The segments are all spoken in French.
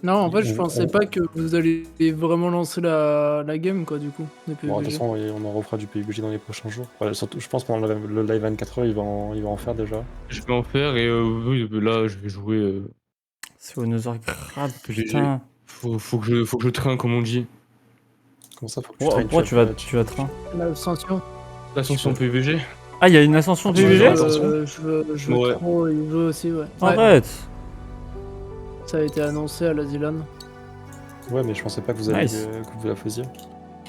Non, en fait, je pensais pas que vous alliez vraiment lancer la game, quoi, du coup, des Bon, de toute PUBG. façon, on en refera du PUBG dans les prochains jours. Ouais, surtout, je pense pendant le live 24 heures, il va en faire déjà. Je vais en faire et oui, là, je vais jouer. C'est au grave, J'ai- putain. Faut que je traîne, comme on dit. Comment ça, faut que tu traînes, Pourquoi tu vas train? L'ascension. L'ascension PUBG. Ah, il y a une ascension Tu veux PUBG? jouer Je veux Ouais. trop y jouer aussi, ouais. Arrête. Ça a été annoncé à la Zilan. Ouais, mais je pensais pas que vous, alliez, Nice. que vous la faisiez.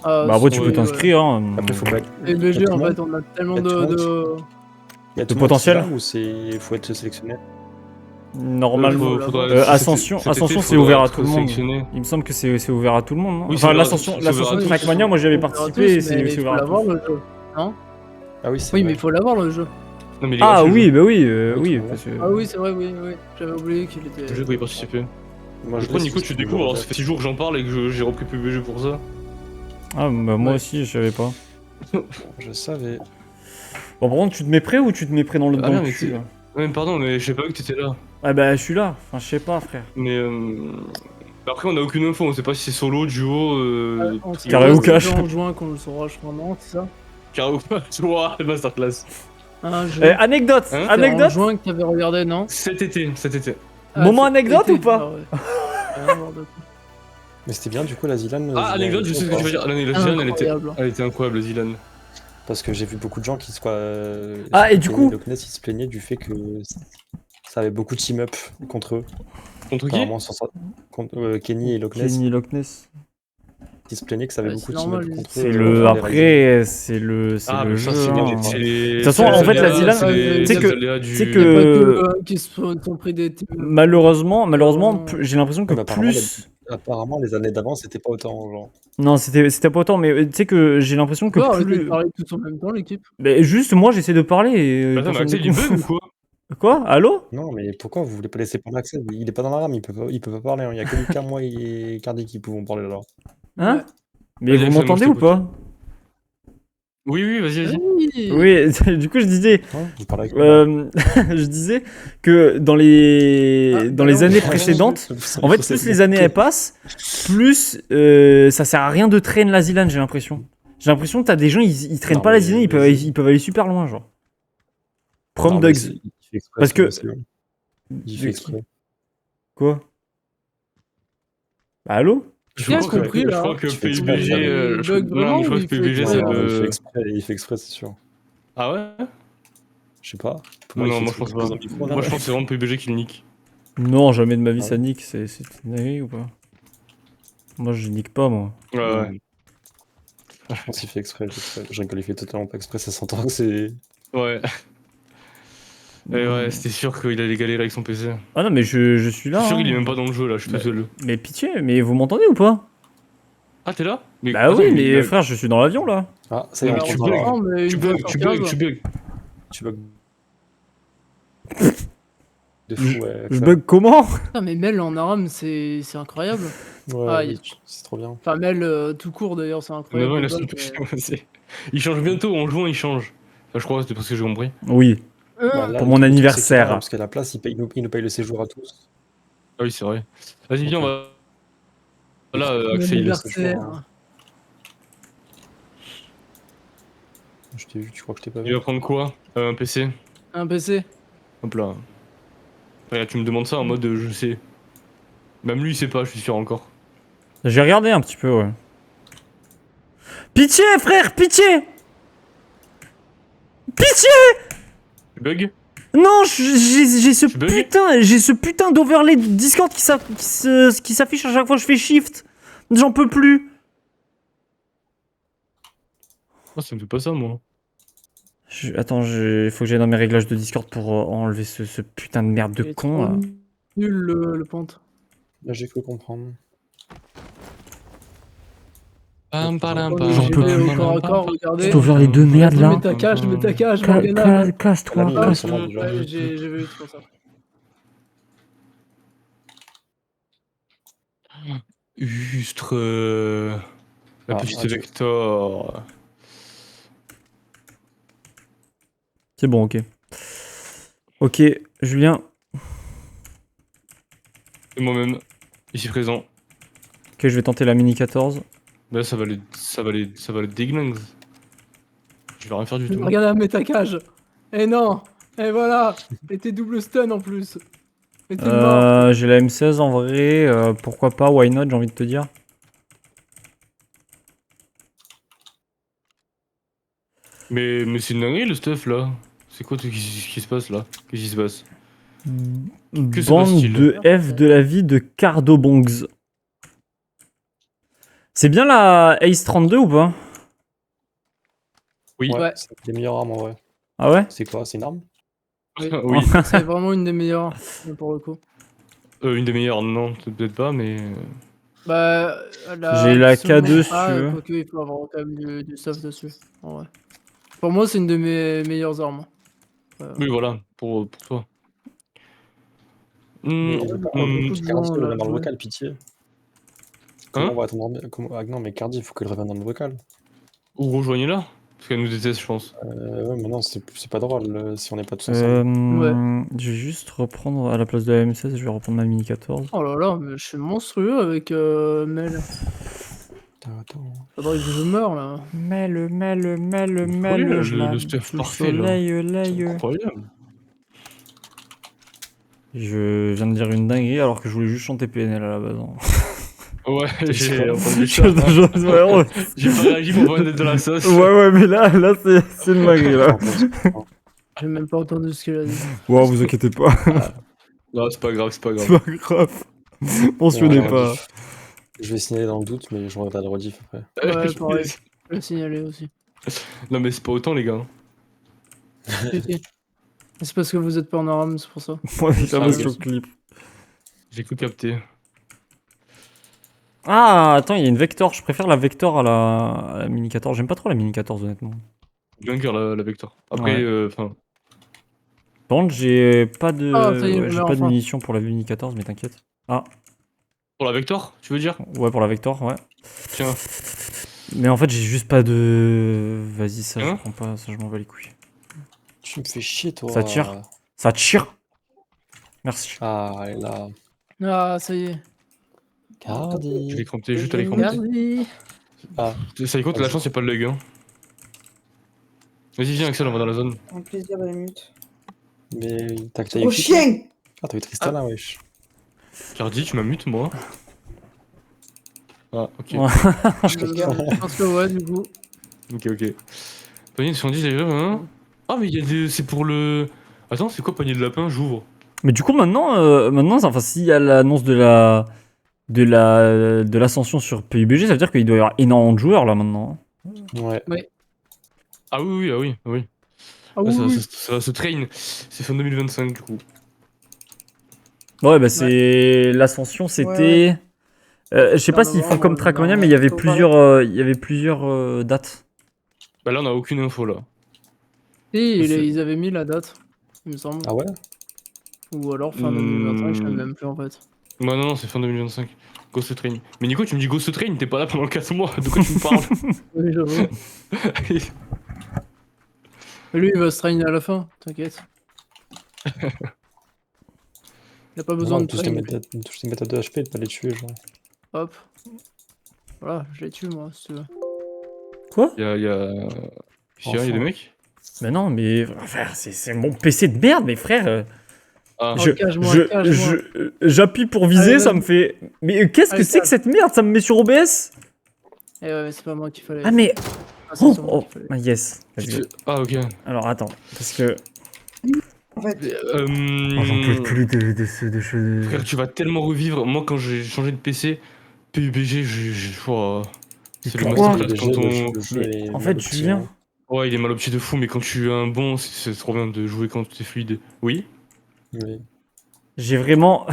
Ah, Bah, après, tu si, peux t'inscrire, hein. Après, faut pas. PUBG, tout en le fait, monde- on a tellement y a tout le de... Il y a tout le monde potentiel qui va ou faut être sélectionné? Normalement. Faudra- Ascension, cet été, c'est faudra ouvert à être tout le monde. sélectionné. Il me semble que c'est ouvert à tout le monde, non? Oui, Enfin, c'est l'ascension ouvert à tous. Trackmania, moi j'y avais participé et c'est il ouvert faut à l'avoir, tous. le jeu. Non? Ah oui, c'est Oui, vrai. mais il faut l'avoir, le jeu. Non, mais il est Ah gratuit, oui, le bah oui, Oui, oui. tout le Parce que... Ah oui, c'est vrai, oui. J'avais oublié qu'il était... jeu. Le jeu pour y participer. Moi, Je crois, l'ai, Nico, c'est tu toujours découvres, alors le ça fait 6 jours que j'en parle et que j'ai repris PUBG pour ça. Ah bah moi Ouais. aussi, je savais pas. Je savais. Bon, par contre, tu te mets prêt ou tu te mets prêt dans le, Ah, dans le non, mais cul, c'est- là? Ouais, mais pardon, mais je sais pas que t'étais là. Ah bah je suis là, enfin je sais pas, frère. Mais après, on a aucune info, on sait pas si c'est solo, duo, On sait Carré pas ou si cash. c'est en juin qu'on le saura, je crois, non, c'est ça? carré ou pas, tu vois, masterclass. Un jeu. Anecdote, Hein C'est en anecdote. juin que t'avais regardé, non? Cet été. Moment c'est- anecdote été. ou pas? Ah ouais. Rien à voir de tout. Mais c'était bien, du coup, la Zilan. Ah, anecdote, je sais ce que tu veux dire. La Zilan, Incroyable. elle était incroyable, la Zilan. Parce que j'ai vu beaucoup de gens qui se. Ah, et du coup- Le CNES, ils se plaignaient du fait que ça avait beaucoup de team-up contre eux. Contre qui? Apparemment, contre Kenny et Loch Ness. Kenny Loch Ness. Ils se plaignaient que ça avait Ouais, beaucoup c'est de team-up normal, contre C'est eux. le. dans les Après, c'est le Ah, jeu. mais ça, c'est bien. hein. De toute façon, en fait, la Zilan, tu sais que- Il y a pas que qui se sont pris des... Malheureusement, Vraiment. j'ai l'impression que Ouais, mais apparemment, plus. apparemment, les années d'avant, c'était pas autant, genre. Non, c'était pas autant, mais tu sais que j'ai l'impression que Pourquoi arrêter de plus. parler tous en même temps, l'équipe? Mais juste, moi, j'essaie de parler et. Attends, mais personne Axel, il n'écoute. bug ou quoi? Quoi? Allô? Non, mais pourquoi vous voulez pas laisser parler Axel? Il est pas dans la rame, il peut pas parler. Hein. Il y a que Lucas, moi et Cardi qui pouvons parler là. Hein? Ouais. Mais Vas-y, vous Axel, moi, m'entendez je ou t'écoute. pas? Oui, vas-y. Oui. Oui, du coup, je disais. Hein, vous parlez avec Je disais que dans les, Ah, dans bah les non, années mais- précédentes, en fait, plus les années elles passent, plus ça sert à rien de traîner la Zilan, j'ai l'impression. J'ai l'impression que t'as des gens, ils traînent Non, pas la mais Zilan, vas-y. ils peuvent aller super loin, genre. Prom Non, mais Dogs. il fait exprès, Parce que- c'est bon. Il fait exprès. Quoi? Bah, allô? Qui a compris, là? Je crois que Tu fais exprès, PUBG. il bug vraiment Non, je crois ou que il fait PUBG, exprès, c'est Non, le. il fait exprès, c'est sûr. Ah ouais? Je sais pas. Pour Non, il moi fait je exprès pense de pas. poser un micro, Moi non. je pense que c'est vraiment PUBG qui le nique. Non, jamais de ma vie Ah ça ouais. nique, c'est une dinguerie ou pas? Moi, je nique pas, moi. Ouais. Je pense qu'il fait exprès. Je rigole, il fait totalement pas exprès, ça s'entend que c'est. Ouais. Et ouais, c'était sûr qu'il allait galérer avec son PC. Ah non, mais je suis Je là. suis sûr qu'il est hein. même pas dans le jeu là, je suis tout seul. Mais pitié, mais vous m'entendez ou pas? Ah, t'es là? Mais Bah attends, oui, mais frère, je suis dans l'avion là. Ah, ça y est, Mais on tu t'entend, bugs. là. Non, mais Tu une fois bugs, sur tu 15, bugs, tu bugs. Tu bugs. De fou, ouais. Je bug comment? Putain, mais Mel en ARAM, c'est incroyable. Ouais, Ah, oui, c'est trop bien. Enfin, Mel tout court d'ailleurs, c'est Mais incroyable. ouais, de là, base, mais- il change bientôt, en juin il change. Enfin, je crois, c'était parce que j'ai compris. Oui. Bah, là, Pour le mon truc, anniversaire. c'est que, parce qu'à la place, il nous paye le séjour à tous. Ah oui, c'est vrai. Vas-y, viens, on va. Voilà, Mon Axel. anniversaire. Je t'ai vu, tu crois que je t'ai pas Tu vu? vas prendre quoi? Un PC? Un PC. Hop là. Regarde, tu me demandes ça en mode je sais. Même lui il sait pas, je suis sûr encore. J'ai regardé un petit peu, ouais. Pitié, frère, pitié! Pitié! Tu bug? Non, j'ai ce Tu bugs putain d'overlay de Discord qui s'affiche à chaque fois que je fais shift. J'en peux plus. Oh, ça me fait pas ça, moi. Attends, il faut que j'aille dans mes réglages de Discord pour enlever ce putain de merde de Il est con. trop Là. nul le ponte. Là, j'ai cru comprendre. J'en J'en peux plus. Au corps à corps, regardez. Cet overlay de merde Vas-y, là. mets ta cage, Morgana. Casse-toi, Là, casse-toi. c'est bon, déjà. Ouais, j'ai vu, c'est pour ça. Ustre. La Ah, petite ah, tu- Vector. C'est bon, ok. Ok, Julien. Et moi-même. Ici présent. Ok, je vais tenter la mini 14. Là, ça va le déglingue. Je vais rien faire du tout. Regardez la métacage. Eh non. Et voilà. Et t'es double stun en plus. Et t'es mort. J'ai la M16 en vrai. Pourquoi pas, why not, j'ai envie de te dire. Mais c'est une dinguerie le stuff là. C'est quoi tout qui se passe là? Qu'est-ce qui se passe? Que se Bande passe-t-il? de F de la vie de Cardobongs. C'est bien la Ace 32 ou pas? Oui. Ouais. C'est des meilleures armes en vrai. Ah ouais? C'est quoi? C'est une arme? Oui. C'est vraiment une des meilleures pour le coup. Une des meilleures, non, peut-être pas, mais. Bah, J'ai la seulement- K2 si ah, tu veux. quoique, il faut avoir quand même du stuff dessus. En vrai. Pour moi, c'est une de mes meilleures armes. Oui, voilà, pour toi. Mais beaucoup de Cardi, gens il l'ont revient dans le joué. vocal, pitié. Comment on va attendre Ah non, mais Cardi, il faut qu'elle revienne dans le vocal. Ou rejoignez-la, parce qu'elle nous déteste, je pense. Ouais, mais non, c'est pas drôle si on n'est pas tous ensemble. Je vais juste reprendre à la place de la M16, je vais reprendre ma mini 14. Oh là là, mais je suis monstrueux avec Mel. Attends. Faudrait que je meure là. Mel, Incroyable, je le stuff parfait, là. soleil. Incroyable. Je viens de dire une dinguerie alors que je voulais juste chanter PNL à la base. Hein. Ouais, j'ai entendu ça. Ouais, J'ai pas réagi pour pas être de la sauce. ouais, mais là c'est une dinguerie là. J'ai même pas entendu ce qu'elle a dit. Wow, vous inquiétez pas, Non, c'est pas grave, c'est pas grave. c'est pas grave. Mentionnez Ouais, pas. Je vais signaler dans le doute, mais je regarde la rediff après. Ouais, pareil. Je vais signaler aussi. Non, mais c'est pas autant, les gars. Ok. C'est parce que vous êtes pas en arme, c'est pour ça. Moi, j'ai Ah, jamais oui. sur le clip. J'ai cru capter. Ah, attends, il y a une Vector. Je préfère la Vector à la Mini 14. J'aime pas trop la Mini 14, honnêtement. Bien cœur la Vector. Après, enfin. Par contre, j'ai pas de, Ah, ça y est, ouais, j'ai mais pas de enfin. munitions pour la Mini 14, mais t'inquiète. Ah, Pour la Vector, tu veux dire? ouais, pour la Vector, ouais. Tiens. Mais en fait, j'ai juste pas de. Vas-y, ça, je Hein prends pas, ça, je m'en bats les couilles. Tu me fais chier, toi. Ça tire. Ça tire. Merci. Ah, elle est là. Ah, ça y est. Cardi. Je l'ai crampé juste à l'écran. Regardez. Ah, Ça y compte, la chance, y'a pas de lag. Hein. Vas-y, viens, Axel, on va dans la zone. Un plaisir de la mute. mais t'as eu Oh qui, chien! Ah, t'as eu Tristan là, wesh. Cardi, tu m'as mute, moi. Ah, ok. Ouais. Je pense que ouais, du coup. Ok. Panier de friandises déjà, hein? Ah, mais il y a des. C'est pour le. Attends, c'est quoi panier de lapin? J'ouvre. Mais du coup, maintenant, enfin, s'il y a l'annonce de l'ascension sur PUBG, ça veut dire qu'il doit y avoir énormément de joueurs là maintenant. Ouais. Ah oui. Ah Ah, oui, oui. ça va se train. C'est fin 2025, du coup. Ouais, bah c'est l'ascension, c'était. Je sais pas s'ils font comme Trackmania, mais il y avait plusieurs dates. Bah là, on a aucune info là. Si, C'est- ils avaient mis la date, il me semble. Ah ouais? Ou alors fin 2025, je sais même plus en fait. Bah non, c'est fin 2025. Ghost Train. Mais Nico, tu me dis Ghost Train, t'es pas là pendant 4 mois. De quoi tu me parles? Oui, j'avoue. Mais lui, il va se traîner à la fin, t'inquiète. Il a pas besoin Non, de tous les train. méthodes de HP, de pas les tuer, genre. Hop. Voilà, je les tue moi, si tu veux. Quoi? Y'a. Il y a des mecs? Mais non, mais frère, c'est mon PC de merde, mais frère. Ah, Oh, cache-moi. J'appuie pour viser, Allez, ça vas-y. me fait. Mais qu'est-ce que Allez, c'est que cache. cette merde? Ça me met sur OBS? Eh ouais, mais c'est pas moi qu'il fallait. Ah, mais. Ah, c'est Oh, sur moi oh, qu'il fallait. ah, yes. Let's go. Ah, ok. Alors attends, parce que. En fait, Oh, j'en peux plus de ce. Frère, tu vas tellement revivre. Moi, quand j'ai changé de PC, PUBG, oh, c'est le Pourquoi masterclass quand on. Mais en fait, Julien. Ouais, il est mal opti de fou, mais quand tu as un bon, c'est trop bien de jouer quand t'es fluide. Oui? Oui. J'ai vraiment.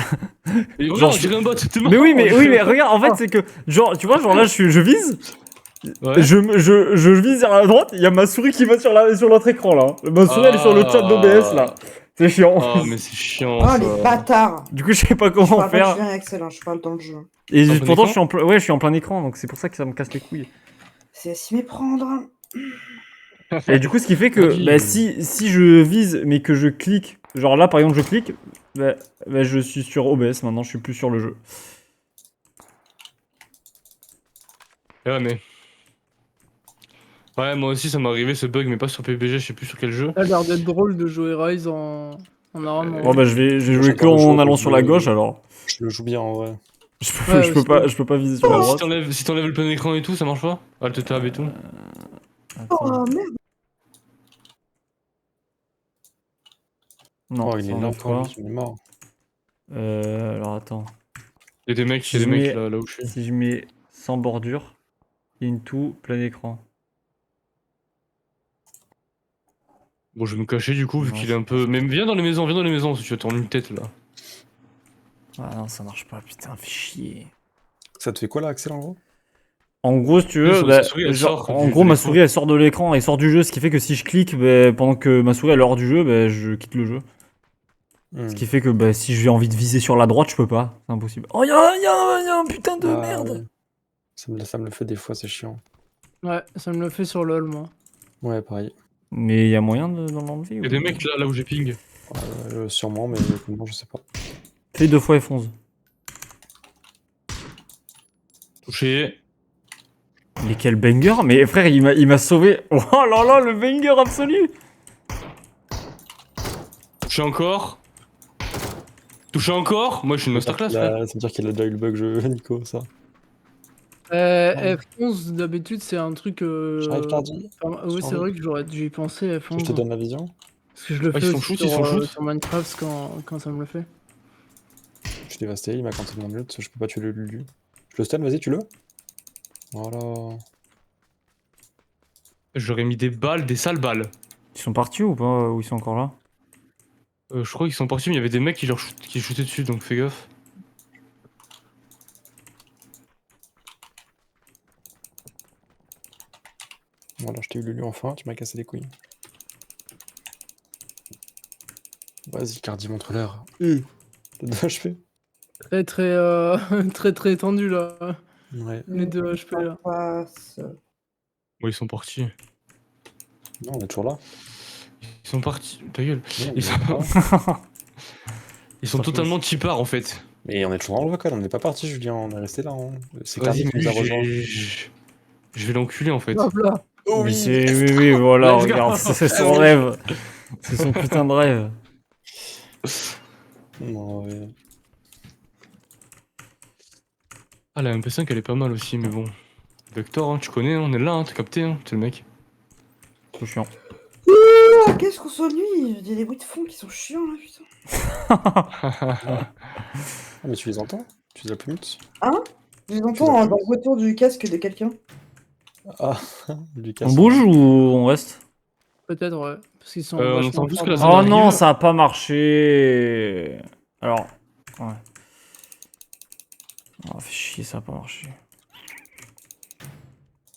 Et Genre, regarde, je dirais un bot, c'est marrant. Mais oui, mais regarde, en fait, c'est que. Genre, tu vois, genre là, je vise. Ouais. Je vise vers la droite, il y a ma souris qui va sur l'autre écran là. Ma souris elle est sur le chat d'OBS là. C'est chiant. Ah, mais c'est chiant. oh ça. les bâtards! Du coup, je sais pas Je comment parle pas faire. de Julien excellent, je parle dans le jeu. Et En plein pourtant, écran je suis en plein écran, donc c'est pour ça que ça me casse les couilles. C'est à s'y méprendre. Et du coup, ce qui fait que bah, si je vise mais que je clique, genre là par exemple je clique, bah, je suis sur OBS maintenant, je suis plus sur le jeu. Ouais, mais. Ouais, moi aussi, ça m'est arrivé ce bug, mais pas sur PUBG, je sais plus sur quel jeu. Ça a l'air d'être drôle de jouer Rise en arme. Bon, bah, je vais jouer J'attends que le en choix, allant je sur la le- gauche alors. Je le joue bien en vrai. Ouais, Je peux aussi. pas viser sur la Si droite. t'enlèves le plein écran et tout, ça marche pas? Alt tab et tout. Attends. Oh merde. Non, Oh, il ça est enlève lent quand pas. même, il est mort. Alors attends. Y'a des mecs, Si y'a des je mecs mets- là où je suis. Si je mets sans bordure, into, plein écran. Bon, je vais me cacher du coup, vu Non, qu'il est ça un peu. Mais viens dans les maisons, si tu vas tourner une tête là. Ah non, ça marche pas, putain, fais chier. Ça te fait quoi là, Axel, en gros? En gros, si tu veux, Sa bah, souris, elle genre, sort en de gros, ma l'écran. souris elle sort de l'écran, elle sort du jeu, ce qui fait que si je clique, bah, pendant que ma souris elle est hors du jeu, bah, je quitte le jeu. Ce qui fait que bah, si j'ai envie de viser sur la droite, je peux pas, c'est impossible. Oh, y'a un putain de Ah, merde! ouais. Ça me le fait des fois, c'est chiant. Ouais, ça me le fait sur LoL, moi. Ouais, pareil. Mais y'a moyen d'en enlever Y'a ou... des mecs là où j'ai ping. Sûrement, mais comment, je sais pas. Fais 2 fois F11. Touché. Mais quel banger! Mais frère, il m'a sauvé! Oh là là, le banger absolu! Touché encore. Touché encore. Moi, je suis une masterclass, frère. Ça veut dire qu'il a déjà eu le bug, Nico, ça. F11, d'habitude, c'est un truc. J'arrive Cardi. Enfin, oui, c'est vrai que j'aurais dû y penser, Je te F11. donne la vision. Parce que je le Ah, fais ils sont aussi shoot, ils sont shoot. sur Minecraft quand ça me le fait. Je suis dévasté, il m'a canté mon mute, je peux pas tuer le Lulu. Je le stun, vas-y, tue-le. Voilà. J'aurais mis des balles, des sales balles. Ils sont partis ou pas? Ou ils sont encore là? Je crois qu'ils sont partis, mais il y avait des mecs qui shootaient dessus, donc fais gaffe. Voilà, je t'ai eu Lulu enfin, tu m'as cassé les couilles. Vas-y, Cardi, montre-leur. T'as 2 HP. Très très tendu là. Ouais. Les 2 HP là. Passe. Bon, ils sont partis. Non, on est toujours là. Ils sont partis. Ta gueule. Non, Ils sont, ils sont totalement cheapards en fait. Mais on est toujours dans le vocal, on n'est pas parti, Julien, on est resté là. Hein. C'est Vas-y, Cardi qui mais nous a rejoint. je vais l'enculer en fait. Hop là. Oh Mais c'est... Oui, voilà, Let's go. regarde, c'est son rêve. C'est son putain de rêve. Non, ouais. Ah, la MP5 elle est pas mal aussi, mais bon. Vector, hein, tu connais, hein, on est là, hein, t'as capté, hein, t'es le mec. Trop chiant. Ah, qu'est-ce qu'on s'ennuie? Il y a des bruits de fond qui sont chiants là, putain. Ah, mais tu les entends? Tu les as plus mute? Je les entends dans le retour du casque de quelqu'un. Ah, Lucas. On bouge ou on reste? Peut-être, ouais. Parce qu'ils sont. On vachement entend plus forts que la dans- zone Oh arrive. non, ça a pas marché. Alors, ouais. Oh, fait chier, ça a pas marché.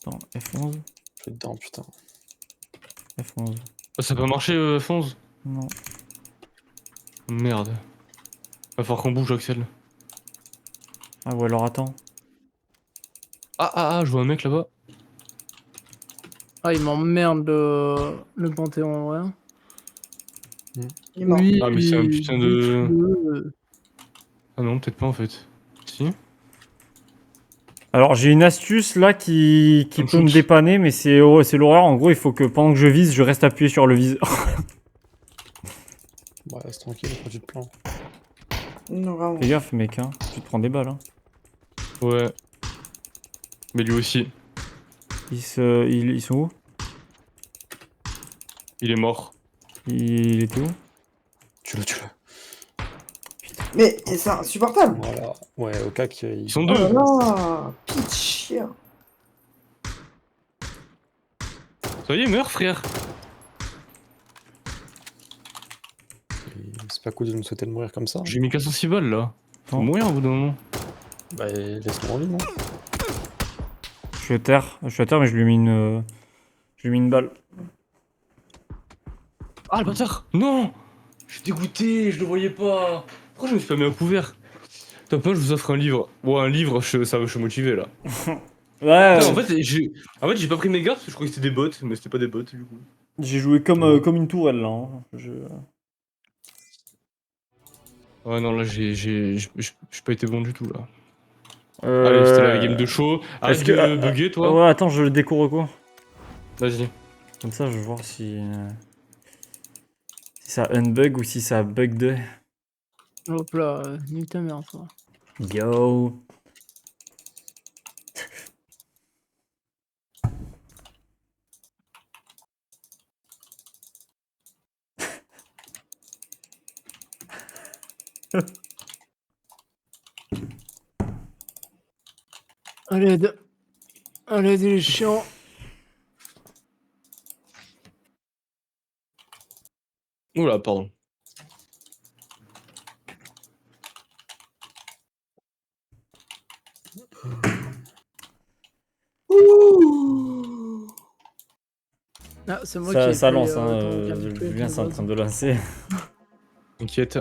Attends, F11, Je suis dedans, putain. F11. Ah, ça a pas marché, Fonz? Non. Merde. Va falloir qu'on bouge, Axel. Ah ouais, alors attends. Je vois un mec là-bas. Ah, il m'emmerde le Panthéon en vrai. Il est mort. Oui, Ah, mais c'est un putain de- bute-le. Ah non, peut-être pas en fait. Si. Alors j'ai une astuce là qui Une peut me shoot. dépanner, mais c'est l'horreur. En gros, il faut que pendant que je vise, je reste appuyé sur le viseur. Ouais, c'est tranquille, pas du plan. Non, vraiment. Fais gaffe, mec, hein. Tu te prends des balles. Hein. Ouais. Mais lui aussi. Ils sont où? Il est mort. Il était où? Tue-le. Mais c'est insupportable. Voilà. Ouais, au cac, Ils sont Oh deux. là là, pitch chien. Ça y est, meurs, frère. C'est pas cool de nous souhaiter de mourir comme ça. J'ai mis 406 balles là. Faut Attends. mourir au bout d'un moment. Bah, laisse-moi en vie, non? Je suis à terre, mais je lui ai mis une, balle. Ah, le bâtard. Non. Je suis dégoûté, je le voyais pas. Pourquoi je me suis pas mis à couvert? Top 1, je vous offre un livre. Ouais, un livre, je suis motivé là. Ouais. Putain, en fait, j'ai pas pris mes gardes parce que je croyais que c'était des bots, mais c'était pas des bots du coup. J'ai joué comme une tourelle là. Hein. Ouais, non, là, j'ai pas été bon du tout là. Allez, c'était la game de show. Arrête Est-ce que. de bugger, toi. Ouais, attends, je le découvre quoi. Vas-y. Comme ça, je vais voir si. Si ça unbug ou si ça bug de. Hop là, nique ta mère, toi. Go. À l'aide. À l'aide, il est chiant. Oula, pardon. Ah, c'est moi qui ai Ça pris, lance, ton gameplay Julien, de c'est en base. train de lancer. T'inquiète.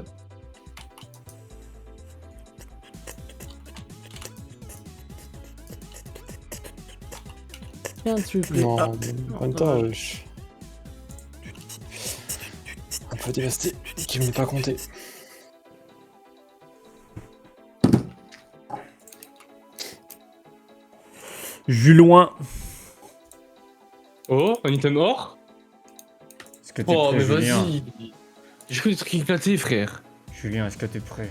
Tiens, tu plais. Non, Ah, en même temps, un peu dévasté, qui n'est pas compté. Juloin. Oh, un item or. Est-ce que t'es Oh, prêt, mais Julien? vas-y. J'ai cru des trucs éclatés, frère. Julien, est-ce que t'es prêt?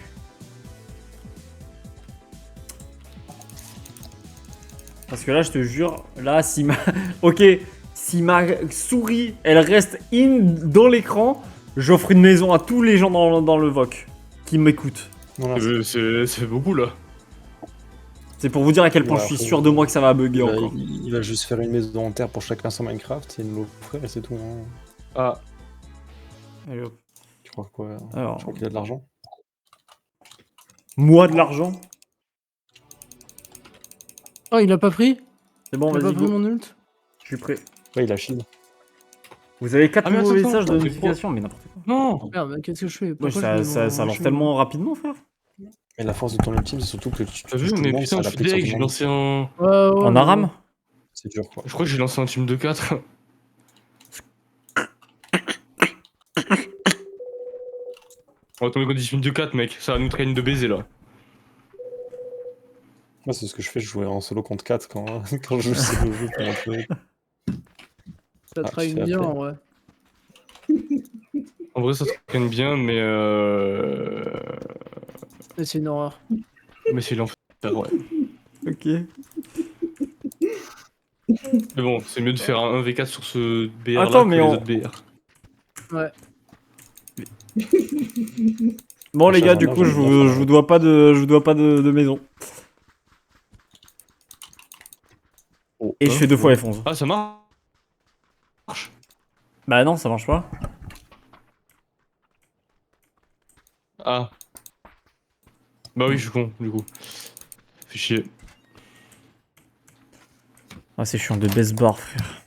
Parce que là, je te jure, là, si ma... Ok, si ma souris, elle reste in dans l'écran, j'offre une maison à tous les gens dans le VOC qui m'écoutent. Non, là, C'est beaucoup, là. C'est pour vous dire à quel point Ouais, je suis après, sûr de moi que ça va bugger encore. il va juste faire une maison en terre pour chacun sur Minecraft, il nous l'offre et c'est tout. Hein. Ah. Allez, hop. Tu crois quoi? Alors, Je crois qu'il y a de l'argent. moi de l'argent. Oh, il a pas pris? C'est bon, Il a pas vas-y, pris go. mon ult? Je suis prêt. Ouais, il a shield. Vous avez 4 Ah, mais nouveaux attends, messages de attends, notification, mais n'importe quoi. Non. Merde, mais qu'est-ce que je fais? Ouais, Pourquoi ça, je mets ça, mon ça lance chemin tellement rapidement, frère. Mais la force de ton ultime, c'est surtout que tu T'as vu, touches tout mais le monde, putain, ça je suis l'applique sur deg, tout j'ai le monde. lancé un. Ouais, En mais aram? C'est dur quoi. Je crois que j'ai lancé un team de 4. On va tomber contre des teams de 4, mec. Ça va nous traîner de baiser, là. Moi, c'est ce que je fais, je jouais en solo contre 4 quand, quand je joue solo jeu pour montrer. Ça Ah, traîne tu fais bien, après. en vrai. En vrai, ça traîne bien, mais Mais c'est une horreur. mais c'est l'enfer, ouais. Ok. Mais bon, c'est mieux de faire un 1v4 sur ce BR Attends, là que mais les on- autres BR. Ouais. Bon, les Ça gars, va, du moi, coup, j'aime je bien vous, ça. je vous dois pas de maison. Oh, Et je fais 2 fois F11. Ah, ça marche. Bah non, ça marche pas. Ah. Bah oui, je suis con, du coup. Fais chier. Ah, c'est chiant de baisse bar, frère.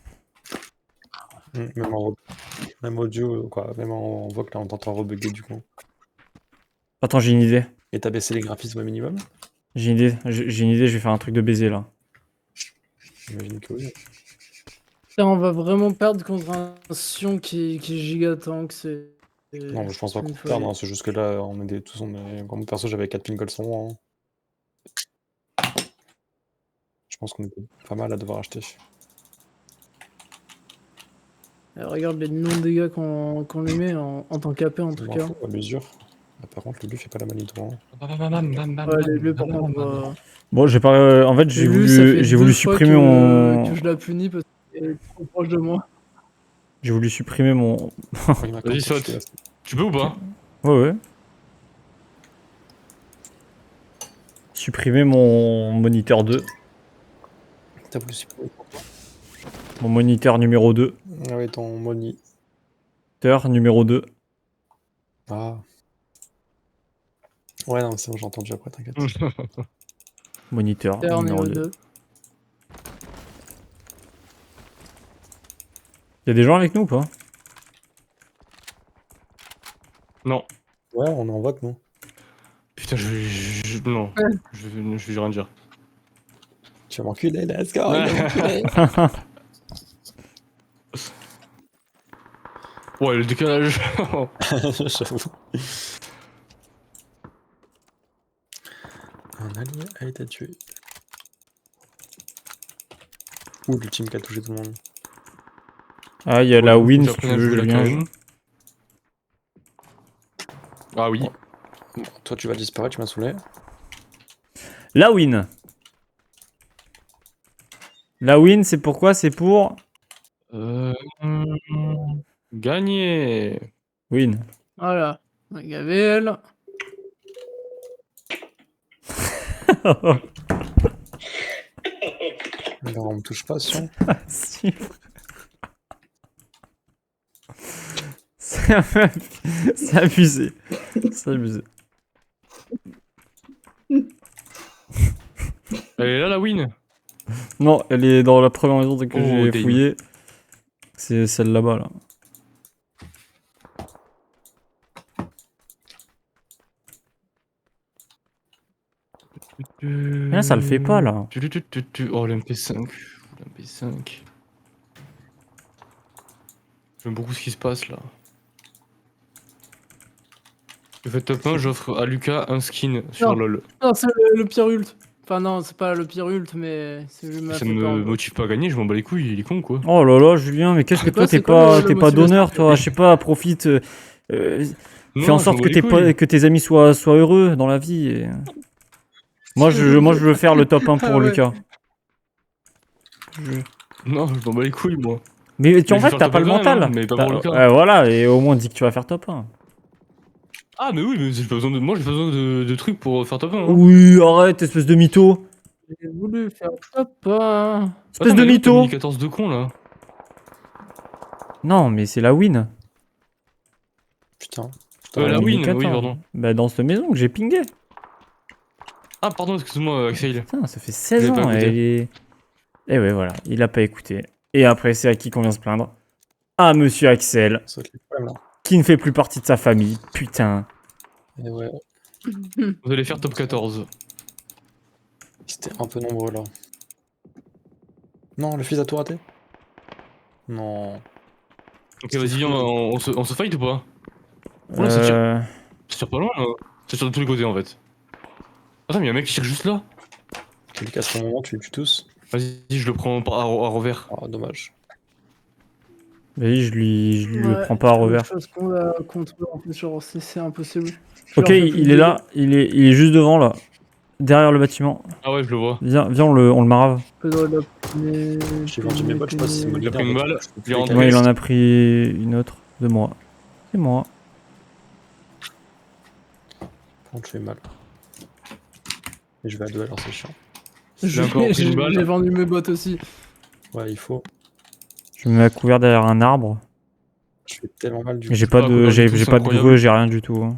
Même audio, quoi. Même en voc, là, on t'entend rebugger du coup. Attends, j'ai une idée. Et t'as baissé les graphismes au minimum? J'ai une idée. J'ai une idée, je vais faire un truc de baiser là. J'imagine que oui. Là, on va vraiment perdre contre un Sion qui est giga tank, c'est... Non, je pense pas c'est qu'on une perd, folie. non, c'est juste que là, on est des tous. Comme perso, j'avais 4 pingles sur moi. Hein. Je pense qu'on est pas mal à devoir acheter. Regarde les non-dégâts qu'on lui met en tant qu'AP en tout Je m'en cas. fous, à l'usure. Là, par contre, Lulu fait pas la manie droit. Ouais, les par contre, Bon, j'ai pas. En fait, j'ai Lulu, ça fait voulu 2 fois supprimer que, mon. que je la punis parce qu'elle est trop proche de moi. J'ai voulu supprimer mon. Oui, ma Vas-y, carte, saute. je te Tu peux ou pas? Ouais. Supprimer mon moniteur 2. T'as voulu supprimer pourquoi? Mon moniteur numéro 2. Ah ouais, ton moni. Moniteur numéro 2. Ah. Ouais, non, c'est bon, j'ai entendu après, t'inquiète. Moniteur Terre numéro niveau 2. 2. Y'a des gens avec nous ou pas? Non. Ouais, on est en voc, non? Putain, non. Je vais rien dire. Tu vas m'enculer, let's go! Ouais. il va m'enculer. Ouais, le décalage. J'avoue. Un allié a été tué. fou l'ultime qui a touché tout le monde. Ah, il y a la win, si tu J'apprends à veux, jouer là, Julien. quand même. Ah oui. Bon, toi tu vas disparaître, tu m'as saoulé. La win. La win, c'est pourquoi? C'est pour Euh... Gagné. win. Voilà. Gavel. Alors on me touche pas, si. Si. C'est abusé. C'est abusé. Elle est là la win. Non, elle est dans la première maison que Oh, j'ai damn. fouillée. C'est celle là-bas, là. Mais là, ça le fait pas, là. Oh, l'MP5. L'MP5. J'aime beaucoup ce qui se passe là. Je fais top 1, j'offre à Lucas un skin sur Non. LoL. Non, c'est le pire ult. Enfin, non, c'est pas le pire ult, mais c'est lui m'a Ça fait ne peur. me motive pas à gagner, je m'en bats les couilles, il est con quoi. Oh là là, Julien, mais qu'est-ce que C'est quoi- toi, t'es c'est quoi pas, le t'es pas motivation donneur, toi? Je sais pas, profite. Non, Fais en je sorte m'en que, bats les couilles. que tes amis soient heureux dans la vie. Moi, je veux faire le top 1 pour Ah ouais. Lucas. Non, je m'en bats les couilles moi. Mais Mais en je vais fait, faire t'as le pas top le 1 quand mental. même, mais pas pour Lucas. Voilà, et au moins dis que tu vas faire top 1. Ah mais oui, mais j'ai pas besoin de... moi j'ai pas besoin de trucs pour faire top 1. Hein. Oui, arrête, espèce de mytho. J'ai voulu faire top 1. Espèce de mytho. 2014 de con là. Non, mais c'est la win. Putain. La Ouais, win, 2014. oui pardon. Bah, dans cette maison que j'ai pingé. Ah pardon, excuse-moi Axel. Putain, ça fait 16 J'ai pas ans. écouté. Elle est... Et ouais, voilà, il a pas écouté. Et après, c'est à qui qu'on vient se plaindre? Ah, monsieur Axel, Ça va être les problèmes là. qui ne fait plus partie de sa famille. Putain. Et ouais, Vous allez faire top 14. c'était un peu nombreux là. Non, le fils a tout raté. Non. Ok vas-y, viens, on se fight ou pas? Ouais, Euh... ça tire pas loin là. Ça tire de tous les côtés en fait. Attends, mais y'a un mec qui tire juste là. Lucas, à ce moment, tu les tues tous. Vas-y, je le prends à revers. Ah, dommage. Vas-y, je lui le Ouais, prends pas à revers. Chose qu'on va contrôler, en fait, genre, c'est impossible. Ok, Genre, il est là, il est juste devant là. Derrière le bâtiment. Ah ouais, je le vois. Viens, on le marave. J'ai vendu mes bottes, je sais pas si c'est Il a pris une balle, il est rentré. Ouais, il en a pris une autre de moi. C'est moi. Par contre, je fais mal. Et je vais à 2 alors c'est chiant. J'ai encore pris une balle. J'ai vendu mes bottes aussi. Ouais, il faut. Je me mets à couvert derrière un arbre. Je fais tellement mal du Mais coup. j'ai pas pas à de, couvert du j'ai tout, j'ai c'est pas de incroyable. greu, j'ai rien du tout. Hein.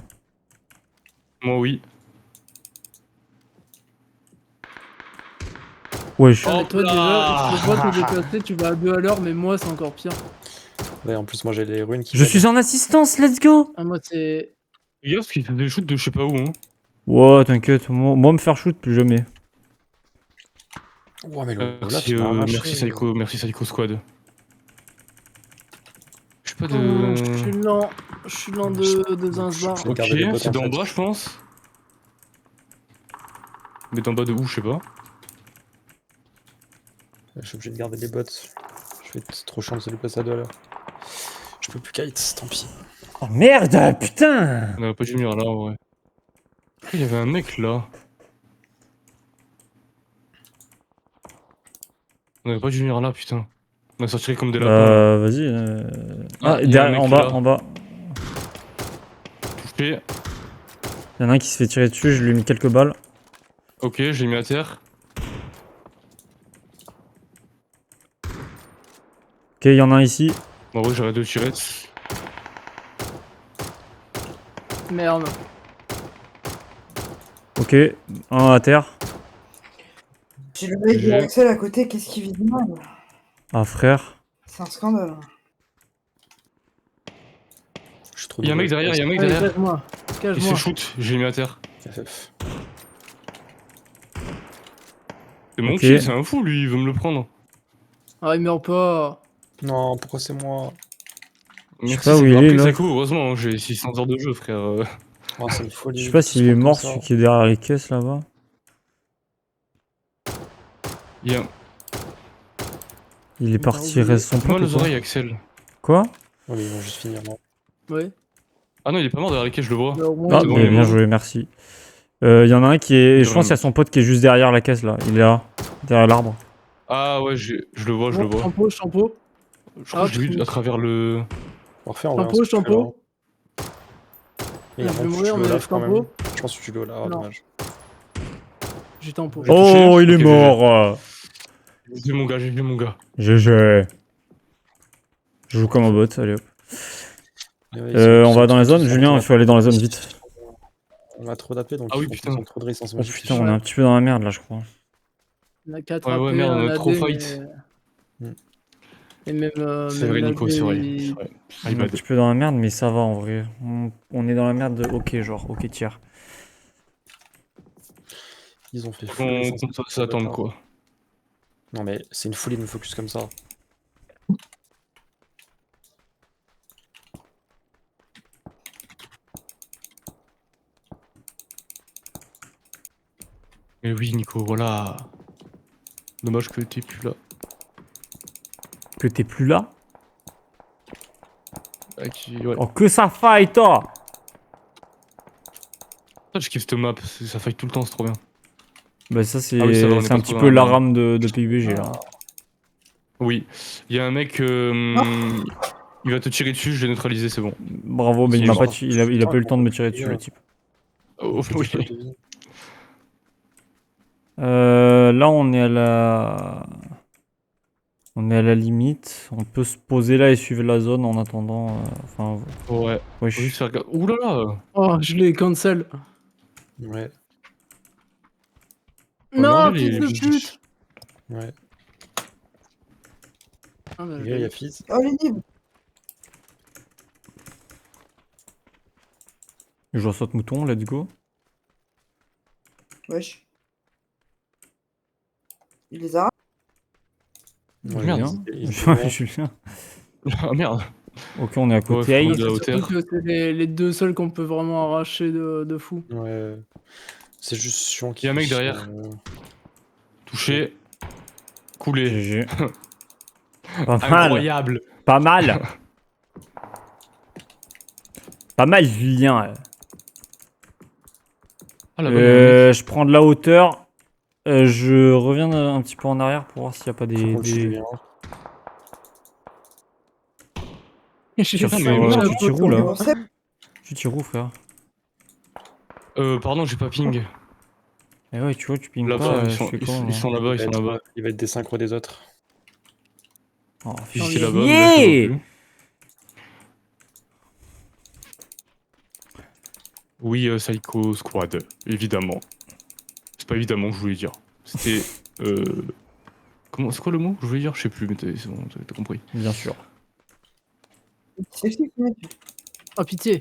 Moi oui. Ouais, je... Ah, mais toi, Hop là. déjà, je peux pas te déplacer, tu vas à 2 à l'heure, mais moi, c'est encore pire. Ouais, en plus, moi j'ai les runes qui. je suis en assistance, let's go. Ah, moi, c'est. Fais gaffe parce qu'il fait des shoots de je sais pas où. Hein. Ouais, t'inquiète, moi me faire shoot plus jamais. Ouais, mais le là, Merci, tu m'as arraché. merci Psycho Squad. Je sais pas de. Oh, je suis lent de Zinsbar. Je Ok, regardais les bottes, c'est en d'en fait. bas je pense. Mais d'en bas de où, je sais pas. Je suis obligé de garder les bottes. C'est trop chiant de se déplacer à 2 à l'heure. Je peux plus kite, tant pis. Oh merde, putain. On aurait pas dû venir là en vrai. Il y avait un mec là. On aurait pas dû venir là, putain. On a sorti comme des lapins. Vas-y. Ah, Ah, il y a un derrière, mec en bas, là. en bas. Touché. Il y en a un qui se fait tirer dessus, je lui ai mis quelques balles. Ok, j'ai mis à terre. Ok, il y en a un ici. Bon, ouais, j'arrête de tirer. Merde. Ok, un à terre. J'ai le mec de J'ai- Axel à côté, qu'est-ce qu'il vit de mal? Ah frère. C'est un scandale. Je suis trop Il y a un mec derrière, il y a un mec Allez, derrière. cache-moi. Il se Cache-moi. shoot, j'ai mis à terre. FF. C'est mon Ok. kill, c'est un fou lui, il veut me le prendre. Ah, il meurt pas. Non, pourquoi c'est moi? Merci, pas où c'est- il est, Après, là. Psycho, heureusement, hein, j'ai 600 heures de jeu, frère. Oh, c'est une folie. Je sais pas tout s'il se est passe mort, comme ça. celui qui est derrière les caisses là-bas. Il y a... Il est parti, reste son Moi pote ou les quoi? oreilles, Axel. Quoi? Ouais, mais ils vont juste finir, non? Ouais. Ah non, il est pas mort derrière les caisses, je le vois. Mais au moins, Ah, c'est bon, mais il est bien mort. joué, merci. Il y en a un qui est. Il Je pense qu'il y a devrait- son pote qui est juste derrière la caisse là. Il est là, derrière l'arbre. Ah ouais, je le vois, je le vois. Shampoo, shampoo. Je crois que je l'ai vu Ah, à travers le. Parfait, en vrai, Shampoo, ce que tu fais là. shampoo. Mais il y a Je un vais moment où mourir, tu le mais laves quand même. shampoo. Je pense que tu le laves, Non. dommage. J'ai tampon. J'ai touché. Oh, il est Ok, mort. J'ai vu mon gars, j'ai vu mon gars. GG. Je joue comme un bot, allez hop. Mais ouais, ils sont- On ils va sont dans les tous zones. en Julien, train il faut aller dans les zones vite. On a trop d'AP, donc Ah oui, ils font putain. ils ont trop de résistance Oh magique. putain, on est un petit peu dans la merde là, je crois. On a 4 Ouais, AP, ouais, merde, on un a trop AD, fight. mais... Hmm. Et même, C'est même vrai, l'AD, Nico, c'est vrai. il- C'est vrai. On My est un bad. petit peu dans la merde, mais ça va en vrai. On est dans la merde de ok, genre, ok, tiers. Ils ont fait full On résistance compte magique, s'attendre bâtard. quoi. Non, mais c'est une folie de me focus comme ça. Mais oui, Nico, voilà. Dommage que t'es plus là. Que t'es plus là? Ah, ouais. Oh, que ça fight, toi! Ah, je kiffe cette map, ça fight tout le temps, c'est trop bien. Bah, ça, c'est Ah oui, ça va, on est c'est pas un trop petit dans peu la la merde. rame de PUBG là. Oui, il y a un mec, il va te tirer dessus, je l'ai neutralisé, c'est bon. Bravo, mais Il il est m'a mort. pas, il a pas eu le temps de me tirer dessus, le type. Oh, Faites oui. pas de vie. Là, on est à la... On est à la limite. On peut se poser là et suivre la zone en attendant... Enfin... Ouais. Ouais, Faut juste faire gaffe. Ouh là là. Oh, je l'ai cancel. Ouais, Non, manger fils les de biches. pute. ouais. Ah, bah, Les je gars, il y l'ai a eu. Fizz. Oh, les nibs. Je vois saute mouton, let's go. Wesh. Il les a. Ouais, Merde. ils étaient loin. Julien. Ah merde. Ok, on est à Ouais, côté. faut Aïe. prendre de la Surtout hauteur. que c'est les deux seuls qu'on peut vraiment arracher de fou. Ouais. C'est juste chiant Il y a un mec derrière. Touché. Coulé. GG. Pas mal. Incroyable. Pas mal. Pas mal, Julien. Ah là-bas, il y a un mec. Je prends de la hauteur. Je reviens un petit peu en arrière pour voir s'il n'y a pas Faut des... qu'on le tue, lui, hein. J'ai Tire Ah, sur, mais moi, tu j'ai tires où Mais là? bon, c'est Tu tires où, frère? Pardon, j'ai pas ping. Eh ouais, tu vois, tu pinges Là-bas, pas, ils je sont, fais ils comment, sont- moi ils sont là-bas, ils sont là-bas. Il va être des synchros des autres. Oh, Ils J'en étaient ai- là-bas, mais là, je les vois Yeah. plus. Oui, Psycho Squad, évidemment. C'est pas évidemment que je voulais dire. C'était. Comment, c'est quoi le mot que je voulais dire? Je sais plus, mais c'est bon, t'as compris. Bien sûr. c'est qui, mec. Oh, pitié.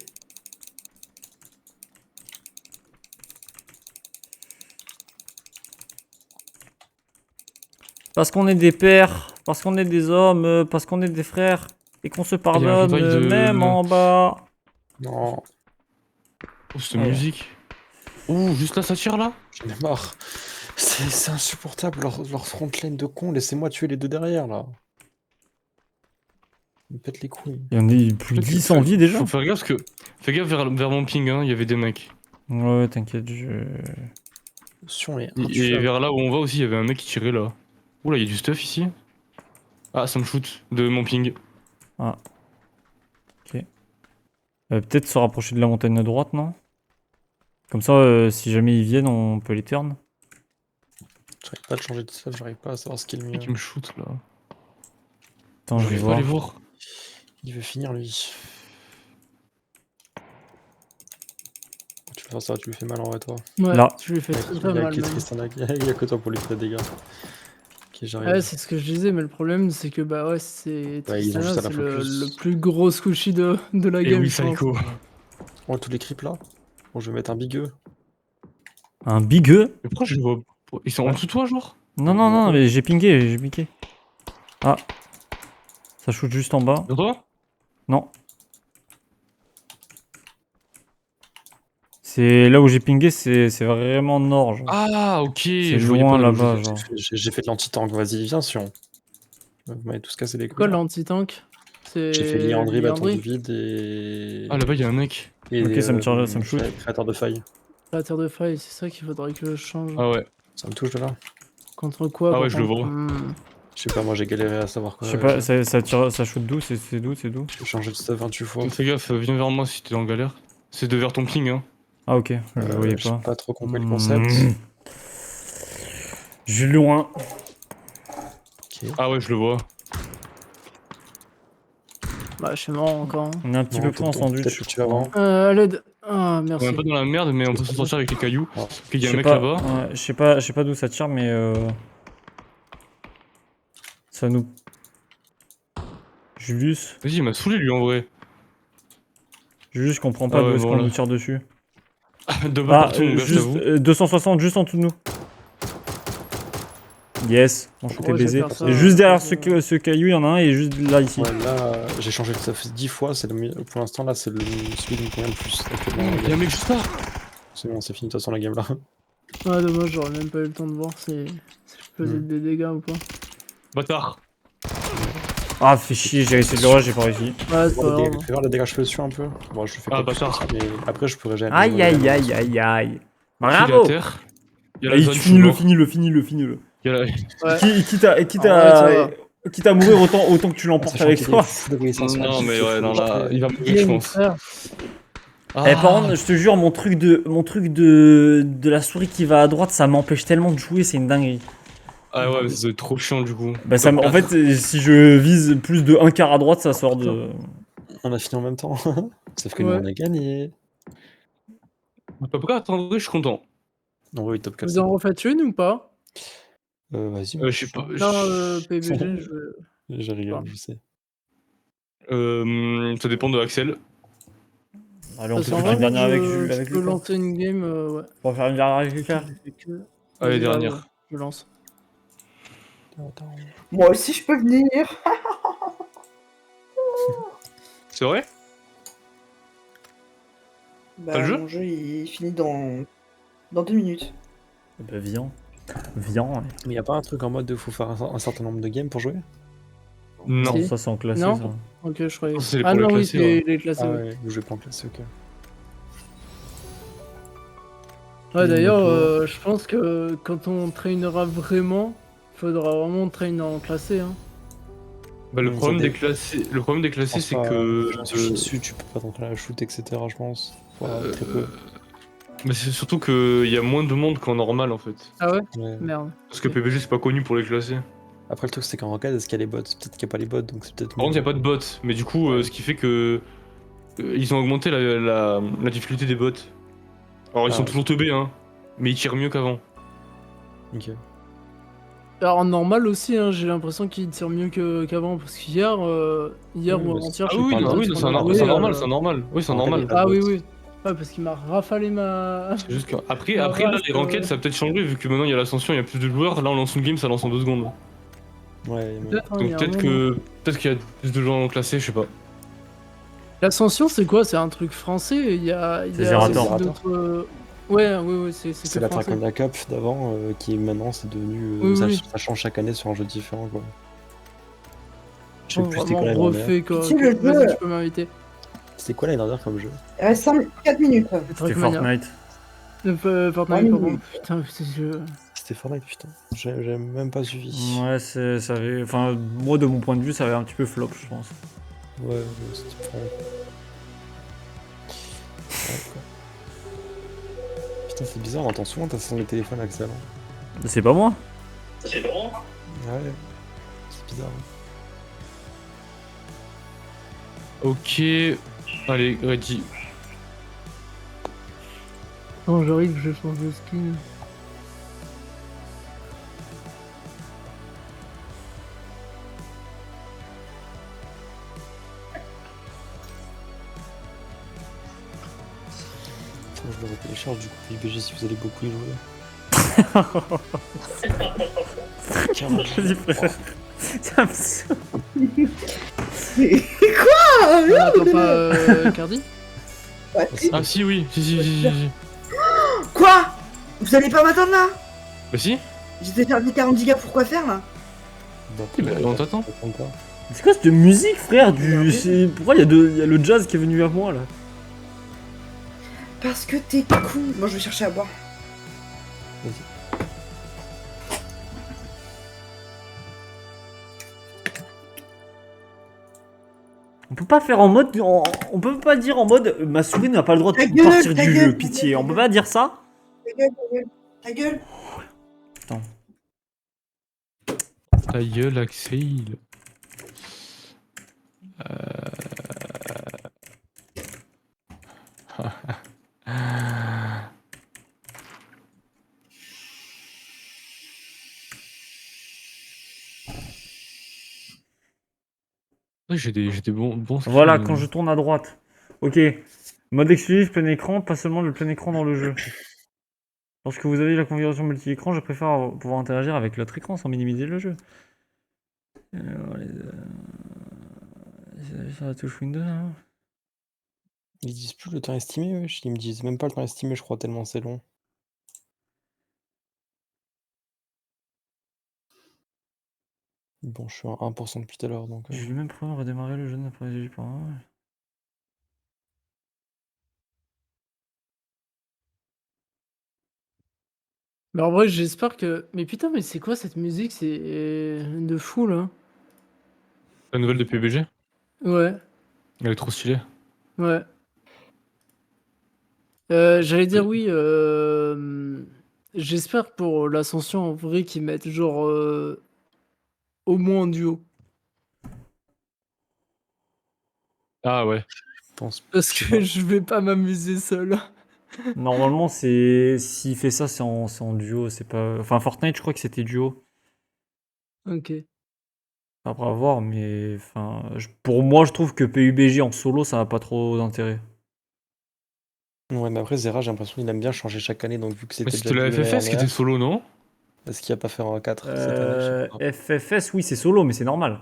Parce qu'on est des pères, parce qu'on est des hommes, parce qu'on est des frères, et qu'on se y a un pardonne, revive de- même en bas. Non, Oh, cette Ouais. musique. Ouh, juste là, ça tire là? j'en ai marre. C'est insupportable, leur frontline de con. Laissez-moi tuer les deux derrière, là. Ils me pètent les couilles. Il y en a plus de 10 en vie déjà. Faut faire gaffe parce que. Fais gaffe vers mon ping, hein, il y avait des mecs. Ouais, t'inquiète, je... Sion est Et intuable. vers là où on va aussi, il y avait un mec qui tirait là. Oula, il y a du stuff ici. Ah, ça me shoot de mon ping. Peut-être se rapprocher de la montagne à droite, non? Comme ça, si jamais ils viennent, on peut les turn. J'arrive pas à changer de stuff, j'arrive pas à savoir ce qu'il est le Qui mieux. me shoot là. Attends, je vais J'arrive pas à voir. les voir. Il veut finir, lui. Tu fais ça, tu lui fais mal en vrai, toi. Ouais, Là. je lui ai fait Il très y très a mal. que même. Tristan, il y a que toi pour lui faire des dégâts. Ok, j'arrive. Ouais, c'est ce que je disais, mais le problème, c'est que bah ouais, c'est Ouais, ils ont juste Tristana, à la c'est focus. le plus gros squishy de la Et game, oui, je pense. Psycho. Oh, tous les creeps là. Bon, je vais mettre un big E. Un big E? Mais pourquoi je les vois? Ils sont en Ouais. dessous de toi, genre? Non, non, non, mais j'ai pingé, j'ai piqué. Ah. Ça shoot juste en bas. Sur toi? Non. C'est là où j'ai pingé, c'est vraiment nord, genre. Ah, ok. C'est je voyais loin pas d'où là-bas, j'étais. genre. J'ai fait de l'anti-tank, vas-y, viens, Sion. Vous m'avez tous cassé les Quoi couilles. l'anti-tank? C'est. J'ai fait Liandry, bâton Liandry, du vide et. Ah là-bas, il y a un mec. et, Ok, ça me tire, ça me shoot. Créateur de failles. créateur de failles, c'est ça qu'il faudrait que je change. Ah ouais. Ça me touche de là. Contre quoi Ah ouais, par je le contre vois. Je sais pas, moi j'ai galéré à savoir quoi. Je sais pas, ça tire, ça shoot d'où? C'est d'où? C'est d'où? J'ai changé de stuff 28 fois. Fais gaffe, viens vers moi si t'es en galère. C'est de vers ton ping, hein. Ah ok, je le voyais J'ai pas. pas trop compris le concept. Je suis loin. Ok. Ah ouais, je le vois. Bah, je suis mort encore. On est un petit Non, peu près en peut-être sandwich. que tu vas voir. À l'aide. Ah, On merci. est pas dans la merde, mais on peut s'en sortir avec les cailloux. Ah. Ok, il y a Je un sais mec pas, là-bas. ouais, je sais pas d'où ça tire, mais ça nous. Julius, Vas-y, il m'a saoulé lui en vrai. je comprends pas Ah ouais, d'où est-ce bon, qu'on là. nous tire dessus. Double Ah, partout, mon gars, je juste t'avoue. 260 juste en dessous de nous. Yes, on shoot Ouais, les je vais baisers. faire ça, Et juste derrière parce ce caillou, il y en a un, et juste là ici. Ouais, là, j'ai changé de stuff 10 fois. C'est pour l'instant, là, c'est celui qui me convient le plus. actuellement. Il y a un mec juste là. C'est bon, c'est fini de toute façon la game là. Ah, dommage, j'aurais même pas eu le temps de voir si je faisais des dégâts ou pas. Bâtard. Ah, fais chier, j'ai essayé de le rush, j'ai pas réussi. Ouais, c'est pas grave. Fais voir les dégâts que je fais dessus un peu. Bon, je le fais Ah, pas plus que bâtard. ça, mais après je pourrais gérer. Aïe aïe aïe aïe aïe. Il est à Bravo! terre. Il y a la Allez, zone, je suis finis-le, mort. finis-le. Il y a la- Ouais. Quitte à Ah ouais, quitte à mourir autant que tu l'emportes avec toi. Non, mais ouais, non, là, il va mourir, je Mon pense. frère. Ah. Eh, par contre, je te jure, mon truc de la souris qui va à droite, ça m'empêche tellement de jouer, c'est une dinguerie. Ah ouais, mais ça doit être trop chiant du coup. Bah, en fait, si je vise plus de 1 quart à droite, ça sort de. On a fini en même temps. Sauf que Ouais. nous on a gagné. Pourquoi attendre, je suis content. Non, oui, top 4. Vous en refaites une ou pas? Vas-y. Je sais pas. Non, PBG, je. J'ai rigolé, je sais. Ça dépend de Axel. Allez, on Parce peut qu'en faire une vrai, dernière avec je peux Lucas. lancer une game, ouais. On va faire une dernière avec Lucas. Allez, Vas-y, dernière. ouais, je lance. Moi aussi, je peux venir. C'est vrai? Bah, T'as le jeu mon jeu, il finit dans 2 minutes. Bah, viens. Viens. Mais y a pas un truc en mode de faut faire un certain nombre de games pour jouer? Non. Si. Ça, c'est en classé, Non. ça. Ok, je croyais. C'est Ah pour les non, oui, classer, ouais. c'est les classés. Ah ouais. ouais, vous jouez pas en classé, ok. Ouais, d'ailleurs, Donc, je pense que quand on traînera vraiment, faudra vraiment traîner en classé. Hein. Bah, le Ça problème des dépend. classés, c'est que. Je me suis chié dessus, tu peux pas t'entraîner à la shoot, etc. Je pense. Voilà, très peu. Mais c'est surtout qu'il y a moins de monde qu'en normal en fait. Ah ouais? Ouais. Merde. Parce que PBG c'est pas connu pour les classer. Après, le truc, c'est qu'en ranked, est-ce qu'il y a les bots? Peut-être qu'il n'y a pas les bots, donc c'est peut-être. Par contre, il n'y a pas de bots, mais du coup, ce qui fait que. Ils ont augmenté la difficulté des bots. Alors, ils Ah sont ouais. toujours teubés, hein, mais ils tirent mieux qu'avant. Ok. Alors en normal aussi, hein, j'ai l'impression qu'il tire mieux qu'avant, parce qu'hier Oui, ou mais avant-hier, Ah je sais oui, pas, non, oui, peut-être c'est qu'on a normal, joué, c'est normal. Oui, c'est En normal. ranked, Ah oui, bots. oui. Ouais, parce qu'il m'a rafalé ma. C'est juste que... Après, La là, race, les ranked, ça a peut-être changé, vu que maintenant il y a l'ascension, il y a plus de joueurs. Là, on lance une game, ça lance en 2 secondes. Ouais, mais... Peut-être, hein, il y Donc a un moment. peut-être qu'il y a plus de gens classés, je sais pas. L'ascension, c'est quoi? C'est un truc français? Il y a C'est Zerator. d'autres. Ouais, c'est C'est que la français. Draconda Cup d'avant qui maintenant c'est devenu. Oui, ça, oui. ça change chaque année sur un jeu différent quoi. Je sais Oh, plus c'était vraiment quoi l'année dernière. refait quoi. Si, le Vas-y, jeu. tu peux m'inviter. C'était quoi l'année dernière comme jeu? Il reste 4 minutes. C'est C'était Trackmania. Fortnite. Fortnite, Ouais, pardon. oui. Putain, C'était Fortnite putain. J'ai même pas suivi. Ouais, ça avait. Enfin, moi, de mon point de vue, ça avait un petit peu flop, je pense. Ouais, c'était pas. Ouais, quoi. Putain, c'est bizarre, on entend souvent ta son de téléphone, Axel. C'est pas moi. Ouais, c'est bizarre. Ok. Allez, ready. Quand j'arrive, je change de skin. Putain, je le télécharge du coup, IBG si vous allez beaucoup y jouer. Vas-y, frère. Ça me saoule. Ah, On attend pas Cardi? ouais. Ah si, oui, si. Quoi? Vous allez pas m'attendre là? Bah si. J'étais faire des 40 gigas pour quoi faire là? On t'attend. C'est quoi cette musique, frère Pourquoi il y a le jazz qui est venu vers moi, là? Parce que t'es con. Moi, je vais chercher à boire. On peut pas faire en mode... On peut pas dire en mode ma souris n'a pas le droit de Ta gueule, partir ta du gueule, jeu, ta pitié. gueule, On peut pas dire ça? Ta gueule, ta gueule. Ta gueule. Ta gueule, Axel. Ouais, j'ai des bons skills. Voilà, quand je tourne à droite. Ok. Mode exclusif, plein écran, pas seulement le plein écran dans le jeu. Lorsque vous avez la configuration multi-écran, je préfère pouvoir interagir avec l'autre écran sans minimiser le jeu. Alors, sur la touche Windows, hein. Ils disent plus le temps estimé, wesh. Ils me disent même pas le temps estimé, je crois, tellement c'est long. Bon, je suis à 1% depuis tout à l'heure, donc... J'ai eu le même problème à redémarrer le jeu d'après les par an. Mais en vrai, j'espère que. Mais putain, mais c'est quoi cette musique? C'est de fou là. La nouvelle de PUBG, Ouais, elle est trop stylée. ouais. J'allais dire oui. J'espère pour l'ascension en vrai qu'ils mettent genre au moins en duo. Ah ouais. Je pense... Parce je sais que pas. je vais pas m'amuser seul. Normalement, c'est s'il fait ça, c'est en duo, c'est pas. Enfin, Fortnite, je crois que c'était duo. Ok. Après à voir, mais enfin, pour moi, je trouve que PUBG en solo, ça n'a pas trop d'intérêt. Ouais, mais après, Zera, j'ai l'impression qu'il aime bien changer chaque année, donc vu que Mais c'était c'était déjà la le l'année FFS qui était dernière, solo, non? est-ce qu'il n'y a pas fait un 4 cette année? Je sais pas. FFS, oui, c'est solo, mais c'est normal.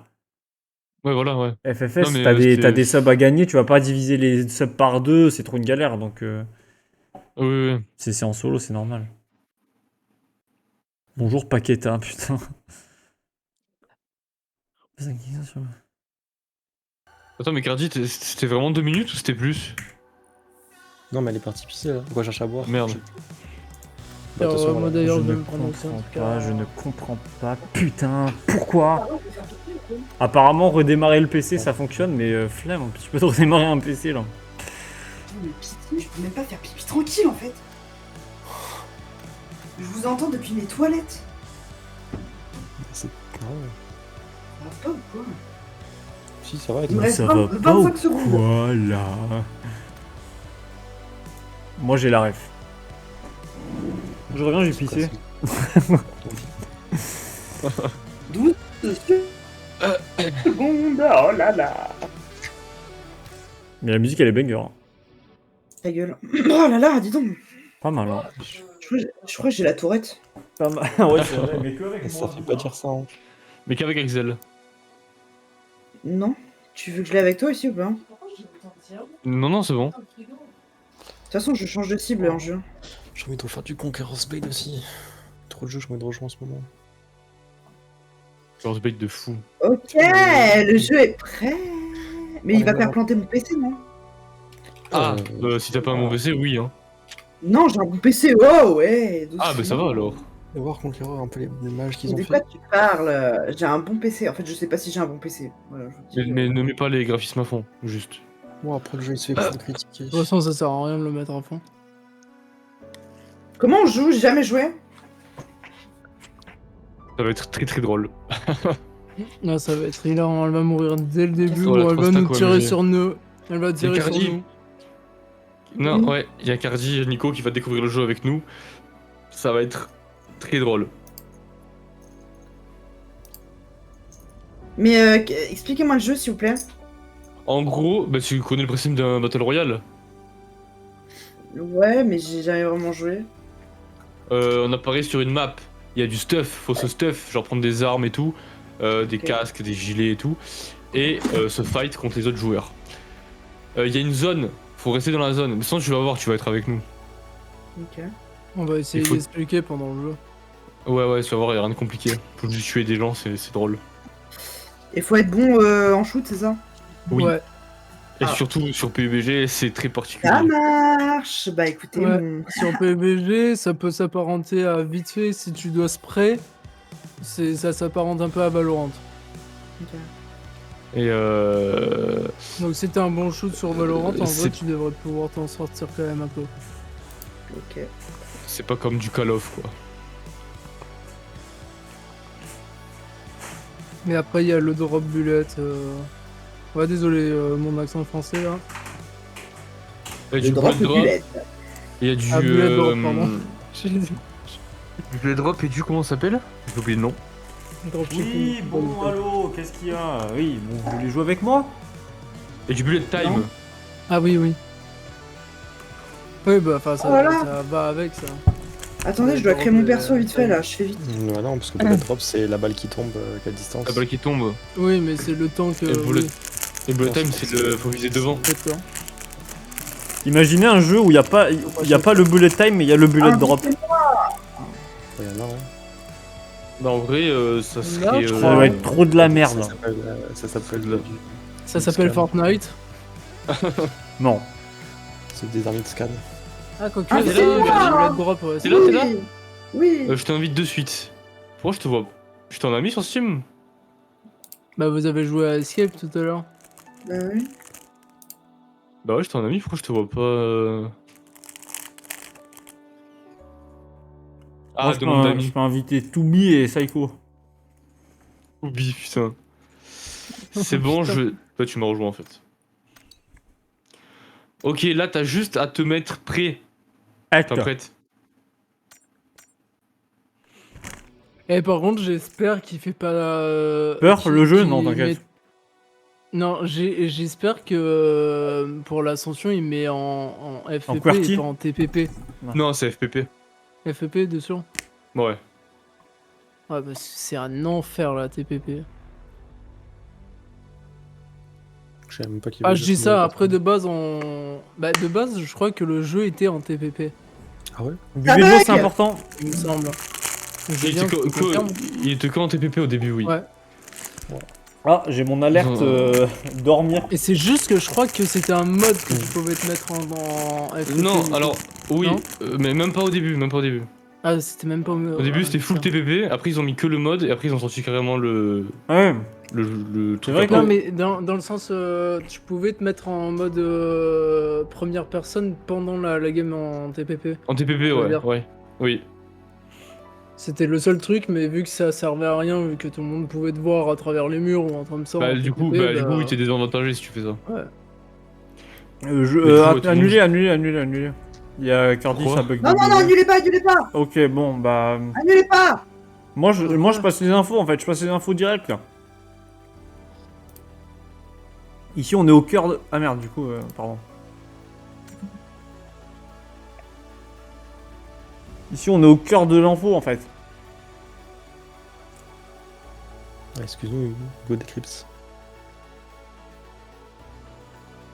Ouais, voilà, ouais. FFS, Non, mais, t'as c'était- des subs à gagner, tu vas pas diviser les subs par deux, c'est trop une galère, donc Oui, oui, oui. c'est en solo, c'est normal. Bonjour Paqueta, putain. Attends, mais Cardi, c'était vraiment 2 minutes ou c'était plus? Non, mais elle est partie pisser, là. Pourquoi chercher à boire? Merde. Bah, de toute façon, moi voilà. d'ailleurs, Je je vais ne me prononcer en comprends tout cas. pas, je ne comprends pas. Putain, pourquoi? Apparemment, redémarrer le PC, ça fonctionne, mais flemme, tu peux te redémarrer un PC là. Mais pitié, je peux même pas faire pipi tranquille en fait. Je vous entends depuis mes toilettes. C'est... Ah ouais. Ça va pas ou quoi? Si, ça va. Il me mais- reste Ça 20 va pas 25 ou secondes. quoi là? Moi j'ai la ref. Je reviens, j'ai pissé. 12 secondes. Oh là là. Mais la musique elle est banger. Hein. Ta gueule. Oh là là, dis donc. Pas mal, hein. Je crois que j'ai la tourette. Pas mal. Ouais, c'est vrai, mais que avec Ça fait pas dire ça, hein. Mais qu'avec Axel. Non. Tu veux que je l'ai avec toi aussi ou pas? De Non, non, c'est bon. toute façon, je change de cible en jeu. J'ai envie de refaire du Conqueror's Blade aussi. Trop de jeux, j'ai envie de rejoindre en ce moment. Genre ce bait de fou. Ok, le jeu est prêt. Mais il va Oh, faire planter mon PC, non? Ah, si t'as pas un bon PC, oui, hein. Non, j'ai un bon PC. Oh ouais. Ah, bah ça va alors. Et voir Conqueror, un peu les mages qu'ils ont De fait. quoi tu parles? J'ai un bon PC. En fait, je sais pas si j'ai un bon PC. Voilà, je vous le dis. Mais ne mets pas les graphismes à fond, juste. Moi, après le jeu, il se fait pour le critiquer. De toute façon, ça sert à rien de le mettre à fond. Comment on joue? J'ai jamais joué. Ça va être très très drôle. Là, ça va être hilarant. Elle va mourir dès le début Oh, ou la elle va Trosta, nous quoi, tirer mais- sur nous. Elle va tirer sur Cardi. nous. Non, ouais, il y a Cardi et Nico qui va découvrir le jeu avec nous. Ça va être très drôle. Mais expliquez-moi le jeu, s'il vous plaît. En gros, bah, tu connais le principe d'un Battle Royale. Ouais, mais j'ai jamais vraiment joué. On apparaît sur une map. Il y a du stuff, faut se stuff, genre prendre des armes et tout, des Ok. casques, des gilets et tout, et se fight contre les autres joueurs. Il y a une zone, faut rester dans la zone. Mais sinon, tu vas voir, tu vas être avec nous. Ok. On va essayer Il faut- d'expliquer pendant le jeu. Ouais, tu vas voir, y a rien de compliqué. Faut juste tuer des gens, c'est drôle. Et faut être bon en shoot, c'est ça? Oui. Ouais. Et Ah. surtout sur PUBG, c'est très particulier. Ça marche. Bah écoutez, Ouais. Sur PUBG, ça peut s'apparenter à vite fait si tu dois spray. Ça s'apparente un peu à Valorant. Ok. Et Donc si t'as un bon shoot sur Valorant, en vrai c'est- tu devrais pouvoir t'en sortir quand même un peu. Ok. c'est pas comme du Call of, quoi. Mais après il y a le drop bullet. Ouais désolé mon accent français là. Il y a Le du drop bullet drop, bullet. il y a du... Ah bullet drop pardon. J'ai dit Du bullet drop et du... comment ça s'appelle? J'ai oublié le nom. dropshipping. Oui, bon, allô, qu'est-ce qu'il y a? Oui, bon, vous voulez jouer avec moi? Et du bullet time. Non. Ah oui oui. Oui bah enfin ça, Oh là là. ça va avec ça. Attendez, je dois créer mon perso vite fait là, je fais vite. Bah non, parce que bullet drop, c'est la balle qui tombe à quelle distance. La balle qui tombe. Oui mais c'est le temps que... Et le bullet, oui, et le bullet time, c'est le... faut viser devant. peut-être, hein. Imaginez un jeu où il y a pas le bullet time, mais il y a le bullet drop. Il y en a, ouais. Bah en vrai, ça Là, serait... je Ça crois, doit être trop de la merde. Ça s'appelle Ça s'appelle Scan. Fortnite. Non. C'est des armes de scan. Ah quoique, Ah, c'est c'est le moi. bullet drop ouais. T'es là, t'es là? Oui. Je t'invite de suite. Pourquoi je te vois? Je t'en ai mis sur Steam? Bah vous avez joué à Escape tout à l'heure. Bah oui. Bah ouais, je t'en ai mis, pourquoi je te vois pas Ah, Moi, je demande peux d'amis. inviter Toubi et Psycho. Oublie, putain. C'est bon, je... Toi, tu m'as rejoint, en fait. Ok, là, t'as juste à te mettre prêt. Acte. T'es prête? Et par contre, j'espère qu'il fait pas Peur, qu'il- le jeu? qu'il Non, t'inquiète. met- Non, j'espère que pour l'ascension, il met en FPP QWERTY et pas en TPP. Non, c'est FPP. FPP dessus. Ouais. Ouais, parce que c'est un enfer la TPP. Je savais même pas qu'il y Ah, avait je des dis trucs ça, de- après de base, Bah, de base, je crois que le jeu était en TPP, Ah ouais? Buvez de l'eau, c'est important. il me semble. Il Julien, était, tu me confirmes il était que en TPP au début, oui. Ouais. Ah, j'ai mon alerte dormir. Et c'est juste que je crois que c'était un mode que tu pouvais te mettre en FPP. Non, du alors, coup. oui, Non mais même pas au début, même pas au début. Ah, c'était même pas... Au début, c'était full TPP, après, ils ont mis que le mode, et après, ils ont sorti carrément le Ouais. truc vrai à que- part. Non, mais dans le sens, tu pouvais te mettre en mode première personne pendant la game en TPP. En TPP, veux ouais, dire. ouais. Oui. C'était le seul truc, mais vu que ça servait à rien, vu que tout le monde pouvait te voir à travers les murs ou en train de sortir. Bah, du coup, oui, t'es désavantagé si tu fais ça. Ouais. Mais du coup, tout le Annulé. Il y a Cardi, Pourquoi ça bug. Non, non, non, annulez pas, annulez pas. Ok, bon, bah. Annulez pas. Moi, je passe les infos en fait, je passe les infos direct là. Ici, on est au cœur de. Ah merde, du coup, pardon. Ici, on est au cœur de l'info en fait. Ah, excuse-nous, God Eclipse.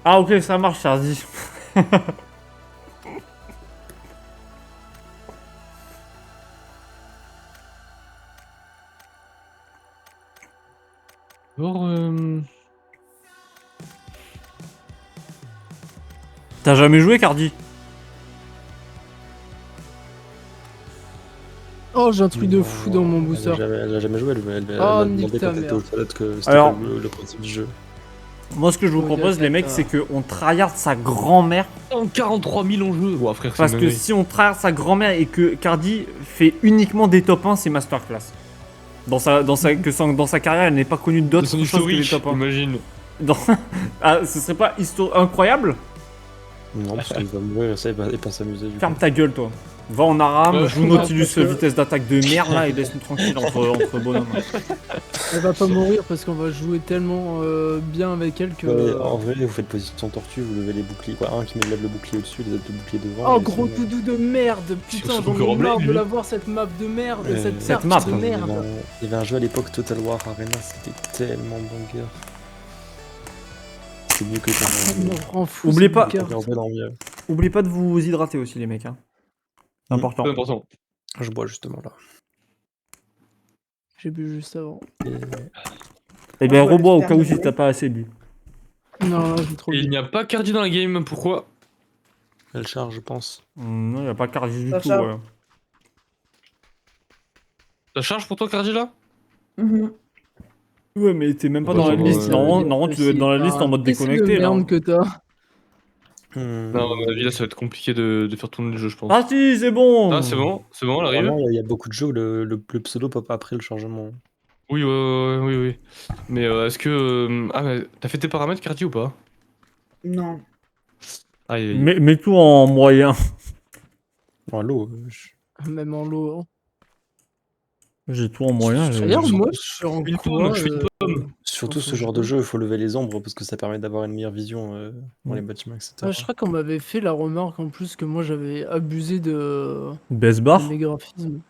Ah, ok, ça marche, Cardi. Alors, T'as jamais joué, Cardi? Oh, j'ai un truc de fou dans mon booster. Elle a jamais joué, elle Oh, m'a nique demandé ta quand elle était mère. aux toilettes que c'était Alors- quoi le principe du jeu. Moi, ce que je vous Oh, propose, les mecs, d'accord. c'est qu'on tryhard sa grand-mère. 43 000 enjeux. Ouah, frère, c'est Parce une que dinguerie. si on tryhard sa grand-mère et que Cardi fait uniquement des top 1, c'est masterclass. Dans sa carrière, elle n'est pas connue De d'autres son choses que les historique, top 1. imagine. Ah, ce serait pas incroyable? Non, parce qu'il va mourir, ça, il pas s'amuser du Ferme coup. ta gueule, toi. Va en Aram, Ouais. joue Nautilus Parce que- vitesse d'attaque de merde là et laisse-nous tranquille entre bonhommes. Elle va pas mourir parce qu'on va jouer tellement bien avec elle que... Ouais, en vrai, vous faites position tortue, vous levez les boucliers, quoi. Un qui lève le bouclier au-dessus, les autres le bouclier devant. Oh et gros sinon- doudou de merde, putain surtout j'en que ai Robley, marre de lui. la voir cette map de merde, cette cette carte map, de Il y avait merde. il y avait un jeu à l'époque, Total War Arena, c'était tellement banger. C'est mieux que Ça me quand rend fou, Oubliez cette pas- carte. on regarde en mieux. Oubliez pas de vous hydrater aussi, les mecs. Hein. C'est important. C'est important. Je bois justement là. J'ai bu juste avant. Et Eh ben, Ouais, rebois au super, cas où mais si ouais. t'as pas assez bu. Non, là, j'ai trop Et il bu. n'y a pas Cardi dans la game, pourquoi? Elle charge, je pense. Non, y a pas Cardi du Ça tout. charge. Ouais. Ça charge pour toi, Cardi, là? Mhm. Ouais, mais t'es même pas Bah, dans la attends, liste. Ça veut dire Normalement, que tu dois être dans la c'est liste en un mode PC de déconnecté là. merde que t'as. Non, à mon avis, là, ça va être compliqué de faire tourner le jeu, je pense. Ah si, c'est bon. Ah, c'est bon, elle arrive. Normalement, il y a beaucoup de jeux où le pseudo pop après le chargement. Oui, oui. Mais est-ce que. Ah, mais t'as fait tes paramètres, Cardi, ou pas? Non. Aïe, aïe. Mets tout en moyen. Oh, l'eau. Même en lot. Hein. J'ai tout en moyen. D'ailleurs, moi, je je suis en Une quoi pomme, je fais une pomme. Surtout dans ce ce genre jeu. de jeu, il faut lever les ombres parce que ça permet d'avoir une meilleure vision dans les bâtiments, etc. Ouais, je crois qu'on m'avait fait la remarque en plus que moi j'avais abusé de Baisse barre. mes graphismes.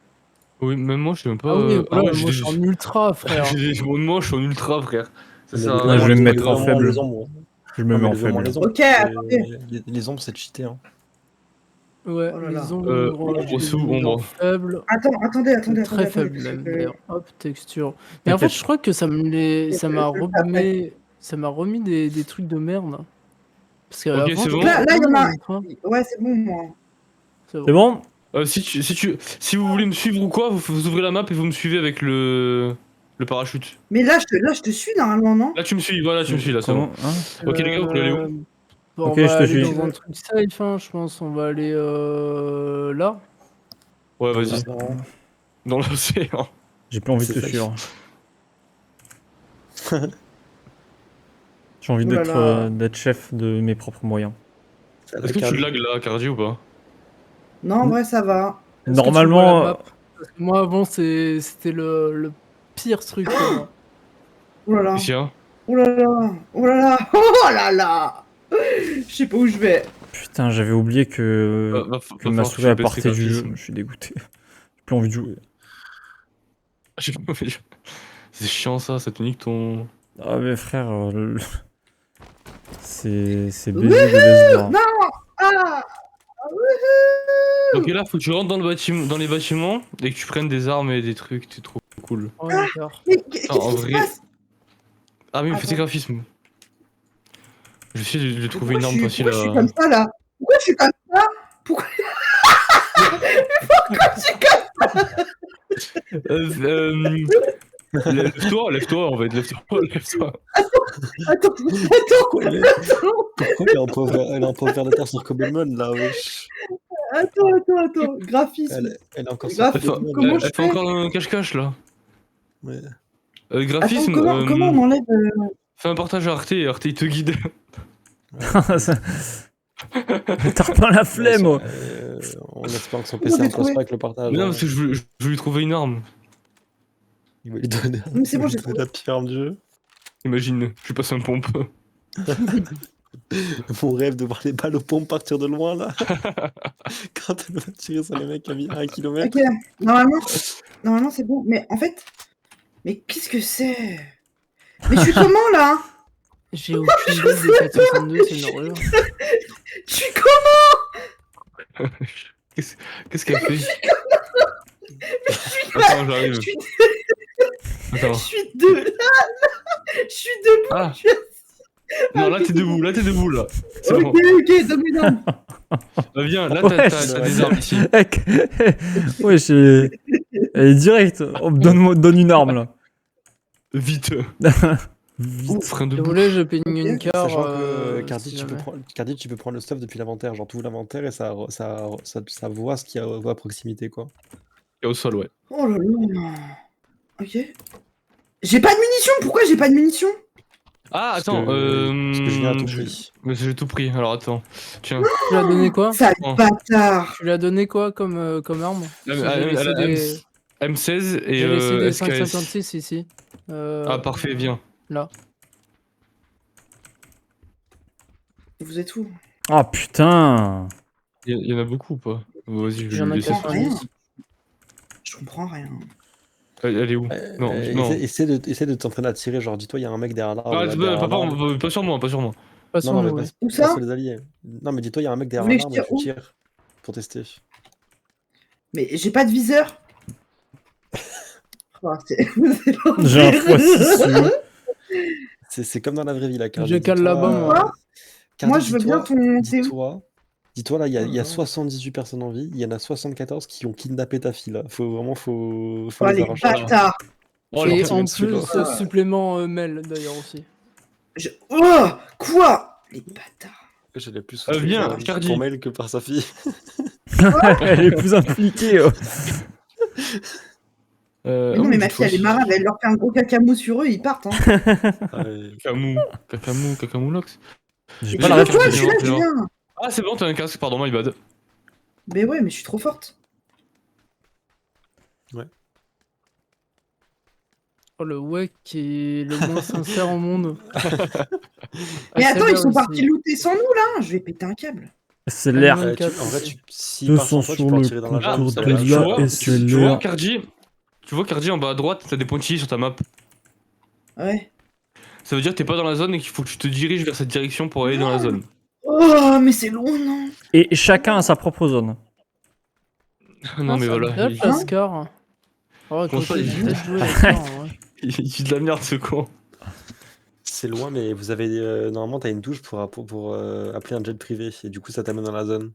Oui, même moi, je sais même pas. Ah oui, voilà, ouais, moi je suis en ultra, frère. j'ai des moi, je suis en ultra, frère. Ça Mais sert à Ah, rien. je vais me levez mettre en vraiment faible. les ombres. Je me Non, mets mais en levez moins faible. les ombres. Ok, attendez. Les ombres, c'est cheaté. Hein. Ouais, Oh là les là. ombres, ombre je sous les mets en ombre. faible. Attendez, Très attendez, faible parce même que- d'ailleurs. Hop, texture. Mais en fait, T'inquiète. je crois que ça m'a je le fais remis, ça m'a remis des trucs de merde. Parce que Ok, avant, c'est j'étais bon. Là, il y en a. en ultra. Ouais, c'est bon, moi. C'est C'est bon. bon? Si vous voulez me suivre ou quoi, vous ouvrez la map et vous me suivez avec le parachute. Mais là, je te suis normalement, non? Là, tu me suis, voilà, tu me suis, là, c'est bon. Comment hein Ok, les gars, vous voulez aller où? Bon, Ok, on va je te aller suis. dans un truc safe, hein, je pense. On va aller là. Ouais, Dans vas-y. l'océan. Dans l'océan. J'ai plus envie de C'est te safe. suivre. J'ai envie Oh là là. d'être chef de mes propres moyens. Est-ce que tu lag là, Cardi, ou pas? Non, en vrai, ça va. Est-ce que tu vois Normalement, la map Parce que moi avant c'était le pire truc pour moi. Oh là là. Qu'est-ce qu'il y a? Oh là là. Oh là là. Oh là là. Je sais pas où je vais. putain, j'avais oublié que Va ma falloir souris a que tu baisses tes parté du jeu. graphismes. Je suis dégoûté. J'ai plus envie de jouer. J'ai pas envie de jouer. C'est chiant ça te nique ton. Ah mais frère, c'est baisé de baisse barre. Ah. Ok, là, faut que tu rentres dans les bâtiments et que tu prennes des armes et des trucs, c'est trop cool. Oh, d'accord. Mais qu'est-ce en qui se vrai- passe? Ah, mais fais tes Attends. graphismes. Je vais essayer de trouver une arme facile Pourquoi je suis à. comme ça là? Pourquoi je suis comme ça? Pourquoi je suis comme Lève-toi, en fait, lève-toi. Attends. Pourquoi elle est en pauvre vers la terre sur Cobblemon là, wesh. Attends. Graphisme. Elle est encore sur Graph- Cobblemon. comment Elle je fait fais encore un cache-cache là. Ouais. Graphisme, Attends, comment on enlève fais un partage à Arte et Arte il te guide. T'as pas la flemme. Oh. On espère que son Comment PC j'ai ne passe trouvé pas avec le partage. Mais non, hein. parce que je voulais lui trouver une arme. Il va lui donner, Mais c'est il va bon, lui j'ai donner la pire arme du jeu. Imagine, je passe un pompe. Mon rêve de voir les balles aux pompes partir de loin là. Quand elle va tirer sur les mecs à 1 km. Ok, normalement c'est bon. Mais en fait, mais qu'est-ce que c'est? Mais je suis comment là? J'ai aucune idée des 462, c'est une horreur. Je suis comment? Qu'est-ce qu'elle fait? Attends, j'arrive. Je suis, Attends. je suis de... Je suis debout. Ah. Je suis- Non, là t'es debout, là. C'est bon. Ok, donne une arme. Bah, viens, là Ouais, t'as des armes ici. Mec, ouais, elle est direct. Oh, donne une arme là. Vite. Frein Si de vous voulez, je peigne une carte. Sachant que Cardi, si tu peux jamais. prendre, Cardi, tu peux prendre le stuff depuis l'inventaire, genre tout l'inventaire et ça voit ce qu'il y a à proximité quoi. Et au sol, ouais. Oh là là. Ok. J'ai pas de munitions. Pourquoi j'ai pas de munitions? Ah, Parce attends, parce que Julien a tout pris. Mais j'ai tout pris, alors attends. Tiens. Tu lui as donné quoi? Sale Oh. bâtard. Tu lui as donné quoi comme arme? Parce que j'ai laissé des- M16 et j'ai laissé des SKS. 5,56 ici. Ah, parfait, viens. Là. Vous êtes où? Ah putain. Il y en a beaucoup ou pas? Vas-y, je vais J'en lui ai laisser. 90. Je comprends rien. Elle est où? Non, non. Essaie de t'entraîner à tirer, genre dis-toi il y a un mec derrière l'arbre. Ah, là, derrière l'arbre. pas sur moi, pas sur moi. Pas Non, sur non, nous, mais ouais. Où pas ça? sur les alliés. Non, mais dis-toi il y a un mec derrière voulez que je l'arbre et tu tire où? tires pour tester. Mais j'ai pas de viseur. Oh, c'est J'ai un x6 si tu veux. C'est comme dans la vraie vie, là, Cardi. Je cale Dis-toi, là-bas, moi. Cardi, Moi, je veux bien ton. T'es où? dis-toi, là, il y a Ah. 78 personnes en vie, il y en a 74 qui ont kidnappé ta fille, là. Faut Oh, les les arracher. bâtards. Oh, Et le en dessus, plus, là. supplément Mel, d'ailleurs, aussi. Oh, quoi? Les bâtards. J'allais plus viens, souffrir Cardi. pour Mail que par sa fille. Elle est plus impliquée. Mais non, mais ma fille, elle est marade, elle leur fait un gros cacamou sur eux, ils partent. Hein. Ah, ouais. Cacamoulox. J'ai Mais pas Je la veux toi, réponse. je suis là, Julien. Ah, c'est bon, t'as un casque, pardon, my bad. Mais ouais, mais je suis trop forte. Oh, le WEC qui est le moins sincère au monde. Mais Ah, attends, celle-là ils sont aussi. partis looter sans nous, là. Je vais péter un câble. C'est l'air. Ouais. En vrai, s'ils partent sans 200 toi, tu sur peux en le tirer dans la contour jambe. de ça va. la SLR. Tu vois, Cardi, en bas à droite, t'as des pointillés sur ta map. Ouais. Ça veut dire que t'es pas dans la zone et qu'il faut que tu te diriges vers cette direction pour aller dans la zone. Oh, mais c'est loin, non? Et chacun a sa propre zone. Non, mais voilà. Là, Pascal. Oh, Comment quand ça, j'ai il- peut-être joué d'accord, ouais. Il dit de la merde, ce con. C'est loin, mais vous avez normalement, t'as une touche pour appeler un jet privé, et du coup, ça t'amène dans la zone.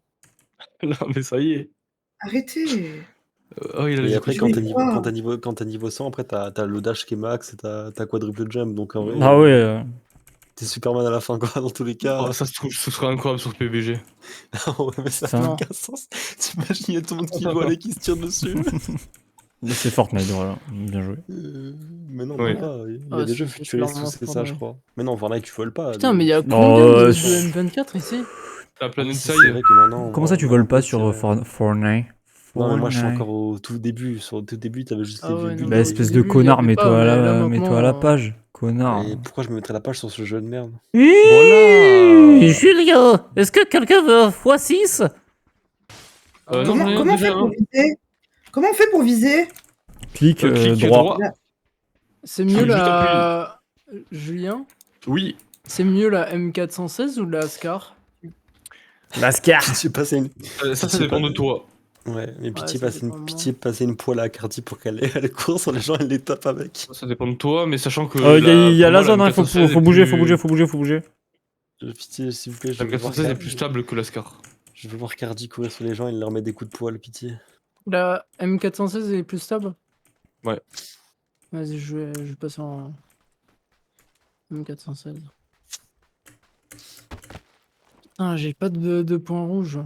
Non, mais ça y est. Arrêtez. Oh, il a Et les après, je quand vais t'es pas. niveau 100, après, t'as le dash qui est max et t'as quadruple jump. Donc, en vrai, Ah ouais. t'es Superman à la fin, quoi, dans tous les cas. Oh, ça se trouve, ce serait incroyable sur PBG. Ouais, mais ça Ça. n'a Non. aucun sens. T'imagines, il y a tout le monde qui vole et qui se tire dessus. C'est Fortnite, voilà. Bien joué. Mais non, Oui. même pas. Il y Ah, a des jeux c'est futuristes où clairement c'est ça, je Fortnite. crois. Mais non, Fortnite, tu voles pas. Putain, mais il y a Oh, combien de c'est- M24 ici? La Planet c'est Side. vrai que maintenant. Comment ça, tu voles pas sur Fortnite? Non, mais moi, je suis Fortnite. encore au tout début. Sur le tout début, t'avais juste Ah les ouais, vieux non, builds. Bah, mais espèce au de début, il y connard, avait mets-toi pas, à mais là, mets-toi à la maintenant, page. Connard. Et pourquoi je me mettrais la page sur ce jeu de merde? Voilà. Julien, est-ce que quelqu'un veut un x6? Non, Comment, rien, comment on déjà, fait pour hein. viser? Comment on fait pour viser? Clic, Clic droit. C'est mieux Juste la. Julien? Oui. C'est mieux la M416 ou la Scar? Lascar. J'ai passé une. Ça Pitié, dépend pas- de toi. Ouais, mais pitié, ça passer dépend de moi. passer une poêle à Cardi pour qu'elle elle court sur les gens, elle les tape avec. Ça dépend de toi, mais sachant que. Il y a pour la moi, zone, hein, faut M416 est bouger, plus- faut bouger. Pitié, s'il vous plaît, je La veux voir M416 est Cardi. plus stable que la Scar. Je veux voir Cardi courir sur les gens et leur mettre des coups de poêle, pitié. La M416 est plus stable? Ouais. Vas-y, je vais passer en M416. Putain, j'ai pas de points rouges.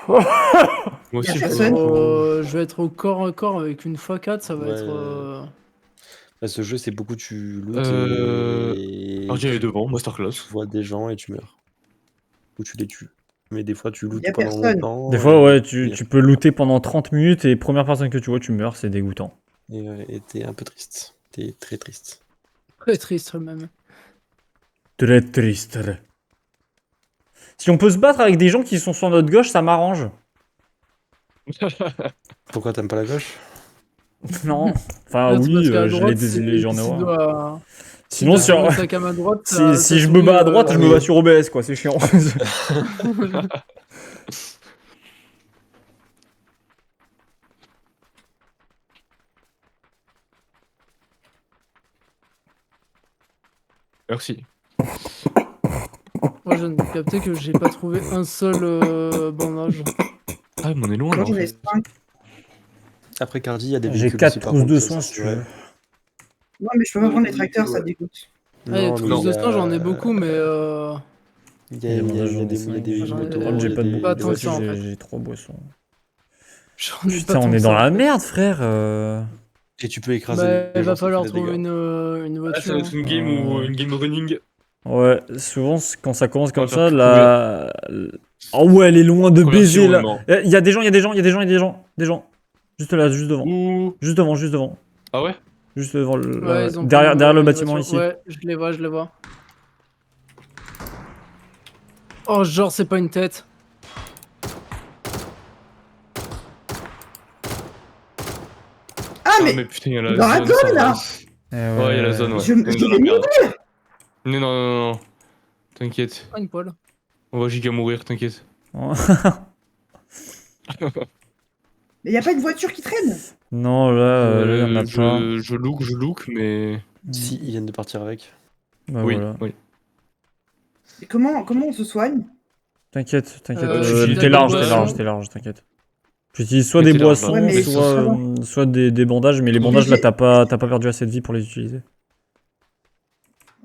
Moi Y a aussi, je personne. peux. Je vais être au corps à corps avec une x4, ça va Ouais. être. Bah, ce jeu, c'est beaucoup tu lootes et Cardi est devant, Masterclass. tu vois des gens et tu meurs. Ou tu les tues. Mais des fois, tu lootes Y a pendant personne. longtemps. Des fois, ouais, tu et peux looter pendant 30 minutes et première personne que tu vois, tu meurs, c'est dégoûtant. et t'es un peu triste. T'es très triste. Très triste même. Très triste. Si on peut se battre avec des gens qui sont sur notre gauche, ça m'arrange. Pourquoi t'aimes pas la gauche? Non. Enfin, Là, c'est parce oui, qu'à je l'ai droite, désigné, j'en ai si marre. dois- Sinon, si sur... t'as sa cam à droite, si je me bats à droite, je me bats sur OBS, quoi, c'est chiant. Merci. Moi, je viens de capter que j'ai pas trouvé un seul bandage. Ah, mais on est loin Moi, là. j'en ai 5. Après Cardi, il y a des J'ai véhicules 4 aussi, par trousses contre, de ça, soins, c'est si tu vrai. veux. Ouais, mais je peux pas prendre les tracteurs, ça dégoûte. Ah, les Non, mais trousses il y de a- soins, j'en ai beaucoup, mais Il y a des J'en ai- motos, J'ai il y pas a de des- pas boissons, tant que ça, en fait. j'ai 3 boissons. j'en ai Putain, pas on tant est que dans ça, la en fait. merde, frère. Et tu peux écraser Bah, les il gens va sans falloir faire des trouver dégâts. une Ah, ça voiture. va être une game ou une game running. Ouais, souvent, quand ça commence comme va ça, faire la... Oh ouais, elle est loin de Conversion, baiser, là. non. Il y a des gens. Des gens. Juste là, juste devant. Ouh. Juste devant. Ah ouais? Juste devant le... Ouais, ils ont derrière pris derrière le une bâtiment voiture. ici. Ouais, je les vois. Oh, genre, c'est pas une tête. Ah, Ah, mais mais putain, il y a la dans la zone. zone, ça là. va. Eh Ouais, il y a la zone, ouais. Je On est je dans la vais merde. mourir. Non. T'inquiète. Pas une poêle. On va giga mourir, t'inquiète. Ouais. Mais y a pas une voiture qui traîne? Non, là, il y en a pas. Je look, mais. Si, ils viennent de partir avec. Bah, oui, voilà. oui. Et comment on se soigne? T'inquiète. j'utilise T'es des large, boissons. t'inquiète. J'utilise soit Mais des t'es large, boissons, ouais, mais soit des bandages, mais les Mais bandages là, j'ai- t'as pas perdu assez de vie pour les utiliser.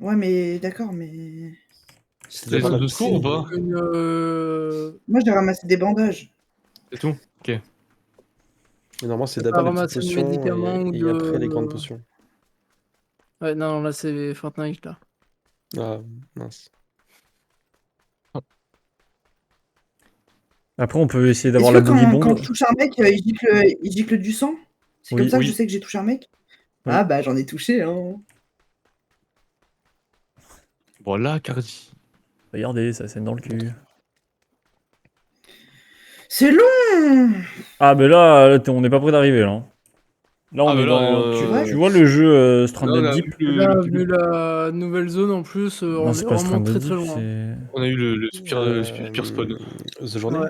Ouais, mais d'accord, mais... C'est T'as des pas trucs mal. de secours ou pas? Moi, j'ai ramassé des bandages. C'est tout. Mais normalement, c'est T'as d'abord pas les petites ramassé de potions médicaments ou et après les de- grandes potions. Ouais, non, là c'est Fortnite là. Ah, mince. Après, on peut essayer Est-ce d'avoir que la boogie quand bomb. je touche un mec, il gicle du sang? C'est Oui, comme ça que oui. je sais que j'ai touché un mec? Oui. Ah bah j'en ai touché, hein. Voilà, Cardi. Regardez, ça scène dans le cul. C'est long! Ah, mais là, on n'est pas près d'arriver là. Là, on Ah, est mais là, dans. Tu vois le jeu Là, on Stranded a Deep? eu Là, le- vu la nouvelle zone en plus, Non, on c'est est pas vraiment très Stranded très Deep, loin. c'est. on a eu le pire spawn. The Journey. Ouais.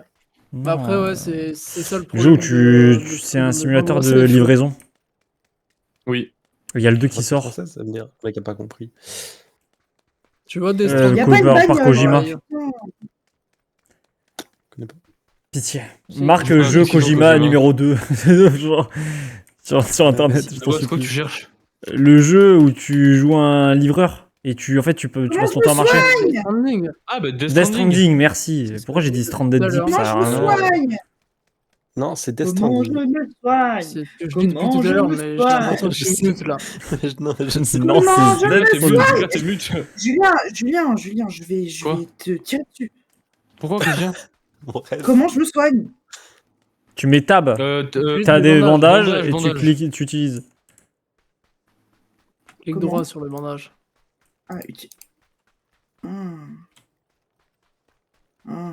Non. Bah après, ouais, c'est ça le Le jeu où problème. c'est un simulateur de livraison. livraison. Oui. Il y a le 2 qui C'est sort. français, ça veut dire. Le mec a pas compris. Tu vois, des Euh, Y a Ko- pas une par bagnole, Kojima. ouais. Non. Je connais pas. Pitié. Si, Marque je vois jeu un petit jeu Kojima Kojima. numéro 2. Genre, sur internet, c'est je C'est t'en quoi que tu supplie. cherches? Le jeu où tu joues un livreur et tu passes ton temps à marcher. Stranding. Ah, bah Death Death Stranding. Stranding, merci. Pourquoi j'ai dit Stranded Tout à Deep? l'heure. Comment Ça je a me rien à voir. soigne? Non, c'est Death Comment je Stranding. me soigne? C'est ce que je dis depuis Comment tout je à l'heure, me mais j'ai soigne? l'impression que je suis mute là. Non, je ne sais pas. Non, Comment c'est je Là, me t'es mute, soigne? là, t'es mute. Julien, je vais Quoi te tirer dessus. Pourquoi, Christian? Mon rêve. Comment je me soigne? Tu mets tab. Clique T'as des bandages et tu bandages. cliques, tu utilises. Clique Comment droit sur le bandage. Ah, Ah.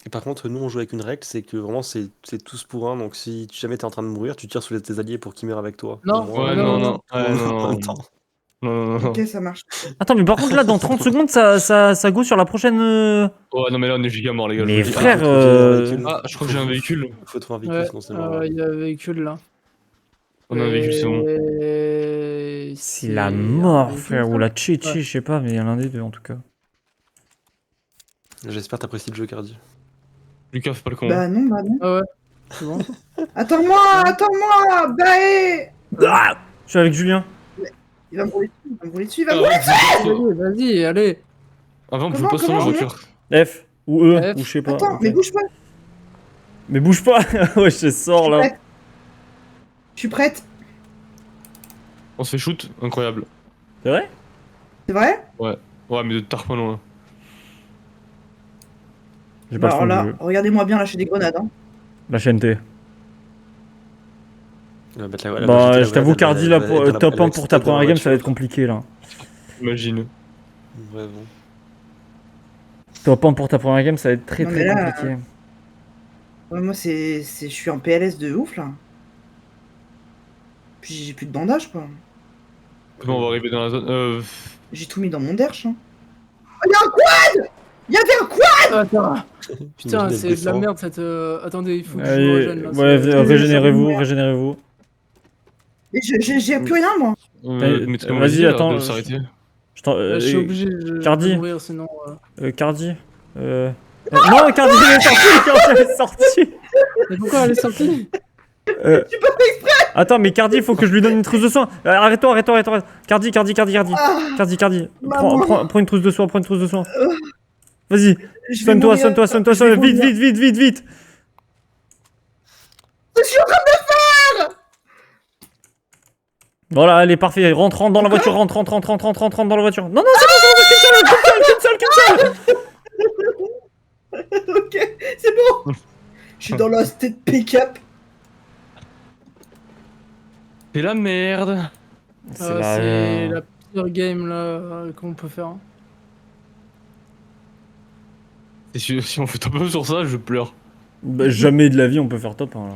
Et par contre, nous, on joue avec une règle, c'est que vraiment, c'est tous pour un. Donc, si jamais t'es en train de mourir, tu tires sur tes alliés pour qu'ils meurent avec toi. Non, Au moins, Ouais, non, non. Ouais, en non. même temps. Non. Ok, ça marche. Attends, mais par contre, là, dans 30 secondes, ça go sur la prochaine. Oh, non, mais là, on est giga mort, les gars. Mais je vous le dis. frère, faut trouver un véhicule. Ah, je crois que j'ai un véhicule. Faut trouver un véhicule, Ouais, sinon c'est mort. il y a un véhicule là. On a un véhicule, c'est bon. Et C'est la un mort, véhicule, frère. ça Ou la tchétché, Ouais. je sais pas, mais il y en a l'un des deux en tout cas. J'espère que t'apprécies le jeu, Cardi. Lucas, fais pas le con. Bah non. Ah ouais, c'est bon. Attends-moi! Bah hé! Ah, je suis avec Julien. Il va me rouler dessus, il Ah, va me rouler. Vas-y, allez. Avant, on pouvait Comment- pas se tourner en comment voiture. F ou E, F. ou je sais pas. Attends, ok. mais bouge pas. Mais bouge pas. Ouais, je sors là. Je suis prête. On se fait shoot, incroyable. C'est vrai? C'est vrai? Ouais, mais de tard pas loin. J'ai pas Bah, le alors fond du là, jeu. regardez-moi bien lâcher des grenades. Hein. La chaîne T. Bah, Bah, je t'avoue, Cardi, là, top 1 pour ta première game, ça va être compliqué là. Imagine. Ouais, bon. Top 1 pour ta première game, ça va être très Non, très mais là, compliqué. Ouais, moi, je suis en PLS de ouf là. Puis j'ai plus de bandage quoi. Bon, on va arriver dans la zone. J'ai tout mis dans mon derche. Hein. Oh, y'a un quad! Y'avait un quad! Attends. Putain, Imagine c'est être de la décent. merde cette. Attendez, il faut que je me Allez, régène là. ouais, c'est- régénérez-vous, régénérez-vous. Mais j'ai plus rien moi. Mais vas-y, vas-y, attends, attends. De s'arrêter. Je t'en- Je suis obligé de Cardi. mourir sinon. Cardi. Non, Cardi, elle est sortie, Cardi, elle est sortie. Mais pourquoi elle est sortie? Attends, mais Cardi, il faut que je lui donne une trousse de soin. Arrête-toi. Cardi. Cardi. Maman. Prends une trousse de soin, Vas-y, Je vais soigne-toi, mourir. soigne-toi. Je vais mourir. Vite. Je suis en train de Voilà, allez, parfait. Rentre dans la voiture, rentre dans la voiture. Non, c'est bon, qu'une seule. Ok, c'est bon. Je suis dans la state pick-up. C'est la merde. C'est C'est la pire game là qu'on peut faire. Et si on fait top 1 sur ça, je pleure. Bah, jamais de la vie on peut faire top 1 là.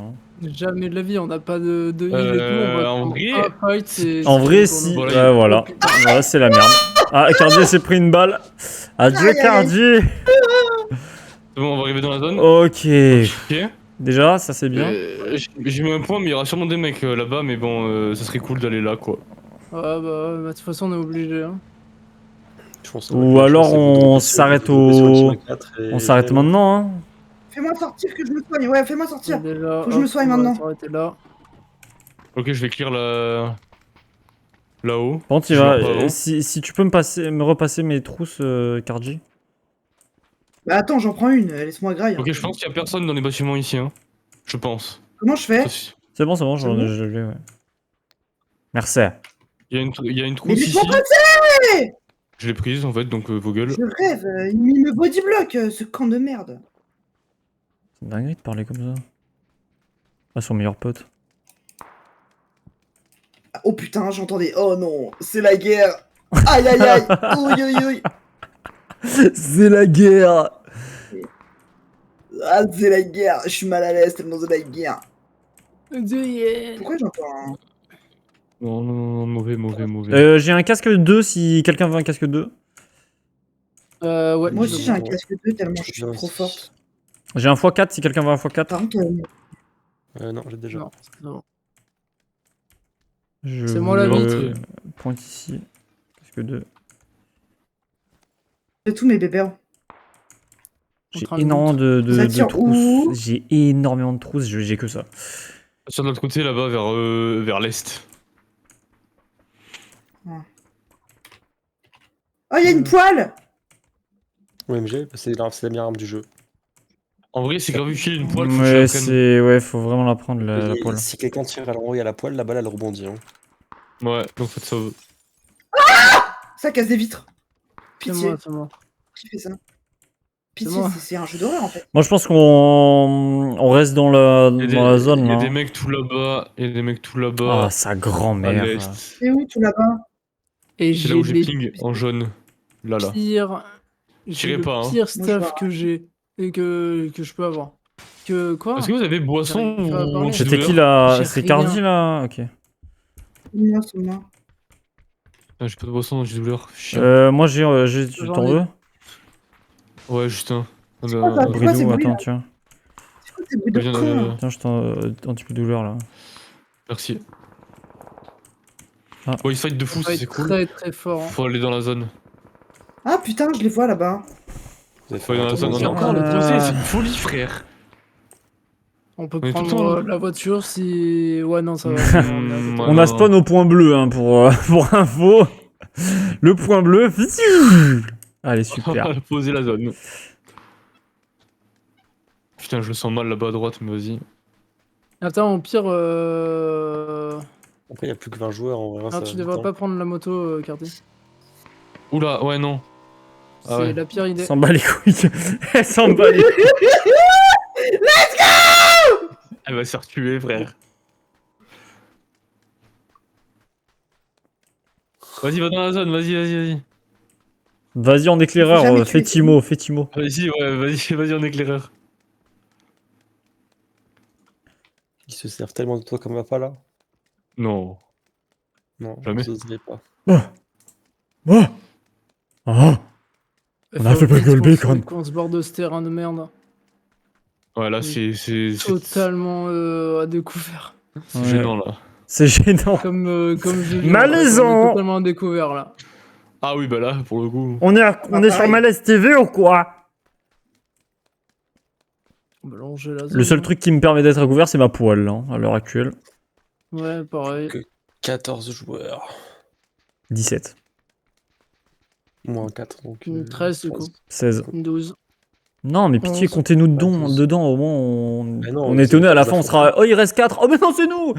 Jamais de la vie, on n'a pas de heal et tout. On va en prendre vrai- un fight, c'est- En c'est vrai, pour si. nous. Voilà, Voilà. Voilà, c'est la merde. Ah, Cardi s'est pris une balle. Adieu, Aïe, aïe, aïe. Cardi. C'est bon, on va arriver dans la zone. Ok. Ok. Déjà, ça c'est bien. J'ai mis un point, mais il y aura sûrement des mecs là-bas, mais bon, ça serait cool d'aller là, quoi. Ouais, bah, de toute façon, on est obligé. Hein. Je pense que Ou la alors chance, c'est vous on dropper s'arrête vous dropper sur le au... team 4 et On s'arrête gérer, maintenant, hein. Fais-moi sortir que je me soigne. Ouais, fais-moi sortir. Déjà, Faut que je me hop, soigne on va maintenant. s'arrêter là. Ok, je vais clear là-haut. Bon, tu Je vas. meurs pas avant. Si tu peux me repasser mes trousses, Karji. Bah attends, j'en prends une. Laisse-moi graille. Ok, je pense qu'il y a personne dans les bâtiments ici, hein. Je pense. Comment je fais? C'est bon, C'est bon je l'ai, ouais. Merci. Il y a une Mais trousse laisse-moi ici. passer! Je l'ai prise en fait, donc vos gueules. Je rêve. Il me bodyblock, ce camp de merde. C'est dingue de parler comme ça. Ah, son meilleur pote. Oh putain, j'entendais. Oh non, c'est la guerre. Aïe aïe aïe. Ouïe ouïe ouïe. C'est la guerre. Ah, c'est la guerre. Je suis mal à l'aise tellement c'est la guerre. Yeah. Pourquoi j'entends un... Non, non, non, mauvais. J'ai un casque 2 si quelqu'un veut un casque 2. Ouais, Moi je aussi le j'ai un prends. casque 2 tellement je suis Bien trop aussi. forte. J'ai un x4 si quelqu'un veut un x4. Par contre, Non, j'ai déjà. Non, c'est bon. Je C'est moi la vous, vitre. Pointe ici. Casque 2. c'est tous mes bébés. J'ai train de énormément de Ça tire où? trousses. J'ai énormément de trousses, j'ai que ça. Sur de l'autre côté, là-bas, vers l'est. Oh, il y a une poêle. OMG, c'est la meilleure arme du jeu. En vrai, c'est grave utile une poêle, faut que je Ouais, la prenne. c'est. Ouais, faut vraiment la prendre la Et poêle. si quelqu'un tire à l'endroit où il y a la poêle, la balle elle rebondit. Hein. Ouais, donc faites ça. Ça casse des vitres. C'est Pitié. moi, c'est moi. Qui fait ça? C'est Pitié, moi. c'est un jeu d'horreur en fait. Moi, je pense qu'on reste dans la zone Il y a là. des mecs tout là-bas, il y a des mecs tout là-bas. Ah, sa à grand-mère. l'est. C'est où tout là-bas? Et C'est là j'ai où j'ai les ping en jaune. Là. pires. J'ai Tirez le pas, hein. pire Moi, je stuff vois. que j'ai et que je peux avoir. Que quoi? Est-ce que vous avez boisson J'arrive pas à ou parler. C'était qui antidouleur? là? J'ai C'est rien. Cardi là? Ok. C'est moi. Ah, j'ai pas de boisson antidouleur. Chiant. Moi j'ai. Tu J'en t'en ai. veux? Ouais, Justin. C'est quoi ça? Pourquoi ces Bridou, bruits attends, là? tiens. C'est quoi ces bruits de Viens, con? Tiens, je t'en. Antidouleur là. Merci. Ah. Bon, ils fight de fou, Ça va c'est être cool. très très fort. Hein. Faut aller dans la zone. Ah putain, je les vois là-bas. Vous avez Faut aller dans la un zone. tour On est dans encore le Ah. procès, c'est une folie, frère. On peut On est tout le prendre temps- la voiture si. Ouais, non, ça va. on est à côté. Ouais, On non, a spawn au point bleu hein, pour info. Le point bleu. Allez, On super. va poser la zone. Putain, je le sens mal là-bas à droite, mais vas-y. Attends, au pire. Après, il n'y a plus que 20 joueurs en vrai. Ah, ça tu va devrais vite, pas hein. prendre la moto, Cardi. Oula, ouais, non. C'est Ah ouais. la pire idée. S'en bat les couilles. Elle s'en bat les couilles. Elle va se faire tuer, frère. Vas-y, va dans la zone, vas-y. Vas-y en Faut éclaireur, jamais fais tuer Timo, fais Timo. Vas-y, ouais, vas-y en éclaireur. Ils se servent tellement de toi comme va pas là. Non. Non, Jamais. je n'oserais pas. Ah. On a fait bricoler le bacon. Qu'on se borde de ce terrain de merde. Ouais, là, Oui. c'est Totalement à découvert. c'est Ouais. gênant, là. C'est gênant. Comme Julien. Malaisant. On est totalement à découvert là. Ah oui, bah là, pour le coup. On est sur pareil. Malaise TV ou quoi? On va longer la zone. Le seul hein. truc qui me permet d'être à couvert, c'est ma poêle, hein, à l'heure actuelle. Ouais, pareil. 14 joueurs. 17. Moins 4, donc. 13 du coup. 16. 12. Non, mais pitié, 11. comptez-nous Tous. dedans, au moins on, Mais non, on est c'est étonné, à la pas fin on ça. sera. Oh, il reste 4. Oh, mais non, c'est nous.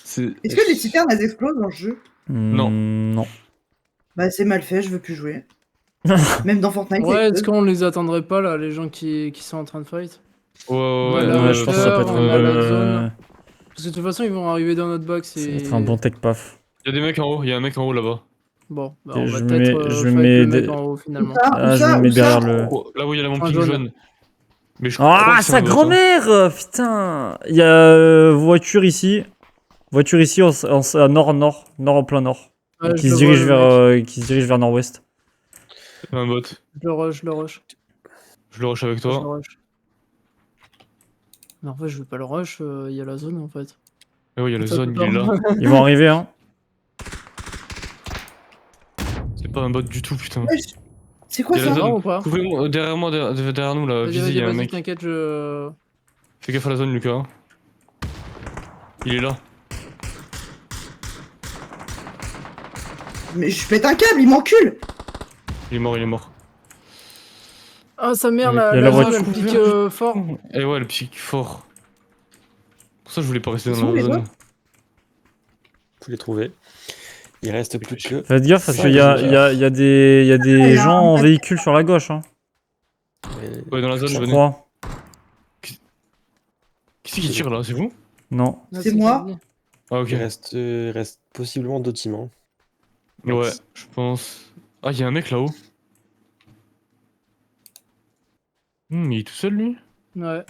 C'est. Est-ce que les citernes elles explosent dans le jeu? Non. Non. Bah c'est mal fait, je veux plus jouer. Même dans Fortnite. Ouais, ça est-ce explose. qu'on les attendrait pas là, les gens qui sont en train de fight? Ouais, Voilà, Ouais, je pense que ça peut être on a la zone. un Parce que de toute façon, ils vont arriver dans notre box ça va et. être un bon tech paf. Il y a des mecs en haut, il y a un mec en haut là-bas. Bon, bah, Et on je va mets- peut-être je fight mets le mec des- en haut finalement. Où ça, Ah, où je ça, me mets où ça derrière le. Oh, là où il y a mon Un ping jaune. jaune. Mais je crois Ah, que c'est sa un autre, hein. grand-mère. Putain. Il y a voiture ici. Voiture ici, à nord, en plein nord. Ouais, qui, je se le vois, dirige le mec. qui se dirige vers nord-ouest. Un bot. Je le rush. Je le rush avec Je le toi. rush. Mais en fait, je veux pas le rush, il y a la zone en fait. Eh ouais, il y a la Ça zone, peut il est là. Ils vont arriver, hein. C'est pas un bot du tout, putain. Wesh. C'est quoi Il y a la ça zone. ou pas Couvrez-moi, derrière moi, derrière nous là, Vas-y, visez, il y a un vas-y, mec. t'inquiète, je. Fais gaffe à la zone, Lucas. Il est là. Mais je pète un câble, il m'encule. Il est mort, il est mort. Ah, sa mère, Il y a la la zone, voiture. elle pique fort. Eh ouais, le pique fort. Pour ça, je voulais pas rester Ils dans sont où, la les zone. autres Vous les trouvez. Il reste plus que. Faites gaffe parce Ça, qu'il y a des il y a gens en un- véhicule sur la gauche, hein. Mais- Ouais, dans la zone, Je venez. crois. Qui c'est qui tire là? C'est vous? Non. Ah, C'est moi. quasi. Ah, ok. Il reste possiblement 2 teams. Hein. Ouais, je pense. Ah, il y a un mec là-haut. Il est tout seul lui? Ouais.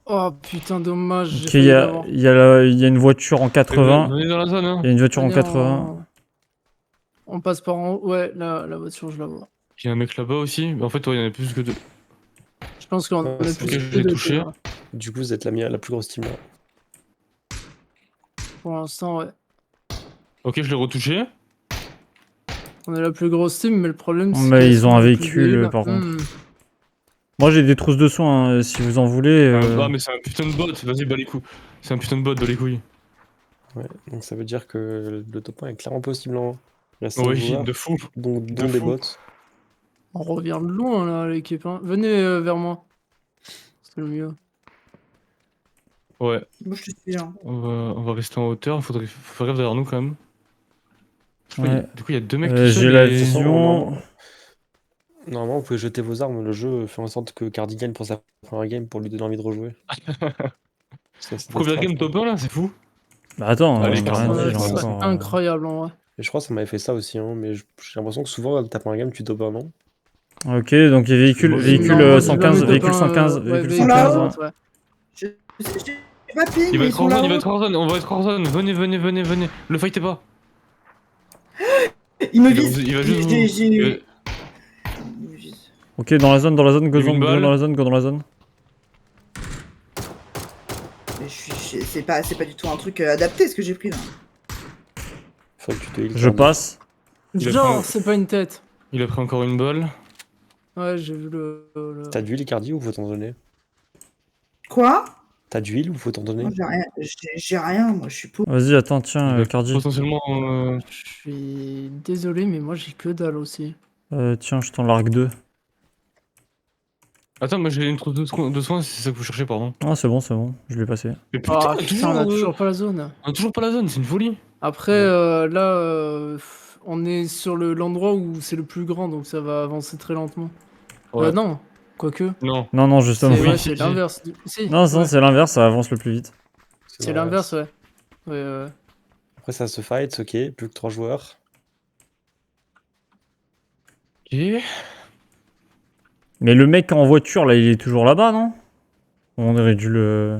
Oh putain, dommage. j'ai Ok, failli il y a, l'avoir. il y a une voiture en 80. Venez dans la zone, hein. Il y a une voiture en Allez, 80. On passe par en haut. Ouais, la voiture, je la vois. Il y a un mec là-bas aussi. Mais en fait, ouais, il y en a plus que deux. Je pense qu'on Ouais, a c'est plus ok, que je l'ai deux, touché. là. Du coup, vous êtes la plus grosse team là. Pour l'instant, ouais. Ok, je l'ai retouché. On est la plus grosse team, mais le problème c'est. Mais qu'ils ils ont sont un plus véhicule, véhicules. par contre. Moi j'ai des trousses de soins, hein, si vous en voulez. Ah, mais c'est un putain de bot. Vas-y, bats les couilles. C'est un putain de bot, bats les couilles. Ouais, donc ça veut dire que le top 1 est clairement possible. Hein. Il reste 5 Oui, joueurs, de fou. dont de des fou. bots. On revient de loin là, l'équipe. Hein. Venez vers moi. C'est le mieux. Ouais, Moi, je te suis là. on va rester en hauteur. Faut faire gaffe derrière nous quand même. Je crois qu'il y a- Ouais. Du coup, il y a deux mecs tout J'ai seuls la et- vision. Normalement, vous pouvez jeter vos armes. Le jeu fait en sorte que Cardi gagne pour sa première game pour lui donner envie de rejouer. Ça, c'est des Première strats, game hein. top 1 là, c'est fou. Bah attends, Allez, on a Cardi, rien ouais, dit Ouais, là c'est encore. incroyable en vrai. Et je crois que ça m'avait fait ça aussi, hein, mais j'ai l'impression que souvent, ta première game, tu top 1, non? Ok, donc il y a véhicule, Non, véhicule Non, moi, j'ai 115, jamais véhicule top un, 115, ouais, véhicule véhicule 115. là-haut. Ouais. ouais. Je j'ai pas ping, Il va mais ils être sont en zone, il va là-haut. être en zone, on va être en zone. Venez, venez, venez, venez. Le fightez pas. Ils me Il va visent. vous- il va juste vous- J'ai- il va- Ils me visent. Ok, dans la zone, go Il y a zone, une go balle. dans la zone, go dans la zone. Mais c'est pas du tout un truc adapté ce que j'ai pris là. Faut que tu te heal, Je Cardi. passe. Il a Genre, pris- c'est pas une tête. Il a pris encore une balle. Ouais, j'ai vu le. T'as du heal, Cardi, ou faut t'en donner? Quoi? T'as du heal ou faut t'en donner? Moi, j'ai rien. J'ai rien, moi je suis pauvre. Vas-y, attends, tiens, Il va Cardi. Potentiellement. Je suis désolé, mais moi j'ai que dalle aussi. Tiens, je t'en largue 2. Attends, moi j'ai une trousse de soins, si c'est ça que vous cherchez, pardon. Ah, c'est bon, je l'ai passé. Mais Ah putain, putain, on a toujours, toujours pas la zone. on a toujours pas la zone, c'est une folie. Après, là, on est sur l'endroit où c'est le plus grand, donc ça va avancer très lentement. Ouais. Non, quoique. Non. Non, C'est justement. oui, ouais, si, c'est si. l'inverse. Si, Non, ouais. c'est l'inverse, ça avance le plus vite. C'est l'inverse, ouais. Ouais. Après, ça se fight, ok, plus que 3 joueurs. Ok. Mais le mec en voiture, là, il est toujours là-bas, non? On aurait dû le...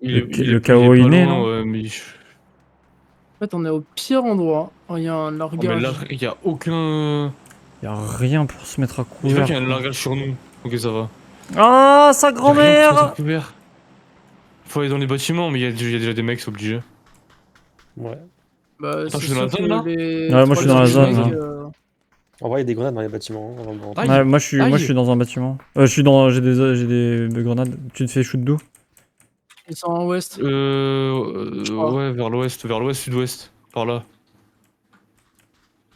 Il Le est chaos pas inné, loin, non ouais, mais... En fait, on est au pire endroit. Oh, il y a un Oh, mais largage. là, il y a aucun... Y a rien pour se mettre à Je vois couvert. qu'il y a un largage sur nous. Ok, ça va. Ah, sa Y a rien pour se mettre à grand-mère! couvert. Faut aller dans les bâtiments, mais il y a déjà des mecs, c'est obligé. Ouais. Bah, Attends, c'est je suis dans la sûr zone, que là les Ouais, moi, je suis dans la trois zone, mecs, là. En vrai, il y a des grenades dans les bâtiments. Hein, Aïe. Ouais, moi je Aïe. suis dans un bâtiment. J'ai des grenades. Tu te fais shoot d'où? Ils sont en ouest. Ouais, vers l'ouest, sud-ouest, par là.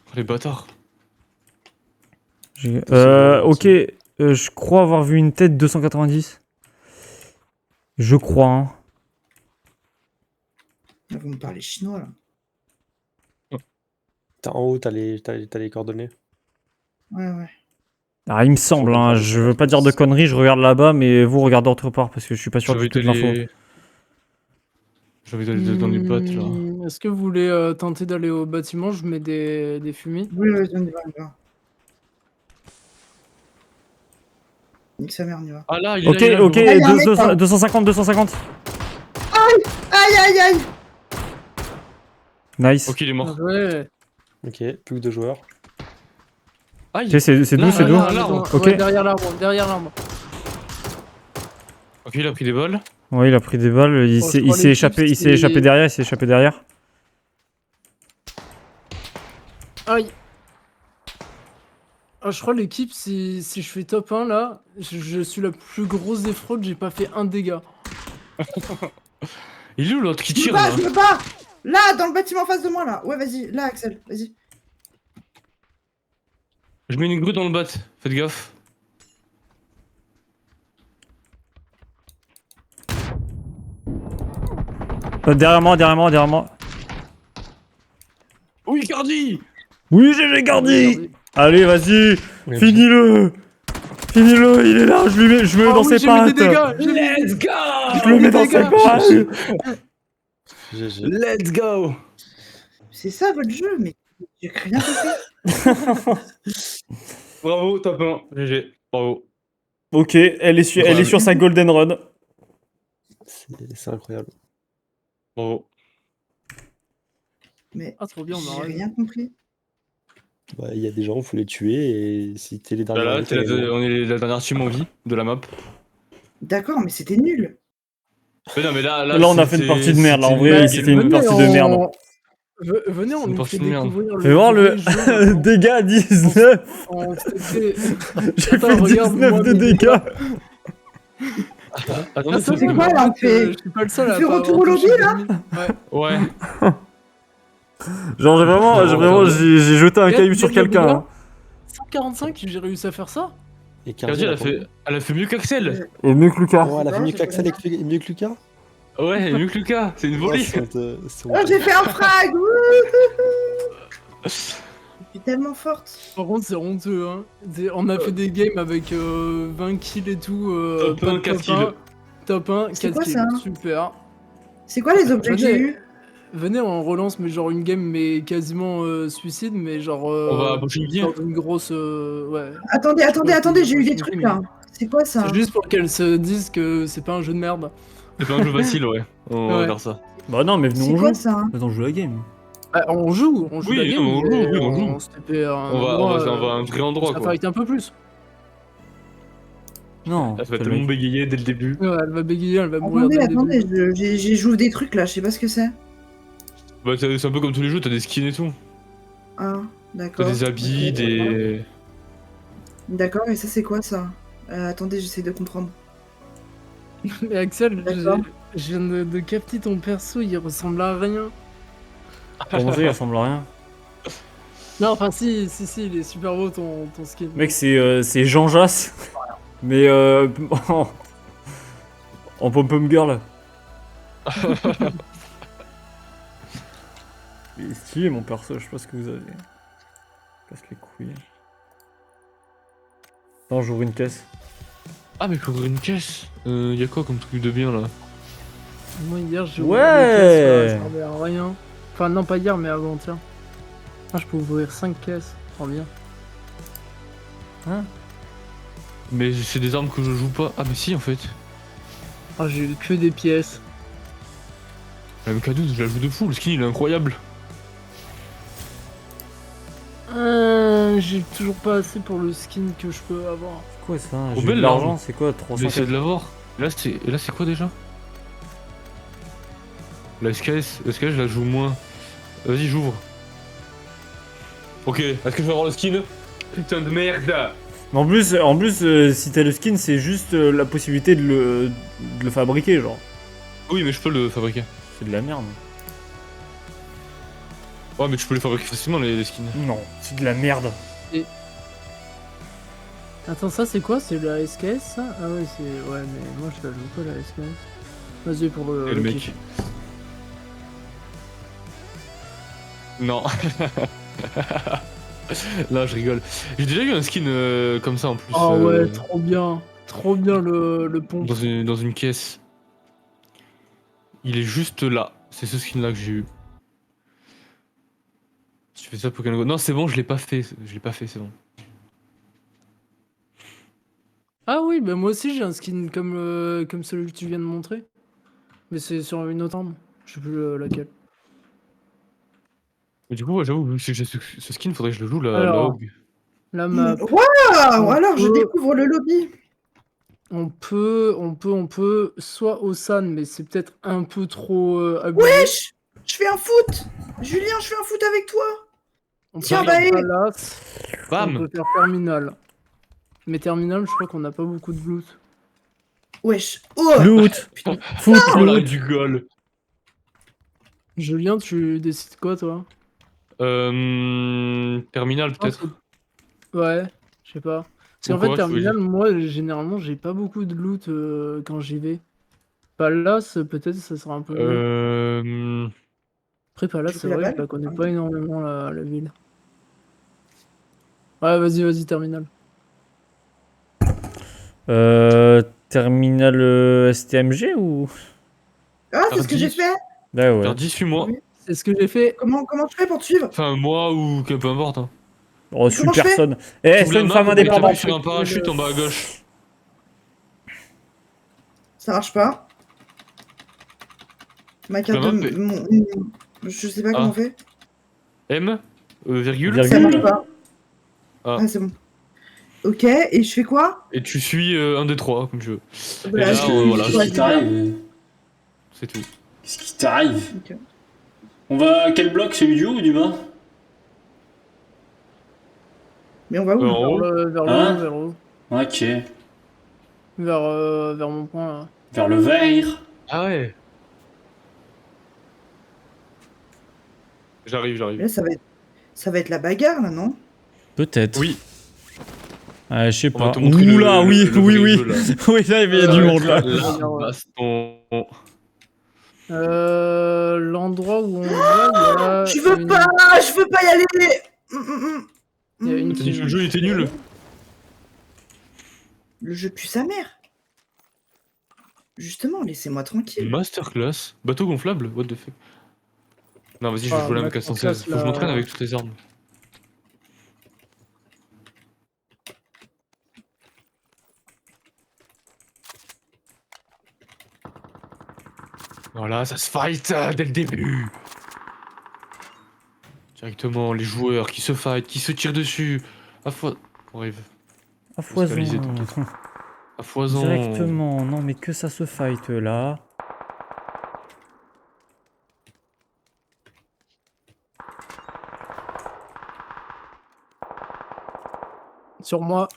Oh, les bâtards. Ok, je crois avoir vu une tête 290. Je crois, hein. Là, vous me parlez chinois là. En haut, t'as les coordonnées. Ouais. Ah, il me semble, hein. Je veux pas dire de conneries, je regarde là-bas, mais vous regardez autre part parce que je suis pas sûr de toute l'info. J'ai envie d'aller dans les bottes, là. Est-ce que vous voulez tenter d'aller au bâtiment? Je mets des fumis. Oui, vas-y, on y va. Nique sa mère, on y va. Ah là, il est Ok, là, il est là, ok, je vois. Ah, y a un mec, là. 250. Aïe. Nice. Ok, il est mort. Ouais. Ok, plus que 2 joueurs. Aïe. Ok, c'est Là, d'où, c'est là, d'où là. l'arbre. Ok. Ouais, derrière l'arbre, derrière l'arbre. Ok, il a pris des balles. Ouais, il a pris des balles, il Bon, s'est je crois il s'est l'équipe, échappé, il s'est c'est- échappé derrière, il s'est échappé derrière. Aïe. Ah, je crois l'équipe, si je fais top 1 là, je suis la plus grosse des fraudes, j'ai pas fait un dégât. Il est où l'autre qui Je me tire bats, là je me bats. Là, dans le bâtiment en face de moi, là. Ouais, vas-y. Là, Axel, vas-y. Je mets une grue dans le bat, faites gaffe. Derrière moi, derrière moi, derrière moi. Oui, Cardi. Oui, j'ai Gardi. Allez, vas-y, finis-le. Finis-le, il est là, je me mets Ah dans oui, ses j'ai mis pattes. des dégâts, j'ai mis- Let's go. Je le mets dans ses dégâts. pattes. GG. Let's go. C'est ça votre jeu, mais j'ai rien compris. Bravo, top 1. GG. Bravo. Ok, elle est sur sa golden run. C'est incroyable. Bravo. Mais Ah, trop bien, on j'ai a rien compris. Bah, il y a des gens, faut les tuer et si t'es les derniers. Là, arrivés, t'es t'as gagné. on est la dernière team en vie de la map. D'accord, mais c'était nul. Mais non, mais là, Là, on a fait une partie de merde, là, en vrai, c'était une venez, partie de merde. Venez, on C'est une nous partie fait de merde. découvrir Fais voir le vrai jeu, maintenant. dégâts 19. On s'était- J'ai Attends, fait regarde, 19 moi, de mes dégâts. Attendez, c'est c'est quoi, là, on fait Je suis pas le seul à fait pas retour avoir au touché lobby, là d'ennemis. Ouais. Ouais. Genre, j'ai jeté un Regarde, caillou sur regarde, quelqu'un. regarde. hein. 145, j'ai réussi à faire ça. Et Cardi, elle a fait mieux qu'Axel. Et mieux que Lucas. Oh, elle a fait Non, mieux j'ai qu'Axel pas et mieux que Lucas. Ouais, mieux que Lucas. C'est une volée. Oh, j'ai fait un frag. Wouh. Je suis tellement forte. Par contre, c'est honteux. Hein. On a fait des games avec 20 kills et tout. Top pas 1, de 4 top kills. 1. Top 1, C'est 4 quoi, kills. ça Super. C'est quoi les objets que j'ai Venez. eu? Venez, on relance, mais genre une game, mais quasiment suicide, mais genre. On va à Bouching dans une grosse. Ouais. Attendez, j'ai eu des trucs mais- là. C'est quoi ça? C'est juste pour qu'elles se disent que c'est pas un jeu de merde. C'est pas un jeu facile, ouais. On va Ouais. faire ça. Bah non, mais venons, C'est on quoi joue. ça? Attends, on joue la game. Bah, on joue Oui, la game. on joue, mais oui, on joue. on se tapait un On va à un vrai endroit, ça quoi. fight un peu plus. Non. Elle va quel tellement mec. bégayer dès le début. Ouais, elle va bégayer, elle va mourir. Attendez, dès le attendez, début. j'ouvre des trucs là, je sais pas ce que c'est. Bah, c'est un peu comme tous les jeux, t'as des skins et tout. Ah, T'as d'accord. des habits, Ok, des. D'accord, et ça c'est quoi ça? Attendez, j'essaie de comprendre. Mais Axel, D'accord. je viens de capter ton perso, il ressemble à rien. Comment ça, il ressemble à rien? Non, enfin si, il est super beau ton skin. Mec, c'est Jean Jass. Mais en pom-pom girl. Il est stylé mon perso, je sais pas ce que vous avez. Casse les couilles. Non, j'ouvre une caisse. Ah, mais faut ouvrir une caisse. Y'a quoi comme truc de bien là? Moi hier j'ai Ouais. ouvert des caisses, ça servait à rien. Enfin non pas hier mais avant-hier. Ah je peux ouvrir 5 caisses, trop bien. Mais c'est des armes que je joue pas. Ah, mais si en fait. Ah j'ai eu que des pièces. La MK12, je la joue de fou, le skin il est incroyable. J'ai toujours pas assez pour le skin que je peux avoir. C'est quoi ça? Oh, J'ai belle de l'argent, l'arme. c'est quoi? J'ai essayé 300 de l'avoir. Et là c'est quoi déjà? La SKS, je la joue moins. Vas-y, j'ouvre. Ok, est-ce que je vais avoir le skin? Putain de merde! Mais en plus si t'as le skin, c'est juste la possibilité de le fabriquer, genre. Oui, mais je peux le fabriquer. C'est de la merde. Ouais, mais tu peux les fabriquer facilement les skins. Non, c'est de la merde. Attends ça c'est quoi? C'est la SKS ça? Ah ouais c'est... Ouais mais moi je la joue pas la SKS. Vas-y pour Et le mec. kiff. Non. Là, je rigole. J'ai déjà eu un skin comme ça en plus. Oh ouais trop bien. Trop bien le pont. dans une caisse. Il est juste là. C'est ce skin là que j'ai eu. Tu fais ça Pokémon Go. Non, c'est bon, je l'ai pas fait. C'est bon. Ah oui, bah moi aussi j'ai un skin comme celui que tu viens de montrer. Mais c'est sur une autre arme. Je sais plus laquelle. Mais du coup, ouais, j'avoue, vu que j'ai ce skin, faudrait que je le joue la Alors. Hog. La map. Waouh, alors je peut- découvre le lobby. On peut, soit au SAN, mais c'est peut-être un peu trop abusé. Wesh, je fais un foot. Julien, je fais un foot avec toi. On Tiens, peut bah, faire hé. Palace, on Bam. peut faire Terminal. Mais Terminal, je crois qu'on n'a pas beaucoup de loot. Wesh. Oh. Loot. Foot, Oh la loot. du goal. Julien, tu décides quoi, toi? Terminal peut-être. Ouais, je sais pas. Parce qu'en fait, Pourquoi, tu veux Terminal, dire moi, généralement, j'ai pas beaucoup de loot quand j'y vais. Palace, peut-être, ça sera un peu mieux. Après, Palace, J'ai c'est pris la vrai que je balle. la connais pas énormément, la ville. Ouais, vas-y, Terminal. Terminal STMG ou? Ah, c'est ce que j'ai Tardif. fait. Bah ouais. Tardis, suis-moi. Oui. C'est ce que j'ai fait. Comment tu fais pour te suivre? Enfin, moi ou que peu importe. Hein. Oh, Mais suis comment je fais personne. Eh, T'ouvres sois la une map femme et t'appuies indépendante. sur un parachute en bas à gauche. Ça marche pas. Ma carte La de... map est- Je sais pas Ah. comment on fait. M virgule. Virgule. Ça marche pas. Ah. Ah, c'est bon. Ok, et je fais quoi? Et tu suis un des trois comme tu veux. Bah, là, je- voilà, je- Qu'est-ce qui t'arrive? C'est tout. Qu'est-ce qui t'arrive? Ok. On va à quel bloc? Celui du haut ou du bas? Mais on va où? En Vers haut. le Hein haut, vers le haut. Ok. Vers mon point, là. Vers le vert. Ah ouais. Mais J'arrive. là, ça va être la bagarre, là, non? Peut-être. Oui. Je sais On va pas. te montrer Oula, oui, le oui, vrai oui. jeu, là. Oui, là, il y a du monde là. La baston. L'endroit où on va, Je veux pas y aller. Il y a une T'as dit que le jeu était nul. Le jeu pue sa mère. Justement, laissez-moi tranquille. Masterclass. Bateau gonflable. What the fuck. Non, vas-y, je vais Ah, jouer la masterclass, MK116. Faut que je là. m'entraîne avec toutes les armes. Voilà, ça se fight dès le début. Directement, les joueurs qui se fight, qui se tirent dessus. À fois. On arrive. À Faut se réaliser, foison. t'inquiète. À foison. Directement. Non, mais que ça se fight là. sur moi.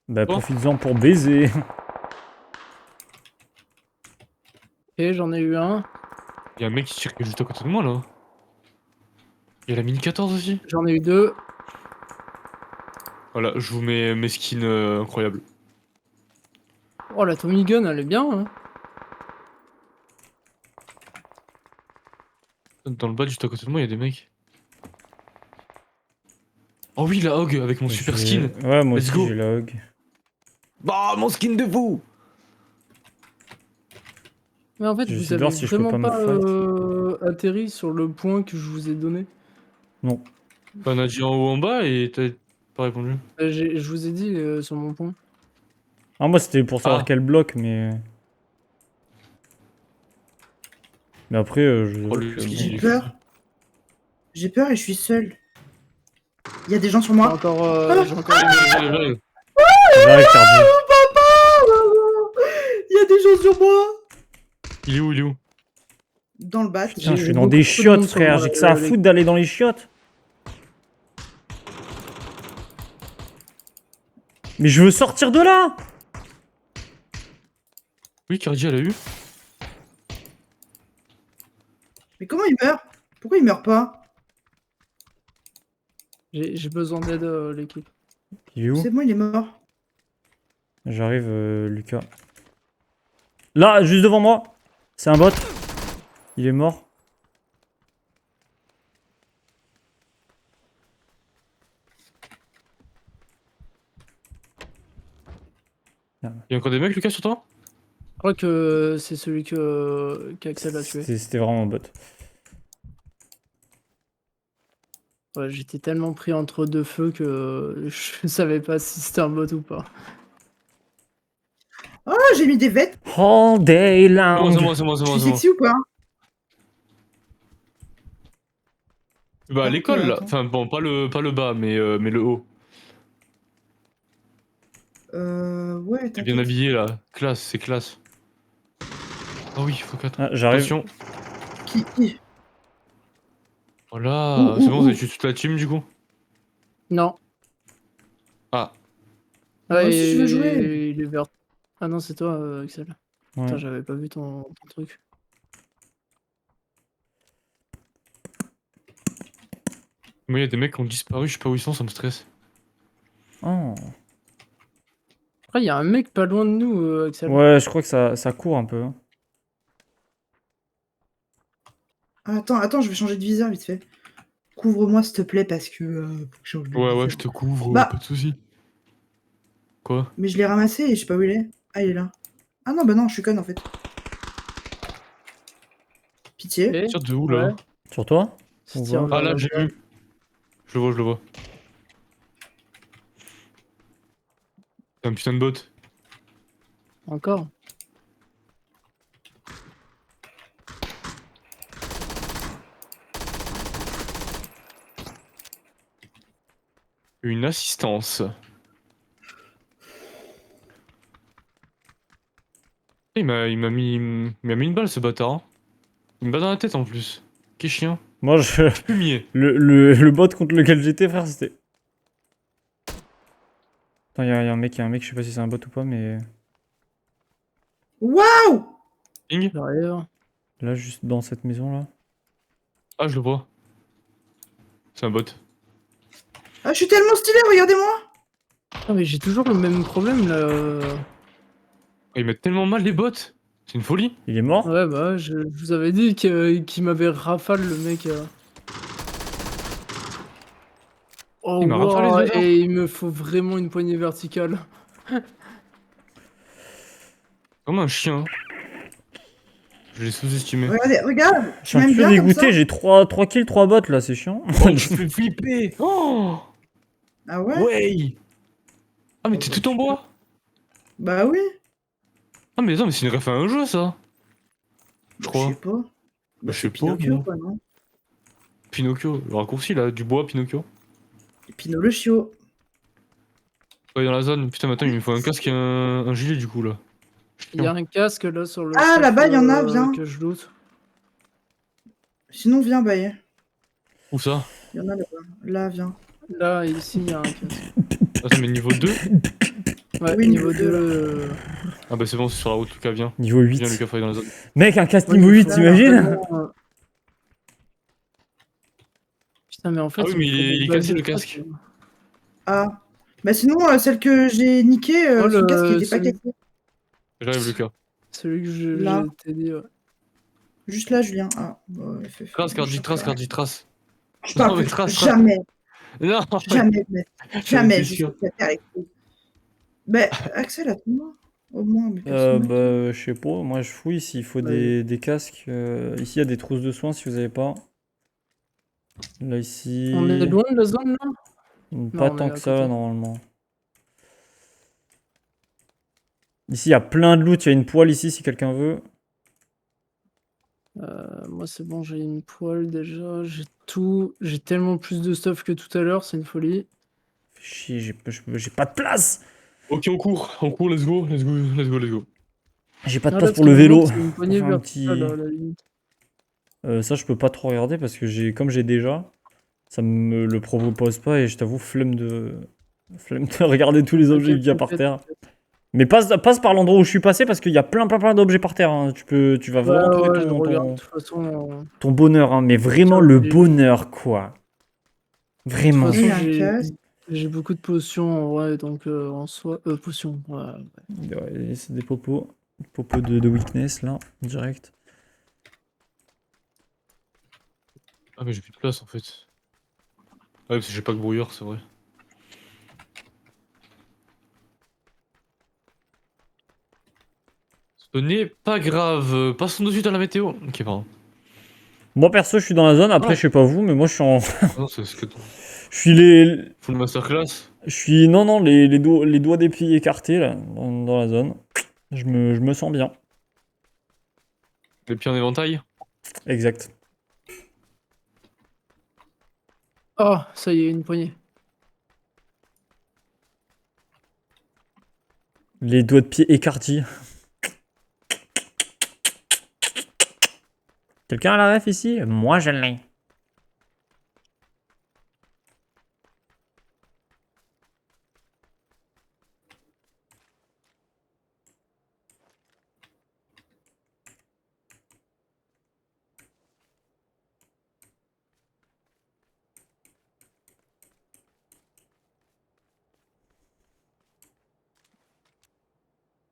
Bah, Bon. profites-en pour baiser. Et j'en ai eu un. Y'a un mec qui tire juste à côté de moi là. Y'a la mine 14 aussi. J'en ai eu deux. Voilà, je vous mets mes skins incroyables. Oh, la Tommy Gun, elle est bien. Hein. Dans le bas, juste à côté de moi, y'a des mecs. Oh oui, la Hog avec mon super skin. Ouais, moi Let's aussi go. j'ai la hog. Bah, mon skin de vous. Mais en fait, Je vous sais avez voir si je peux vraiment pas me pas atterri sur le point que je vous ai donné. Non. Bah, on a dit en haut, en bas et t'as pas répondu. Je vous ai dit sur mon point. Ah, moi c'était pour savoir Ah. quel bloc, mais. Mais après, je. Oh, le ski, J'ai il est peur. fou. J'ai peur et je suis seul. Il y a des gens sur J'ai moi. encore, j'ai encore J'arrive. J'arrive, Cardi. Oh, papa. Il y a des gens sur moi. Il est où, il est où? Dans le bat. Putain, je J'ai suis dans beaucoup des de chiottes, monde sur frère. moi, J'ai que ça à les- foutre d'aller dans les chiottes. Mais je veux sortir de là. Oui, Cardi, elle a eu. Mais comment il meurt? Pourquoi il meurt pas? J'ai besoin d'aide, l'équipe. Il est où? C'est bon, il est mort. J'arrive, Lucas. Là, juste devant moi. C'est un bot. Il est mort. Y'a encore des mecs, Lucas, sur toi? Je crois que c'est celui qu'Axel a tué. C'était vraiment un bot. Ouais, j'étais tellement pris entre deux feux que je savais pas si c'était un bot ou pas. Oh, j'ai mis des vêtements. All day long. C'est moi, c'est moi, c'est Je moi, suis c'est moi. sexy ou pas? Bah, à l'école, là. attends. Enfin, bon, pas le bas, mais le haut. Ouais, T'es bien t'inquiète. habillé, là. Classe, c'est classe. Ah oui, faut 4. Ah, j'arrive. Attention. Qui Voilà. C'est bon, vous Où avez tué toute la team, du coup? Non. Ah. Moi Ouais, aussi, je veux jouer. il est vert. Ah non, c'est toi, Axel. Ouais. Putain, j'avais pas vu ton truc. Moi, il y a des mecs qui ont disparu, je sais pas où ils sont, ça me stresse. Oh. Après, il y a un mec pas loin de nous, Axel. Ouais, je crois que ça court un peu. Hein. Attends, je vais changer de viseur vite fait. Couvre-moi, s'il te plaît, parce que faut que je change de Ouais, viseur. je te couvre, Bah. pas de soucis. Quoi? Mais je l'ai ramassé et je sais pas où il est. Ah, il est là. Ah non, bah non, je suis conne en fait. Pitié. Et Tire de où, là? ouais, Sur toi? se On tire voit. vers Ah, là, la j'ai droite. vu. Je le vois. C'est un putain de bot. Encore. Une assistance. Il m'a mis une balle, ce bâtard. Hein. Une balle dans la tête, en plus. Qu'est chien. Moi, je... Fumier. le bot contre lequel j'étais, frère, c'était... Attends, y'a un mec, je sais pas si c'est un bot ou pas, mais... Waouh! Ping. Derrière. Là, juste dans cette maison-là. Ah, je le vois. C'est un bot. Ah, je suis tellement stylé, regardez-moi! Ah, mais j'ai toujours le même problème là. Oh, ils mettent tellement mal les bots. C'est une folie. Il est mort? Ouais, bah, je vous avais dit qu'il m'avait rafale le mec. Oh, Il m'a rafalé wow, dedans. et il me faut vraiment une poignée verticale. Comme un chien. Je l'ai sous-estimé. Regardez, regarde! Je suis un Même petit peu bien comme ça. dégoûté, j'ai 3 kills, 3 bots, là, c'est chiant. Oh, je fais flipper. Oh. Ah ouais? Ouais. Ah, mais t'es tout en bois. Bah oui. Ah, mais attends, mais c'est une ref à un jeu, ça. Je Je crois. sais pas. Bah, je sais c'est pas, Pinocchio, moi. quoi, non? Pinocchio. Le raccourci, là. Du bois, Pinocchio. Pinot le chiot. Ouais, dans la zone. Putain, mais attends, il me faut un casque et un gilet, du coup, là. Il y a un casque là sur le. Ah, stuff, là-bas, il y en a, viens. Que je loot. Sinon, viens, Baye. Où ça? Il y en a là-bas. Là, viens. Là, ici, il y a un casque. Attends, mais niveau 2? Ouais, Oui, niveau niveau 2. deux, Ah, bah, c'est bon, c'est sur la route, Lucas, viens. Niveau 8. Viens, Lucas, faut aller dans la zone. Mec, un casque Ouais, niveau il 8, faut t'imagines? vraiment, Putain, mais en fait. Ah oui, mais il est cassé, le casque. Ah. Bah sinon, celle que j'ai niquée, Oh, son casque il était pas celui- cassé. J'arrive, Lucas. Celui que Là. je t'ai dit, ouais. Juste là, Julien. Ah, bah, Trace, Cardi, trace. Je Non, parle mais plus. trace. Jamais. Non, Jamais, mec. Jamais. c'est Je sûr. suis avec vous. Bah, Axel, attends-moi. Au moins, mais personne n'a- Je sais pas, moi je fouille s'il faut Ouais. des casques. Ici, il y a des trousses de soins si vous avez pas. Là, ici. On est loin de la zone là? Pas Non, on tant est que à ça, côté. normalement. Ici, il y a plein de loot. Il y a une poêle ici si quelqu'un veut. Moi, c'est bon, j'ai une poêle déjà. J'ai tout. J'ai tellement plus de stuff que tout à l'heure, c'est une folie. Fais chier, j'ai pas de place! Ok, on court, let's go. J'ai pas de Ah, place là, pour ce le qui me vélo. manque, c'est une poignée Faire un verticale, petit- à la limite. Ça, je peux pas trop regarder parce que comme j'ai déjà, ça me le propose pas et je t'avoue, flemme de regarder tous les objets qu'il y a par terre. Mais passe par l'endroit où je suis passé parce qu'il y a plein d'objets par terre. Hein. Tu vas vraiment trouver Ouais, je regarde. De toute façon, ton bonheur, hein. Mais vraiment le bonheur, quoi. Vraiment. de toute Il y façon, a un casque. j'ai beaucoup de potions en vrai, donc en soi. Potions, ouais. Ouais, c'est des popos. Popos de weakness, là, direct. Ah, mais j'ai plus de place en fait. Ouais, parce que j'ai pas que brouilleur, c'est vrai. Ce n'est pas grave. Passons de suite à la météo. Ok, pardon. Moi, perso, je suis dans la zone. Après, Ouais. je sais pas vous, mais moi, je suis en. Non, c'est ce que. Je suis les. Full masterclass. Je suis. Non, les doigts des pieds écartés, là, dans la zone. Je me sens bien. Les pieds en éventail. Exact. Oh, ça y est, une poignée. Les doigts de pied écartis. Quelqu'un a la ref ici? Moi je l'ai.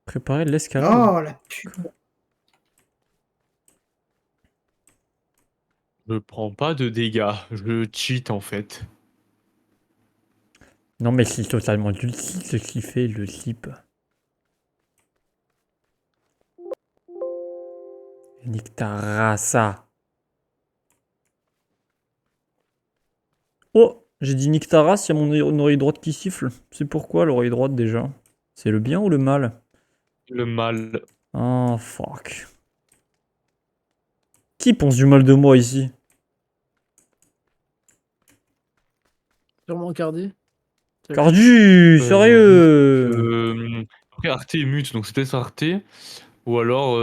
Préparer l'escalade. Oh la pute. Je prends pas de dégâts, je cheat en fait. Non mais c'est totalement dulce ce qu'il fait, le slip. Nique ta race. Oh, j'ai dit nique ta race, il y a mon oreille droite qui siffle. C'est pourquoi l'oreille droite déjà? C'est le bien ou le mal? Le mal. Oh fuck. Qui pense du mal de moi ici? Sûrement Cardi. Cardu, sérieux? Après, Arte est mute, donc c'est peut-être Arte. Ou alors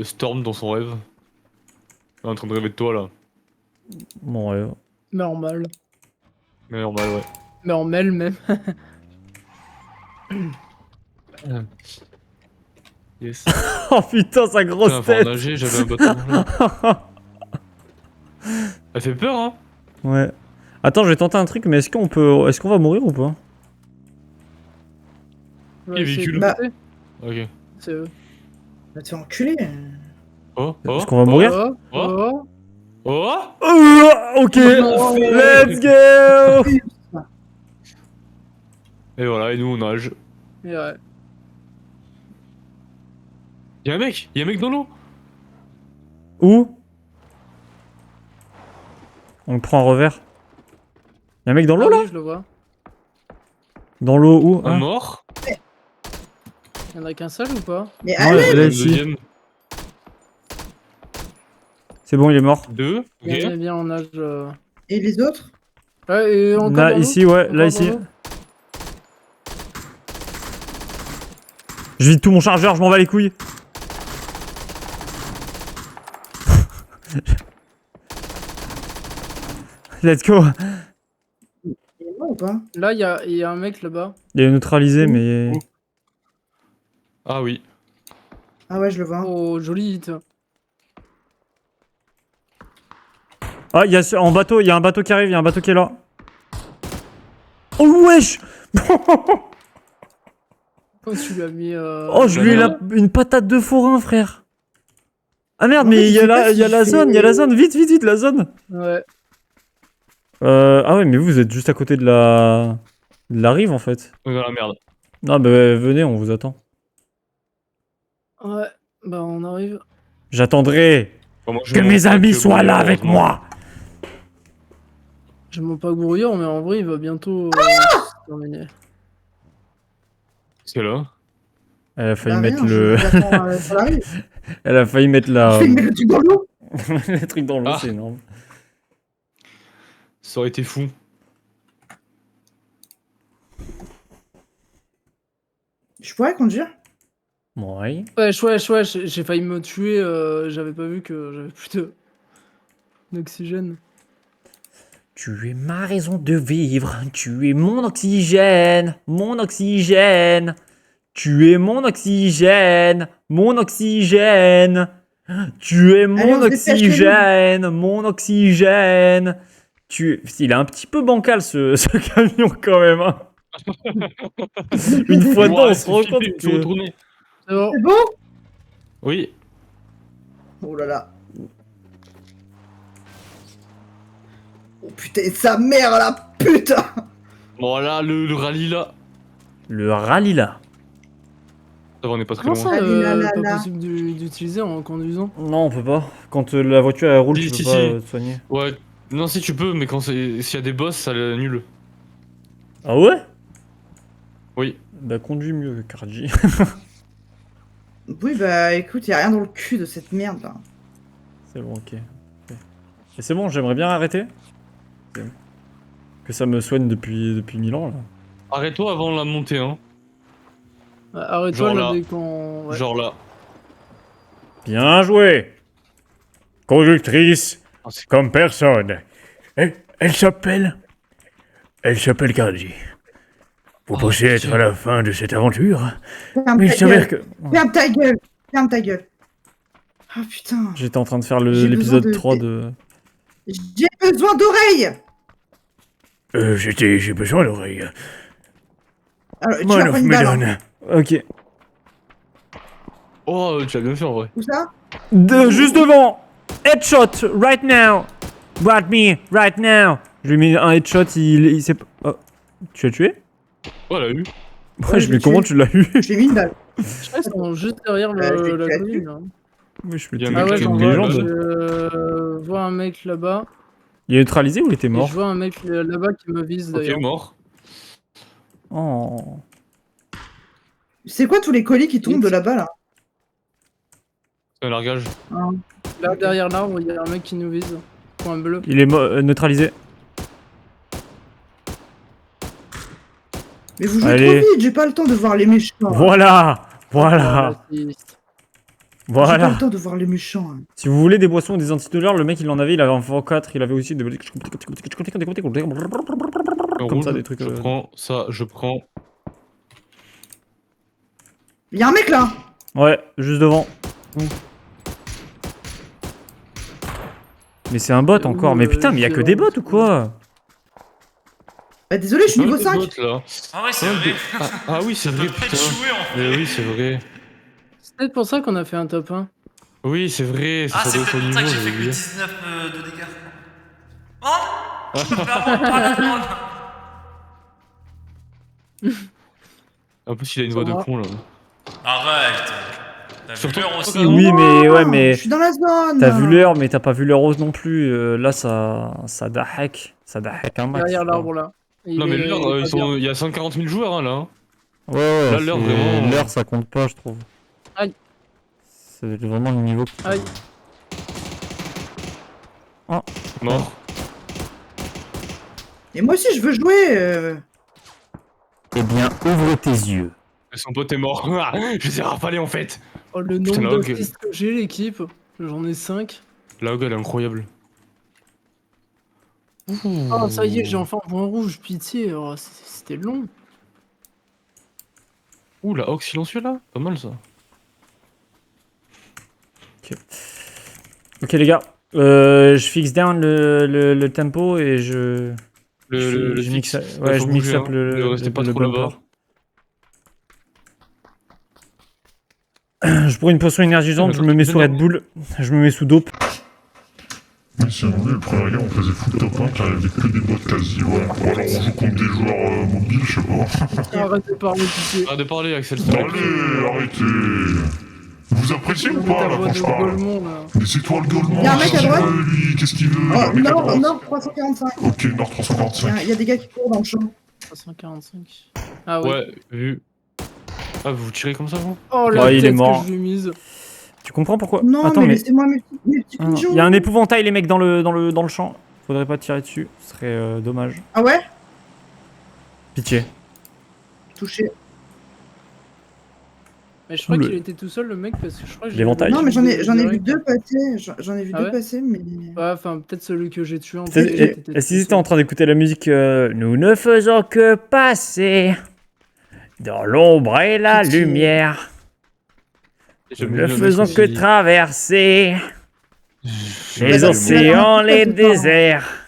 Storm dans son rêve. Elle est en train de rêver de toi là. Bon, ouais. Normal. Mais normal, ouais. Normal même. Yes. Oh putain, sa Putain, grosse enfin, tête! nager, j'avais un bâton là. Elle fait peur, hein? Ouais. Attends, je vais tenter un truc, mais est-ce qu'on peut... Est-ce qu'on va mourir ou pas? Ouais, Et c'est véhicule. Bah. écouté. Ok. C'est eux. Va te faire enculer. Oh, oh, Est-ce qu'on va mourir? Oh, Oh. oh. Oh! Ok, Oh. let's go! Et voilà, et nous on nage. Et ouais. Y'a un mec dans l'eau! Où? On le prend en revers. Y'a un mec dans l'eau Ah là? oui, je le vois. Dans l'eau où? Un Hein? mort? Y'en a qu'un seul ou pas? Mais Ouais, allez, là, Un ici. deuxième. C'est bon, il est mort. Deux. Ok. Viens, viens, on nage. et les autres? Ouais, et encore Là, dans l'eau. ici, ouais, là, Encore ici. dans l'eau. Je vide tout mon chargeur, je m'en bats les couilles. Let's go. Il est mort ou pas? Là, il y a un mec là-bas. Il est neutralisé, mais... Ah oui. Ah ouais, je le vois. Oh, joli hit. Ah, il y a en bateau, il y a un bateau qui arrive, il y a un bateau qui est là. Oh wesh. Oh, tu lui as mis. Oh, je lui ai une patate de forain, frère. Ah merde, En fait, mais il y je a sais pas la, si il y a je la fais- zone, il y a la zone. Vite, vite, vite, la zone. Ouais. Ah ouais, mais vous êtes juste à côté de la rive, en fait. On est dans la merde. Non, bah venez, on vous attend. Ouais. Bah, on arrive. J'attendrai Bon, moi, je que monte mes pas amis que soient bon, là avec heureusement. moi. Je m'en pas grouillard, mais en vrai, il va bientôt. Se terminer. Qu'est-ce qu'elle a? Elle a failli Bah, mettre rien, le... j'attends, ça arrive. Elle a failli mettre Je la... fais mettre le truc dans l'eau. le truc dans l'eau, Ah. c'est énorme. Ça aurait été fou. Je pourrais conduire? Ouais. Wesh, wesh, wesh. J'ai failli me tuer. J'avais pas vu que j'avais plus d'oxygène. Tu es ma raison de vivre, tu es mon oxygène, mon oxygène. Tu es mon oxygène, mon oxygène. Tu es Allez, mon on se dépêche, oxygène, mon oxygène. Il est un petit peu bancal ce camion quand même. Hein. Une fois dedans, on se rend compte Je suis que... retourné. C'est bon. C'est bon? Oui. Oh là là. Oh putain, sa mère, la putain! Bon là, le rallye là. Le rallye là. Ça va, on est pas très Comment loin. ça, Allez, là, là, pas là. possible d'utiliser en conduisant? Non, on peut pas. Quand la voiture elle roule, Si, tu si, peux pas si. te soigner. Ouais. Non, si tu peux, mais quand s'il y a des boss, ça l'annule. Ah ouais? Oui. Bah conduis mieux, Cardi. Oui, bah écoute, y'a rien dans le cul de cette merde là. C'est bon, ok. Et c'est bon, j'aimerais bien arrêter. Que ça me soigne depuis 1000 ans là. Arrête-toi avant la montée, hein. Arrête-toi Genre là là. dès qu'on. Ouais. Genre là. Bien joué. Conductrice Ah, c'est- comme personne. Elle s'appelle Kanji. Vous Oh, pensez être putain. à la fin de cette aventure, Ferme mais il ta s'avère gueule. que... Ferme ta gueule. Ferme ta gueule. Ah putain. J'étais en train de faire J'ai l'épisode besoin de- 3 de... J'ai besoin d'oreilles. J'ai besoin d'oreilles. Alors, tu vas prendre une balle. Hein. Ok. Oh, tu l'as bien fait en vrai. Où ça? Juste devant. Headshot, right now. Brat me, right now. Je lui ai mis un headshot, il s'est... Oh. Tu l'as tué? Oh, elle a eu. Ouais, je je lui l'ai comment tué. tu l'as eu? Je lui ai mis une balle. Je crois qu'ils sont juste derrière je l'ai la tué. colline. Là. Oui, je Il y a me un Ah mec ouais, qui a j'en une vois. légende. Je vois un mec là-bas. Il est neutralisé ou il était Et mort? je vois un mec là-bas qui me vise Ok, d'ailleurs. mort. Oh. C'est quoi tous les colis qui tombent de là-bas là? C'est un largage. Là derrière l'arbre, il y a un mec qui nous vise. Point bleu. Il est neutralisé. Mais vous jouez Allez. trop vite, j'ai pas le temps de voir les méchants. Voilà. Voilà. Raciste. J'ai pas Voilà. le temps de voir les méchants. Hein. Si vous voulez des boissons ou des antidouleurs, le mec il en avait, il avait un V4, il avait aussi des... Comme ça, des trucs... Je prends ça, je prends. Il y a un mec là. Ouais, juste devant. Mais c'est un bot encore. Mais putain, mais y a que des bots ou quoi? Bah désolé, je suis niveau 5. Là. Ah ouais, c'est vrai. Ah oui, c'est Ça vrai, peut pas être putain. joué en Mais fait. oui, c'est vrai. C'est peut-être pour ça qu'on a fait un top 1. Oui, c'est vrai. Ah, Ça c'est doit être peut-être au pour ça que niveau, j'ai fait que j'avais 19 de dégâts. Oh Clairement pas la grande. oublié. En plus, il a une voix de con là. Arrête. T'as vu Surtout- l'heure aussi? Oui, mais ouais, Je mais... suis dans la zone. T'as vu l'heure, mais t'as pas vu l'heure rose non plus. Là, ça dahak. Ça dahak un max. Derrière quoi. l'arbre là. Et Non, il mais est- l'heure, il est pas bien. il y a 140 000 joueurs hein, là. hein. Ouais, Là, l'heure, vraiment- L'heure, ça compte pas, je trouve. Aïe. C'est vraiment le niveau... Aïe. Mort. Et moi aussi je veux jouer. Eh bien, ouvre tes yeux. Et son pote est mort. Ah, je les ai rafalés en fait. Oh, le Putain, nombre la hog. d'assists que j'ai, l'équipe. J'en ai 5. La hog, elle est incroyable. Oh, ça y est, j'ai enfin un point rouge, pitié. Oh, c'était long. Ouh, la hog silencieux là. Pas mal ça. Ok, les gars. Je fixe down le tempo et je... Le je mixe, fixe. ouais, Faut je mixe bouger, up hein. le, Ne restez pas le trop bumper. là-bas. Je prends une potion énergisante, je me mets sous Red Bull, je me mets sous dope. Mais si on voulait, le premier gars, on faisait full top 1 car il y avait que des bots quasi, ouais. Ou alors on joue contre des joueurs mobiles, je sais pas. Arrête de parler, pitié. Arrête de parler, Axel. s'il te plaît. Allez, arrêtez. Vous appréciez ou pas Ta là voix quand de je parle? Golemont, là. Mais c'est toi le golemon, Y a un mec à droite. lui, qu'est-ce qu'il veut? Y a Oh, un mec à Nord, droite. Nord 345. Ok, Nord Il 345. y a des gars qui courent dans le champ. 345. Ah oui. Ouais, vu. Ah, vous tirez comme ça, vous Oh la Ouais, il est tête mort. que je lui ai mise. Tu comprends pourquoi? Non, Attends, mais mais... laissez-moi mes petits Ah, pigeons. il y a un épouvantail, les mecs, dans le champ. Faudrait pas tirer dessus, ce serait dommage. Ah ouais? Pitié. Touché. Mais je crois Le- qu'il était tout seul, le mec, parce que je crois que j'ai- L'éventail. Non, mais j'en ai vu direct. deux passer. J'en ai vu Ah deux ouais passer, mais. Ouais, enfin, peut-être celui que j'ai tué en C'est- fait. et- Est-ce qu'ils étaient en train d'écouter la musique Nous ne faisons que passer dans l'ombre et la Pitié. lumière. Je Nous ne faisons que traverser les Ouais, océans, c'est- les déserts.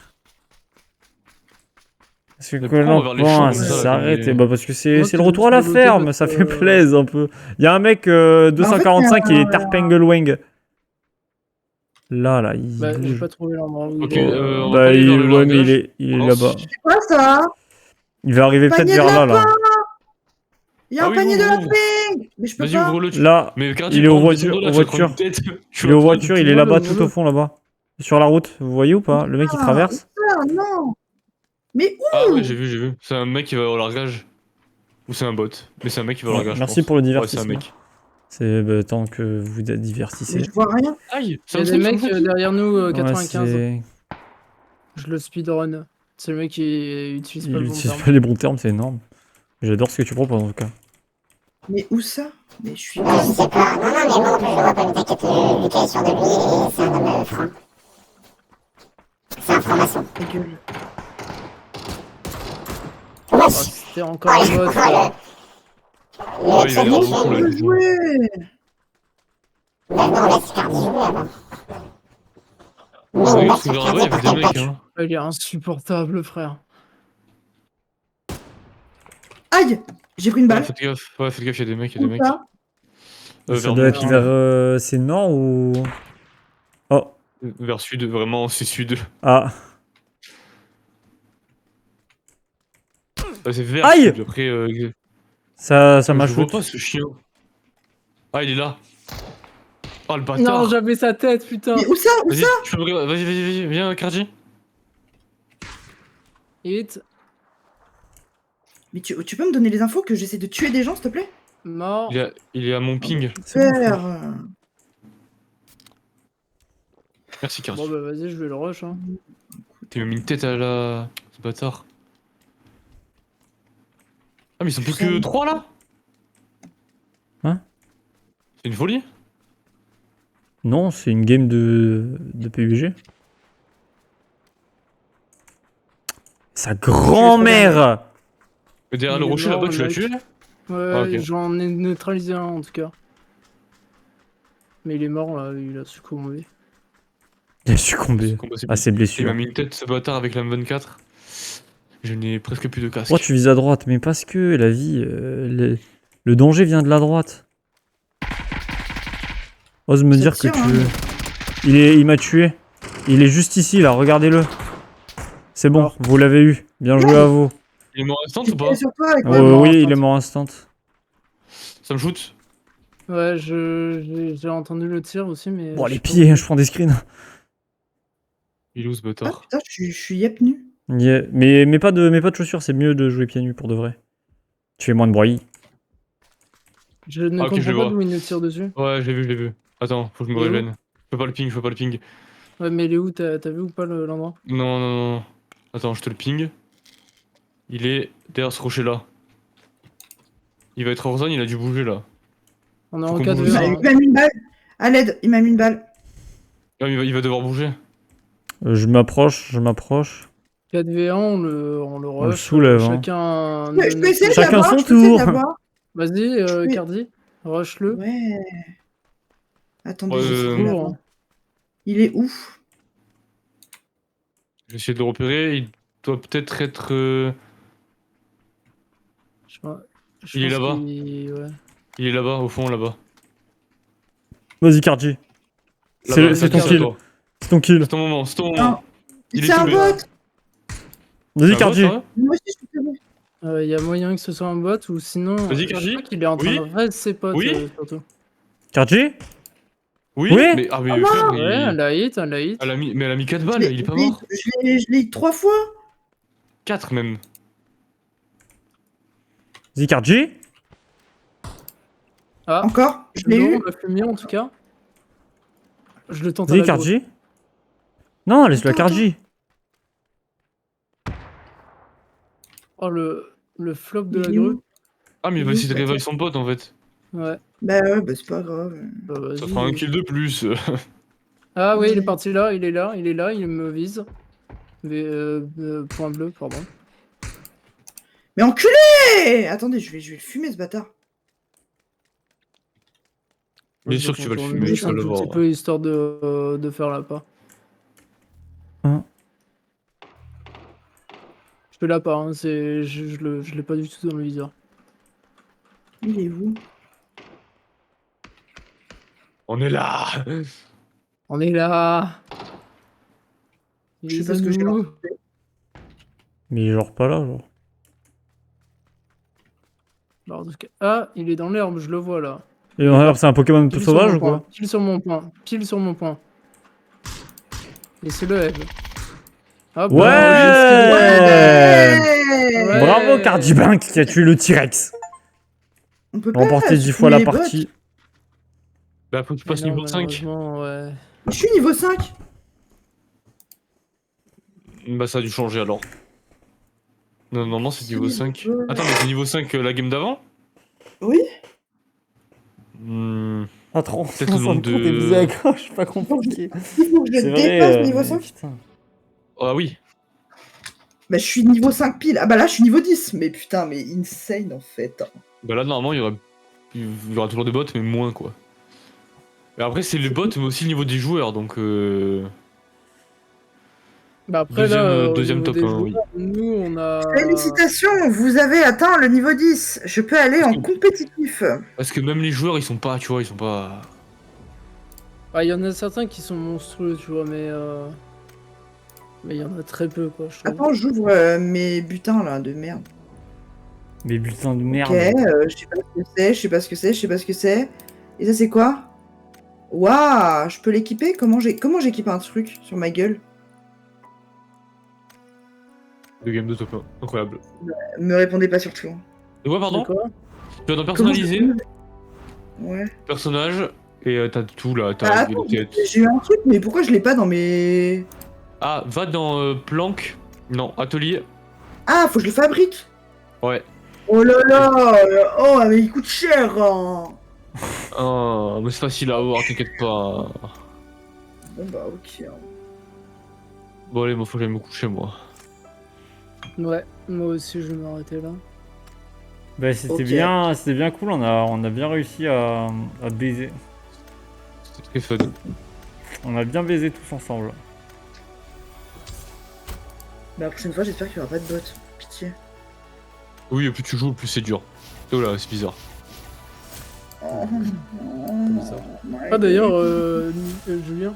Est-ce que Mais pourquoi on l'on va vers les champs pense comme ça, s'arrêter? comme des- Bah parce que c'est Moi, le c'est retour à la juste de l'auto ferme, parce ça que- fait plaisir un peu. Il y a un mec 245 qui est Tarpengelweng. Là, il Bah, j'ai bouge. pas trouvé l'endroit où Ok, il est. on va Bah, pas aller il... vers le ouais, mais largage. il est On là-bas. lance. C'est quoi ça? Il va arriver peut-être Panier vers de là, là. lapin. Il y a Ah un oui, panier de ouvre, lapin. ouvre. Mais je peux Vas-y, pas. ouvre-le. tu- Là, Mais quand il tu est aux prends voitures, 10 euros, là, aux tu vas prendre voitures. une tête. Tu il est vas aux prendre- voitures, il tu est vois là-bas, le tout jeu au fond, là-bas. Sur la route, vous voyez ou pas? Le mec, il Ah, traverse. Ah non. Mais où? Ah ouais, j'ai vu. C'est un mec qui va au largage. Ou c'est un bot. Mais c'est un mec qui va au Ouais, largage. je merci pense. pour le Ouais, c'est divertissement. un mec. C'est tant que vous divertissez. Mais je vois rien. Aïe, Il y a des mecs derrière nous, Ouais, 95. c'est- Je le speedrun. C'est le mec qui utilise Il pas le bon utilise terme. pas les bons termes, c'est énorme. J'adore ce que tu proposes en tout cas. Mais où ça? Mais je suis. Je sais pas. Non, non, mais bon, je le vois pas, ne t'inquiète, Lucas est sûr de lui et c'est un homme franc. C'est un franc-maçon. Ta gueule. Oh, Wesh. c'était encore un bot. Oh, Ouais, il a l'air beaucoup là. Bien joué. Maintenant, laisse Cardi jouer avant. Ouais, Mais parce que genre, ouais, il y avait des mecs, hein. Il est insupportable, frère. Aïe! J'ai pris une Ouais, balle. faites gaffe, il y a des mecs, il y a des Où mecs. ça? Ça Vers doit nous. être vers. C'est nord ou. Oh, Vers sud, vraiment, c'est sud. ah. C'est vers Aïe sud, après... Ça m'a je vois shoot. pas ce chien. Ah, il est là. Oh, le Non, bâtard. j'avais sa tête, putain. Mais où ça? Où Vas-y, ça? tu peux me... Vas-y, viens, Cardi. Hit, Mais tu peux me donner les infos que j'essaie de tuer des gens, s'il te plaît? mort. Il est à mon ping. C'est bon, Super. Merci, Cardi. Bon, bah, vas-y, je vais le rush. Hein. T'as mis une tête à la... Ce bâtard. Ah, mais ils sont plus que 3 là? Hein? C'est une folie? Non, c'est une game de PUBG. Sa grand-mère! Mais derrière Il le est rocher mort, là-bas, tu le l'as mec. tué? Ouais, Ah, ok. j'en ai neutralisé un en tout cas. Mais il est mort là, il a succombé. Il a succombé à ses Il m'a blessures. mis une tête ce bâtard avec la M24. Je n'ai presque plus de casque. Pourquoi tu vises à droite? Mais parce que la vie, le danger vient de la droite. Ose me Ça dire que tire, hein. il m'a tué. Il est juste ici là, regardez-le. C'est bon, Mort. vous l'avez eu. Bien joué à vous. Il est mort instant J'ai ou pas? tiré sur toi avec Ouais, moi. mort Oui, instant. il est mort instant. Ça me shoot? Ouais, j'ai entendu le tir aussi, mais. Bon, je les sais pas pieds, je prends des screens. Il est où ce Ah bâtard? putain, je suis yep nu. Yeah. Mais pas de chaussures, c'est mieux de jouer pieds nus pour de vrai. Tu fais moins de bruit. Je ne Ah, ok, je comprends le pas vois. d'où il nous tire dessus. Ouais, je l'ai vu. Attends, faut que je me Il est où? régène. Je peux pas le ping. Ouais, mais il est où? T'as vu ou pas l'endroit? Non. Attends, je te le ping. Il est derrière ce rocher là. Il va être hors zone, il a dû bouger là. On est Faut en qu'on 4 bouge. v Il m'a mis une balle. À l'aide, il m'a mis une balle. Ah, il va devoir bouger. Je m'approche. 4v1, on le rush. le soulève, hein. Chacun. Je peux essayer de Chacun l'avoir, son je peux essayer de tour. l'avoir. Vas-y, peux- Cardi, rush-le. Ouais. Attendez, Ouais, j'essaie de Cours. l'avoir. Il est où? Je vais essayer de le repérer. Il doit peut-être être. Je Il est pense là-bas. ouais. Il est là-bas, au fond là-bas. Vas-y, Cardi. Là-bas, C'est ton c'est à kill. toi. C'est ton kill. C'est ton moment. Non. Il est C'est un tombé. bot. Vas-y, C'est un Cardi. bot, ça, Moi aussi, je suis tombé. Il y a moyen que ce soit un bot ou sinon. Vas-y, je Cardi. crois qu'il est en train Oui. de raid ses potes Oui. surtout. Cardi? Oui, Oui. mais, ah, mais frère, Ouais, elle a hit. mais elle a mis 4 balles, il est pas Je l'ai- mort. Je l'ai eu 3 fois. 4 même. Vas-y, Cardi. Ah, Encore. Je l'ai non, eu. on l'a fumé en tout cas. Je le tente à Vas-y, la grosse. Cardi. Non, laisse-le à Attends, Cardi. Oh, le flop de la Il est où? grue. Ah, mais il va Oui, essayer de d'accord. réveiller son pote en fait. Ouais. Bah ouais, bah c'est pas grave. Bah, Ça vas-y. fera un kill de plus. Ah oui, il est parti là, il est là, il me vise. Point bleu, pardon. Mais enculé! Attendez, je vais le fumer ce bâtard. Bien sûr que tu vas le Contourne fumer, juste tu vas un le tout voir. petit peu histoire de faire la pas. Hein. Je fais la pas, hein, je l'ai pas du tout dans le viseur. Il est où? On est là. On est là. Je sais pas ce que je nous. Mais genre pas là, genre. Alors, en tout cas- Ah, il est dans l'herbe, je le vois là. Et c'est un Pokémon Pile sauvage sur ou mon point, quoi? pile sur mon point. Et c'est le head. Hop, Ouais. Ouais. Bravo, Cardi Bank qui a tué le T-Rex. On peut pas Remporté 10 fois la supprimer les bots. partie. Bah, faut que tu passes Mais non, niveau 5. malheureusement, ouais. Je suis niveau 5. Bah, ça a dû changer alors. Non, c'est niveau 5. Attends, mais c'est niveau 5 la game d'avant? Oui. Ah, 30, Peut-être le nombre 60 comptes et de- visé à gauche, pas compliqué. Il faut que je C'est vrai. dépasse niveau 5. Putain. Ah oui. Bah, je suis niveau 5 pile. Ah bah là, je suis niveau 10. Mais putain, mais insane en fait. Bah là, normalement, il y aura toujours des bots, mais moins, quoi. Et après, c'est les bots, mais aussi le niveau des joueurs, donc... Bah après là, deuxième au niveau top des 1, joueurs, oui. nous on a... Félicitations, vous avez atteint le niveau 10. Je peux aller en compétitif. Parce que même les joueurs, ils sont pas, tu vois, ils sont pas... Ah, il y en a certains qui sont monstrueux, tu vois, mais il y en a très peu, quoi, je trouve. Attends, j'ouvre mes butins là de merde. Mais putain de merde. Ok, je sais pas ce que c'est, je sais pas ce que c'est, je sais pas ce que c'est. Et ça c'est quoi? Waouh, je peux l'équiper? Comment j'équipe un truc sur ma gueule? Le game de top 1, incroyable. Me répondez pas surtout. De quoi, pardon? De quoi? Tu vas dans personnaliser, Ouais. personnage, et t'as tout là, Ah, t'as attends, les têtes. j'ai eu un truc, mais pourquoi je l'ai pas dans mes... Ah, va dans planque, non, atelier, Ah, faut que je le fabrique. ouais. Oh là là, oh mais il coûte cher. Hein. Ah, mais c'est facile à avoir, t'inquiète pas. Bon bah ok. Hein. Bon allez, moi faut que j'aille me coucher, moi. Ouais, moi aussi je vais m'arrêter là. Bah, c'était Ok. bien cool, on a bien réussi à baiser. C'était très fun. On a bien baisé tous ensemble. Bah, la prochaine fois, j'espère qu'il y aura pas de bot. Pitié. Oui, et plus tu joues, plus c'est dur. Oh là, c'est bizarre. Ah d'ailleurs, Julien.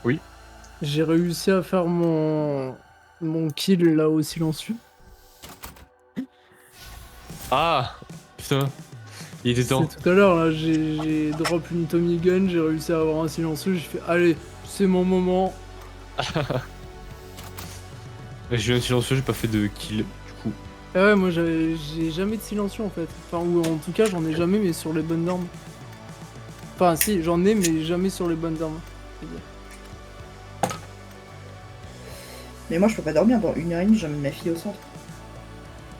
Oui. J'ai réussi à faire mon kill là au silencieux. Ah, putain, il était temps. C'est tout à l'heure là, j'ai drop une Tommy Gun, j'ai réussi à avoir un silencieux, j'ai fait allez, c'est mon moment. J'ai eu un silencieux, j'ai pas fait de kill, du coup. Ah ouais, moi j'ai jamais de silencieux en fait. Enfin, ou en tout cas j'en ai jamais, mais sur les bonnes armes. Enfin si, j'en ai, mais jamais sur les bonnes armes. Mais moi, je peux pas dormir dans 1h30, j'emmène ma fille au centre.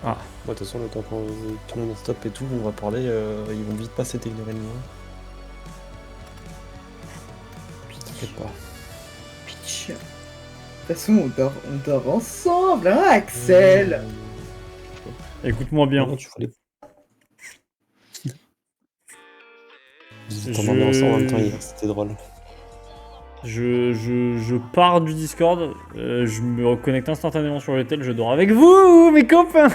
Bon, de toute façon, le temps qu'on tourne non-stop et tout, on va parler, ils vont vite passer tes 1h30. T'inquiète pas. Pitch. De toute façon, on dort ensemble, hein, Axel. Écoute-moi bien. Non, tu ferais les... T'en dormais ensemble en même temps hier, c'était drôle. Je pars du Discord, je me reconnecte instantanément sur le tel, je dors avec vous, mes copains.